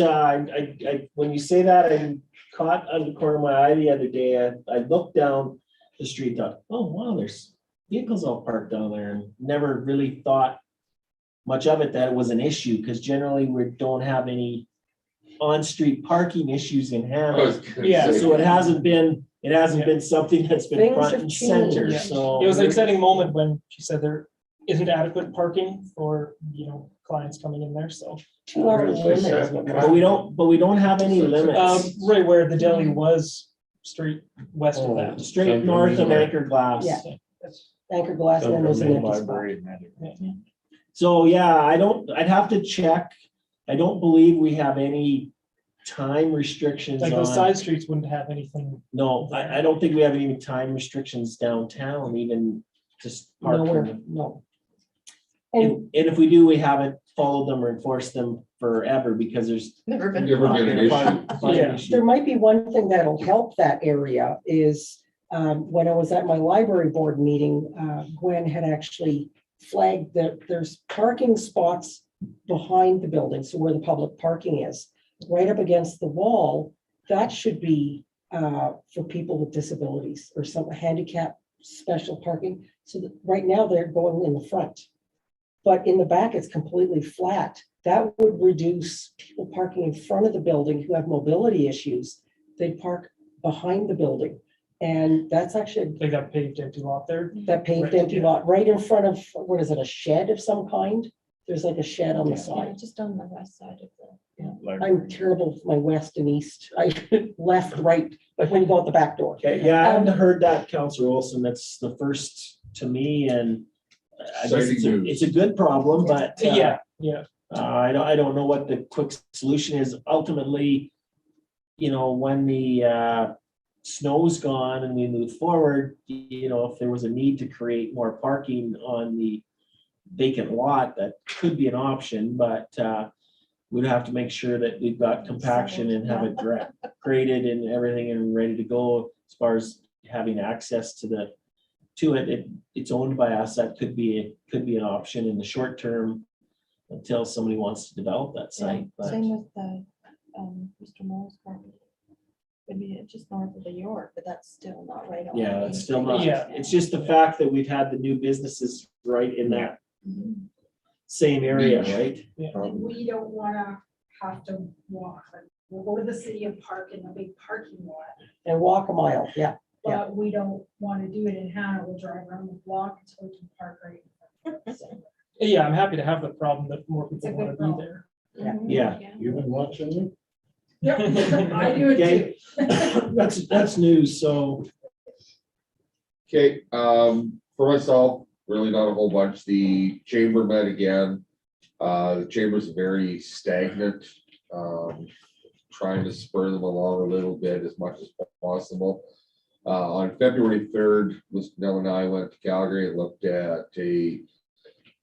when you say that, I caught on the corner of my eye the other day. I looked down the street, thought, oh, wow, there's vehicles all parked down there, and never really thought much of it, that it was an issue, because generally we don't have any on-street parking issues in Hannah. Yeah, So it hasn't been something that's been Things front have and center, changed. so. It was an exciting moment when she said there isn't adequate parking for, clients coming in there, so. 2 hour Where's limit. this is at? what But we don't have any limits. Right where the deli was, straight west of Oh. that. Straight north of Anchor Glass. Yeah. Anchor Glass, and then there's an empty spot. Library manager. So, yeah, I'd have to check. I don't believe we have any time restrictions Like those on, side streets wouldn't have anything. no, I don't think we have any time restrictions downtown, even just Nowhere, parking. no. And And if we do, we haven't followed them or enforced them forever, because there's. Never been. Never been an issue. Yeah. there might be one thing that'll help that area is, when I was at my library board meeting, Gwen had actually flagged that there's parking spots behind the building, so where the public parking is, right up against the wall. That should be for people with disabilities or some handicap special parking. So that right now they're going in the front, but in the back it's completely flat. That would reduce people parking in front of the building who have mobility issues. They park behind the building. And that's actually Like that paved empty lot there. that paved Right, empty yeah. lot right in front of, what is it, a shed of some kind? There's like a shed on the Yeah, side. just on the west side of the. I'm terrible with my west and east. I left, right, but when you go out the back door. Okay, yeah, I haven't Um, heard that, Counselor Olson. That's the first to me, and I guess Exciting news. it's a good problem, but Yeah, I don't know what the quick solution is. Ultimately, when the snow's gone and we move forward, if there was a need to create more parking on the vacant lot, that could be an option, but we'd have to make sure that we've got compaction and have it graded and everything and ready to go as far as having access to it. It's owned by us. That could be an option in the short term until somebody wants to develop that site. But Same with the, Mr. Moore's property. Would be just north of the York, but that's still not right on. yeah, Main that's still Street. not, Yeah. it's just the fact that we've had the new businesses right in that Mhm. same area, right? And we don't wanna have to walk, like, we'll go to the city and park in a big parking lot, And walk a mile, yeah. Yeah. but we don't wanna do it in Hannah, we'll drive around the block until we can park right. So, yeah, I'm happy to have the problem that more It's a people good want to problem. be there. Mhm. Yeah. You've been watching it? Yep, I do it Okay. too. That's news, so Okay, for myself, really not a whole bunch. The chamber met again. The chamber's very stagnant. Trying to spur them along a little bit as much as possible. On February 3rd, Mr. Nell and I went to Calgary and looked at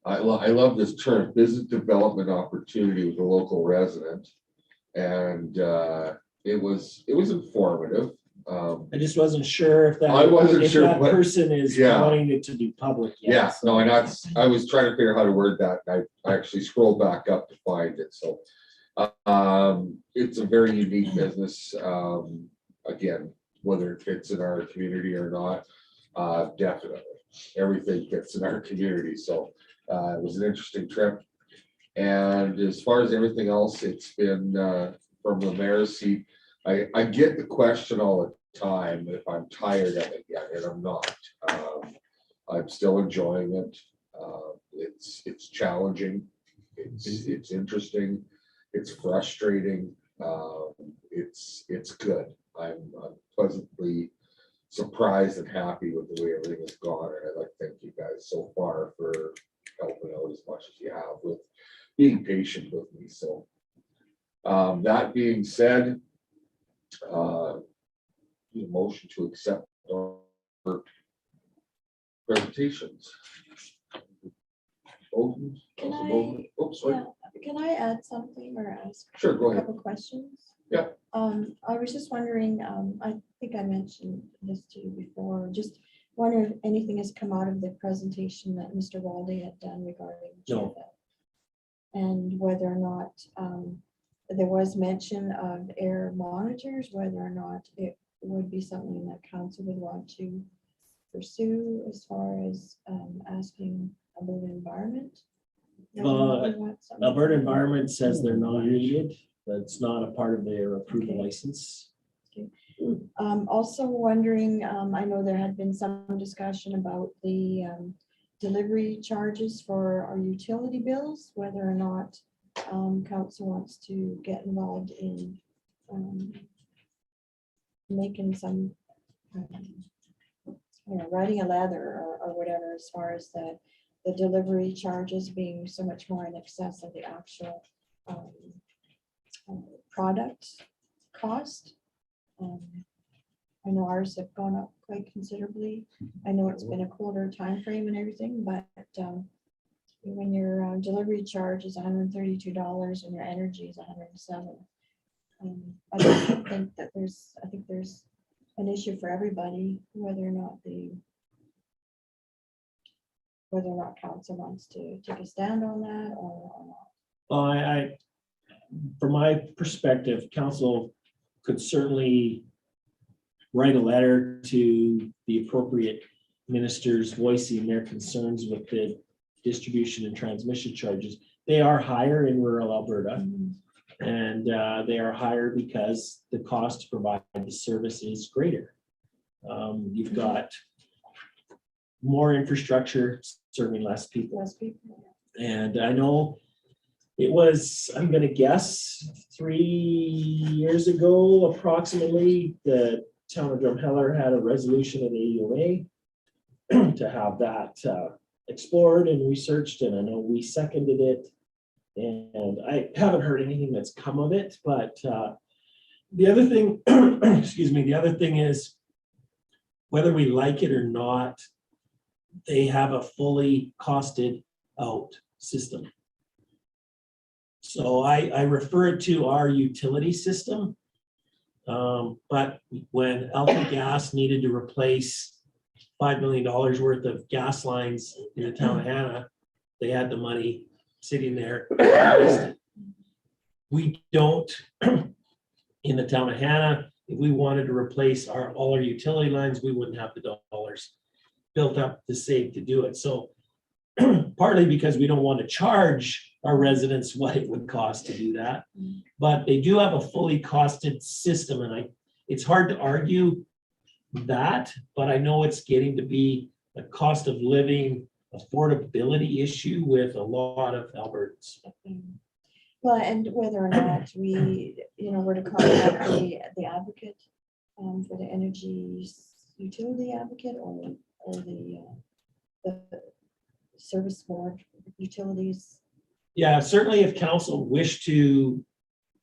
I love this term, business development opportunity with a local resident. And it was informative. I just wasn't sure if that. I wasn't if sure that what- person is Yeah. wanting it to be public. yet, Yeah, so- no, and I was trying to figure out how to word that. I actually scrolled back up to find it, so. It's a very unique business. Again, whether it fits in our community or not, definitely. Everything fits in our community, so it was an interesting trip. And as far as everything else, it's been from the mayor's seat. I get the question all the time if I'm tired of it yet, and I'm not. I'm still enjoying it. It's challenging. It's interesting. It's frustrating. It's good. I'm pleasantly surprised and happy with the way everything has gone. And I'd like to thank you guys so far for helping out as much as you have with being patient with me. So that being said, the motion to accept our presentations. Bowden, Can Councilor I- Bowden. Oops, sorry. Yeah, can I add something or ask Sure, go a ahead. couple questions? Yeah. I was just wondering, I think I mentioned this to you before, just wonder if anything has come out of the presentation that Mr. Walde had done regarding. No. GFL. And whether or not, there was mention of air monitors, whether or not it would be something that council would want to pursue as far as, asking about the environment. Whether or not we want something- Alberta Environment says they're not needed. That's not a part of their approval Okay. license. Also wondering, I know there had been some discussion about the delivery charges for our utility bills, whether or not council wants to get involved in making some, writing a letter or whatever, as far as the delivery charges being so much more in excess of the actual product cost. I know ours have gone up quite considerably. I know it's been a colder time frame and everything, but when your delivery charge is $132 and your energy is $107, I don't think that I think there's an issue for everybody, whether or not council wants to take a stand on that or not. Well, from my perspective, council could certainly write a letter to the appropriate ministers voicing their concerns with the distribution and transmission charges. They are higher in rural Alberta. And they are higher because the cost to provide the service is greater. You've got more infrastructure serving less people. Less people. And I know it was, I'm gonna guess, 3 years ago approximately, the town of Drumheller had a resolution of the AUMA to have that explored and researched, and I know we seconded it. And I haven't heard anything that's come of it, but the other thing, excuse me, the other thing is whether we like it or not, they have a fully costed out system. So I refer it to our utility system. But when Alpha Gas needed to replace $5 million worth of gas lines in the town of Hannah, they had the money sitting there. We don't, in the town of Hannah, if we wanted to replace all our utility lines, we wouldn't have the dollars built up to save to do it. So partly because we don't want to charge our residents what it would cost to do that. But they do have a fully costed system, and it's hard to argue that, but I know it's getting to be a cost of living affordability issue with a lot of Albertans. Well, and whether or not we, were to contact the advocate for the energy utility advocate or the service board utilities. Yeah, certainly if council wish to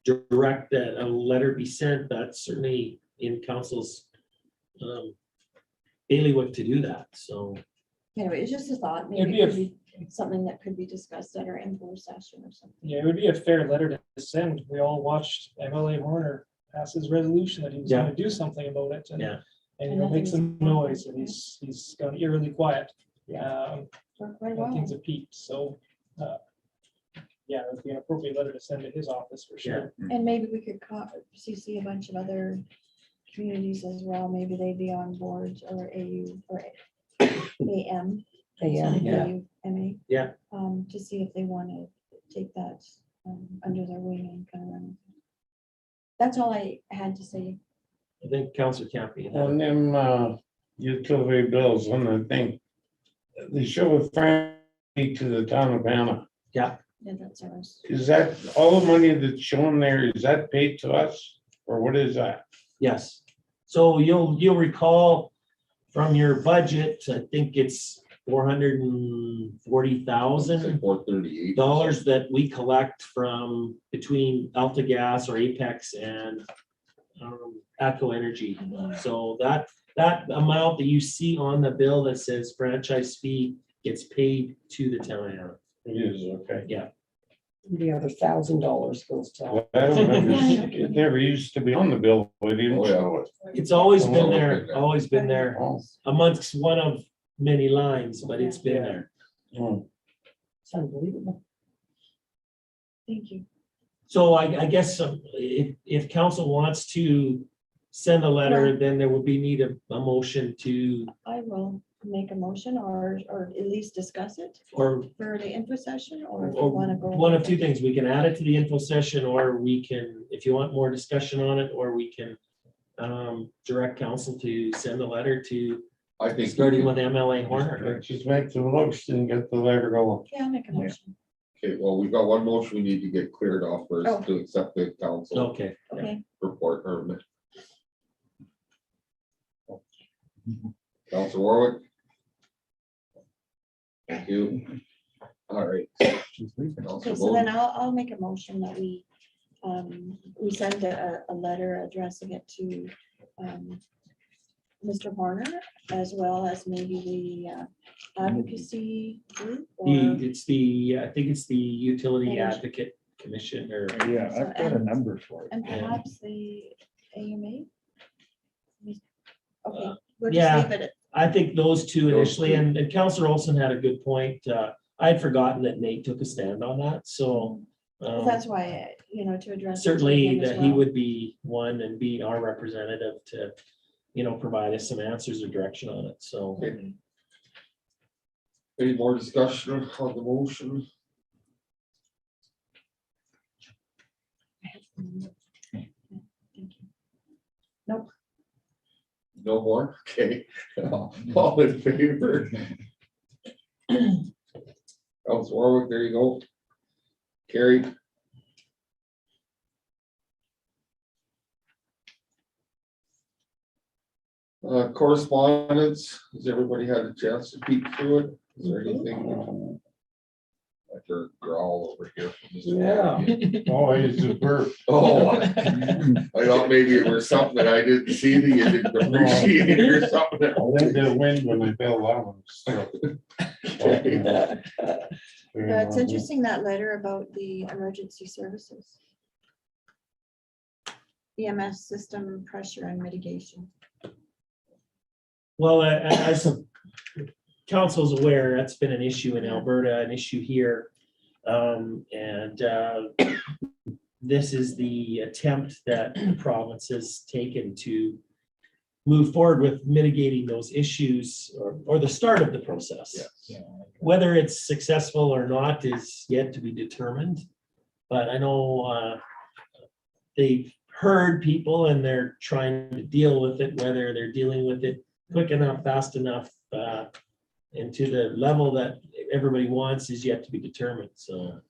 direct that a letter be sent, that's certainly in council's bailiwick to do that, so. Anyway, it's just a thought, It'd maybe be it could be something that could be discussed at our info session or something. Yeah, it would be a fair letter to send. We all watched MLA Horner pass his resolution that he was Yeah. gonna do something about it. Yeah. And make some noise, and he's gone eerily quiet. For quite a And while. things have peaked, so, yeah, it would be an appropriate letter to send to his office for sure. And maybe we could CC a bunch of other communities as well, maybe they'd be on board, or AU, or AM. Yeah. AUMA. Yeah. To see if they want to take that under their wing and kind of run. That's all I had to say. I think Councilor Campy. On them utility bills, and I think they show a friendly to the town of Hannah. Yeah, that's ours. Is that all the money that's shown there, is that paid to us, or what is that? Yes, so you'll recall from your budget, I think it's $440,000 $438. that we collect from between Alta Gas or Apex and ATCO Energy. So that amount that you see on the bill that says franchise fee gets paid to the town of Hannah. It is, okay. Yeah. The other $1,000 goes to. Well, I don't remember, it never used to be on the bill, but it didn't Oh, yeah. show it. It's always Oh, been it's there, been there. always been there Oh, amongst one of many lines, but it's been Yeah. there. oh. It's unbelievable. Thank you. So I guess if council wants to send a letter, then there would be need a motion to, I will make a motion or at least discuss it or for the info session, or if you or want to go. one of two things. We can add it to the info session, or we can, if you want more discussion on it, or we can direct council to send a letter to, I think. starting with MLA Horner. Let's just make the motion and get the letter going. Yeah, I'll make a motion. Okay, well, we've got one motion we need to get cleared off Oh. first to accept the council Okay. Okay, report or. Council Warwick. Thank you. All right. Councilor okay, so then Bowden. I'll make a motion that we send a letter addressing it to Mr. Horner, as well as maybe the advocacy group. Or It's the, I think it's the Utility Energy. Advocate Commission or. Yeah, I've got a number for it. and perhaps the AMA. Okay, we'll yeah. just leave it at. I think those two Those initially, two. and Councillor Olson had a good point. I had forgotten that Nate took a stand on that, so. That's why, to address. it to Certainly him as that he well. would be one and be our representative to, provide us some answers or direction on it, so. Okay. Any more discussion on the motion? Thank you. No more? Okay. All in favor? Council Warwick, there you go. Carried. Correspondence, has everybody had a chance to peek through it? Is there anything? Like you're all over here. Yeah. Always a burp. Oh, I thought maybe it was something that I didn't see that you didn't appreciate or something. I went to the wind when I fell down. So. It's interesting that letter about the emergency services. EMS system pressure and mitigation. Well, as council's aware, that's been an issue in Alberta, an issue here. This is the attempt that the province has taken to move forward with mitigating those issues or the start of the process. Yes. Whether it's successful or not is yet to be determined. But I know they've heard people and they're trying to deal with it, whether they're dealing with it quick enough, fast enough, and to the level that everybody wants is yet to be determined, so.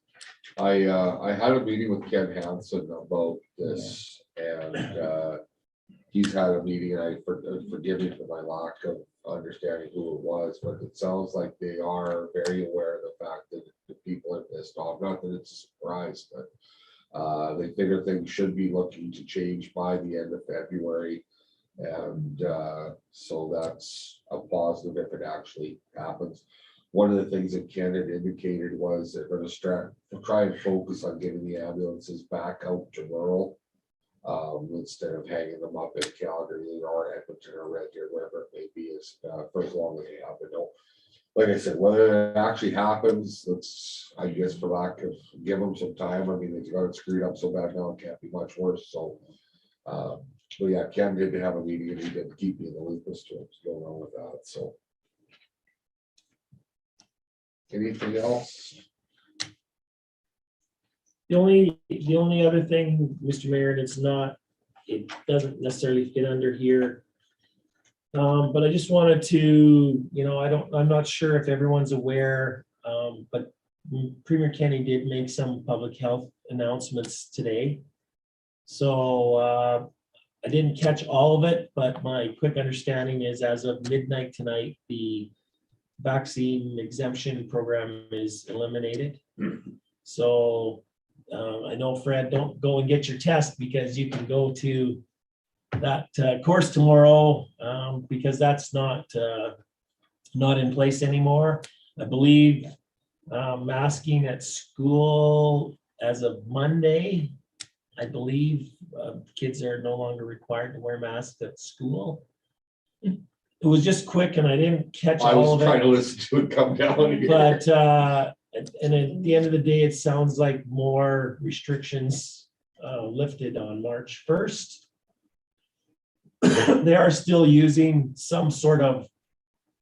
I had a meeting with Ken Hansen about this, and he's had a meeting, and forgive me for my lack of understanding who it was, but it sounds like they are very aware of the fact that the people are pissed off. Not that it's a surprise, but they figure things should be looking to change by the end of February. And so that's a positive if it actually happens. One of the things that Ken had indicated was they're going to try and focus on getting the ambulances back out to rural instead of hanging them up in Calgary or Edmonton or Red Deer, wherever it may be, for as long as they have. But no, like I said, whether it actually happens, let's, I guess, for lack of, give them some time. I mean, they've got it screwed up so bad now, it can't be much worse. So, so yeah, Ken did have a meeting and he did keep me in the loop as to what's going on with that. So, anything else? The only other thing, Mr. Mayor, and it doesn't necessarily fit under here. But I just wanted to, I'm not sure if everyone's aware, but Premier Kenny did make some public health announcements today. So I didn't catch all of it, but my quick understanding is as of midnight tonight, the vaccine exemption program is eliminated. So I know, Fred, don't go and get your test because you can go to that course tomorrow because that's not in place anymore. I believe masking at school as of Monday, I believe kids are no longer required to wear masks at school. It was just quick and I didn't catch I all was of trying it. to listen to it come down here. But and at the end of the day, it sounds like more restrictions lifted on March 1st. They are still using some sort of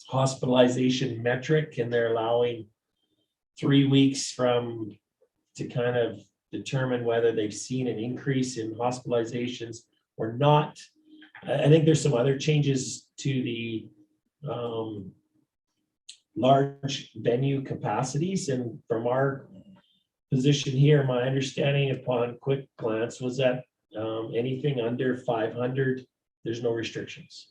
hospitalization metric and they're allowing 3 weeks to kind of determine whether they've seen an increase in hospitalizations or not. I think there's some other changes to the large venue capacities, and from our position here, my understanding upon quick glance was that anything under 500, there's no restrictions.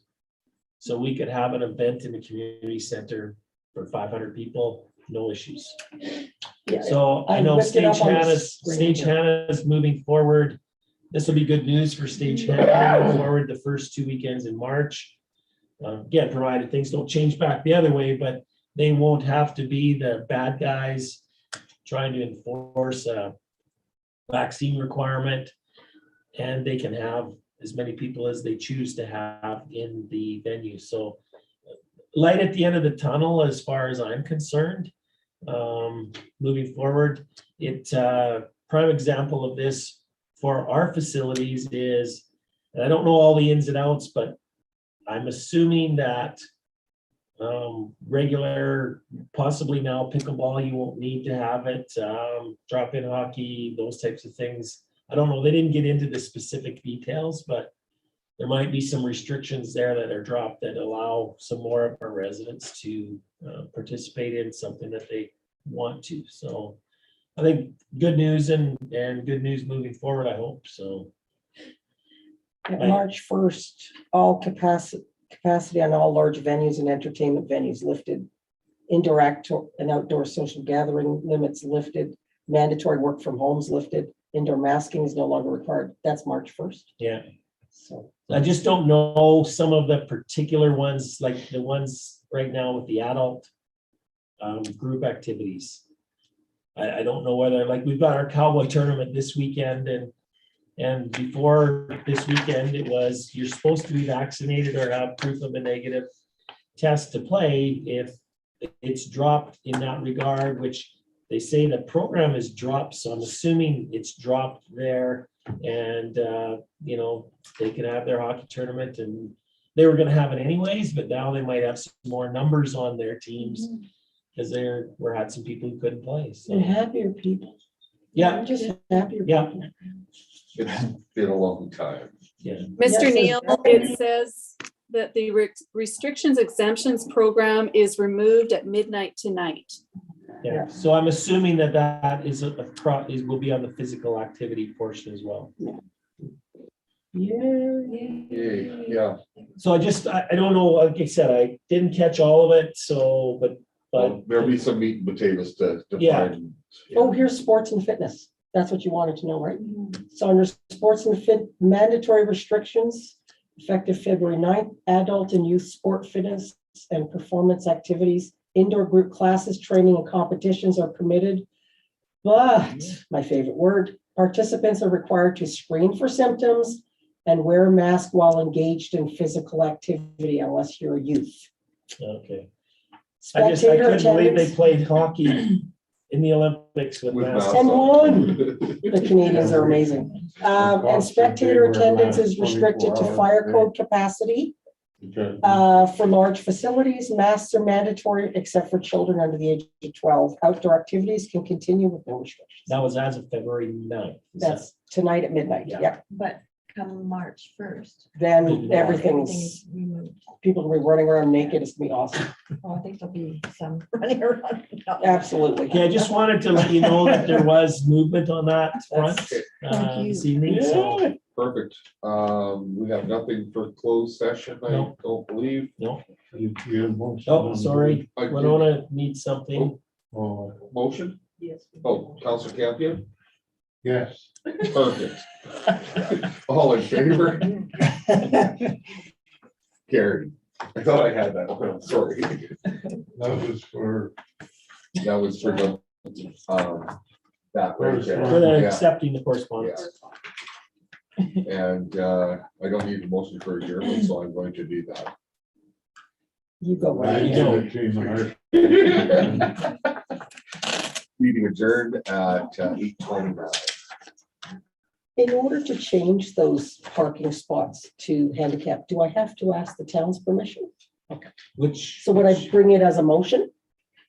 So we could have an event in the community center for 500 people, no issues. Yeah, So I know whipped it up on the screen Stage here. Hannah's moving forward. This will be good news for Stage Hannah moving forward the first 2 weekends in March. Again, provided things don't change back the other way, but they won't have to be the bad guys trying to enforce a vaccine requirement. And they can have as many people as they choose to have in the venue. So light at the end of the tunnel, as far as I'm concerned, moving forward. Prime example of this for our facilities is, and I don't know all the ins and outs, but I'm assuming that regular, possibly now pickleball, you won't need to have it, drop-in hockey, those types of things I don't know, they didn't get into the specific details, but there might be some restrictions there that are dropped that allow some more of our residents to participate in something that they want to. So I think good news and good news moving forward, I hope. So At March 1st, all capacity on all large venues and entertainment venues lifted. Indoor and outdoor social gathering limits lifted. Mandatory work from homes lifted. Indoor masking is no longer required. That's March 1st. yeah, So I just don't know some of the particular ones, like the ones right now with the adult group activities. I don't know whether, like, we've got our cowboy tournament this weekend, and before this weekend, it was, you're supposed to be vaccinated or have proof of a negative test to play. If it's dropped in that regard, which they say the program is dropped, so I'm assuming it's dropped there. And, you know, they can have their hockey tournament, and they were gonna have it anyways, but now they might have some more numbers on their teams because we had some people who couldn't play. and So, happier people. yeah, Just happier. yeah, people. It's been a long time. yeah. Yes, Mr. Neal, exactly. it says that the restrictions exemptions program is removed at midnight tonight. Yeah, so I'm assuming that will be on the physical activity portion as well. Yeah. Yay, yeah. So I don't know, like I said, I didn't catch all of it, so, but. Well, there'll be some meat and potatoes to Yeah. find. Oh, here's sports and fitness. That's what you wanted to know, right? So under sports and mandatory restrictions, effective February 9th, adult and youth sport fitness and performance activities, indoor group classes, training and competitions are permitted. But my favorite word, participants are required to screen for symptoms and wear a mask while engaged in physical activity unless you're a youth. Okay. I Spectator couldn't believe they attendance, played hockey in the Olympics with With masks. masks and on. one. The Canadians are amazing. And spectator attendance is restricted to fire code capacity. For large facilities, masks are mandatory except for children under the age of 12. Outdoor activities can continue with no restrictions. That was as of February 9th. That's tonight at midnight. Yeah. Yeah. But come March 1st, Then everything's, everything's removed. people will be running around naked. It's gonna be awesome. Oh, I think there'll be some running around. Absolutely. Okay, I just wanted to let you know that there was movement on that front Thank you. this evening, so, Perfect. We have nothing for closed session, I No. don't believe. no. Oh, Oh, sorry, I did- Winona needs something. Motion? Yes. Oh, Council Campion? Yes. Perfect. All in favor? Carried. I thought I had that. Oh, sorry. That was for. That was for the, that right there. For the Yeah. accepting the correspondence. And I don't need a motion for adjournment, so I'm going to do that. You go. Right, Ryan. you go. Meeting adjourned at 8:29. In order to change those parking spots to handicap, do I have to ask the town's permission? Which. So would I bring it as a motion?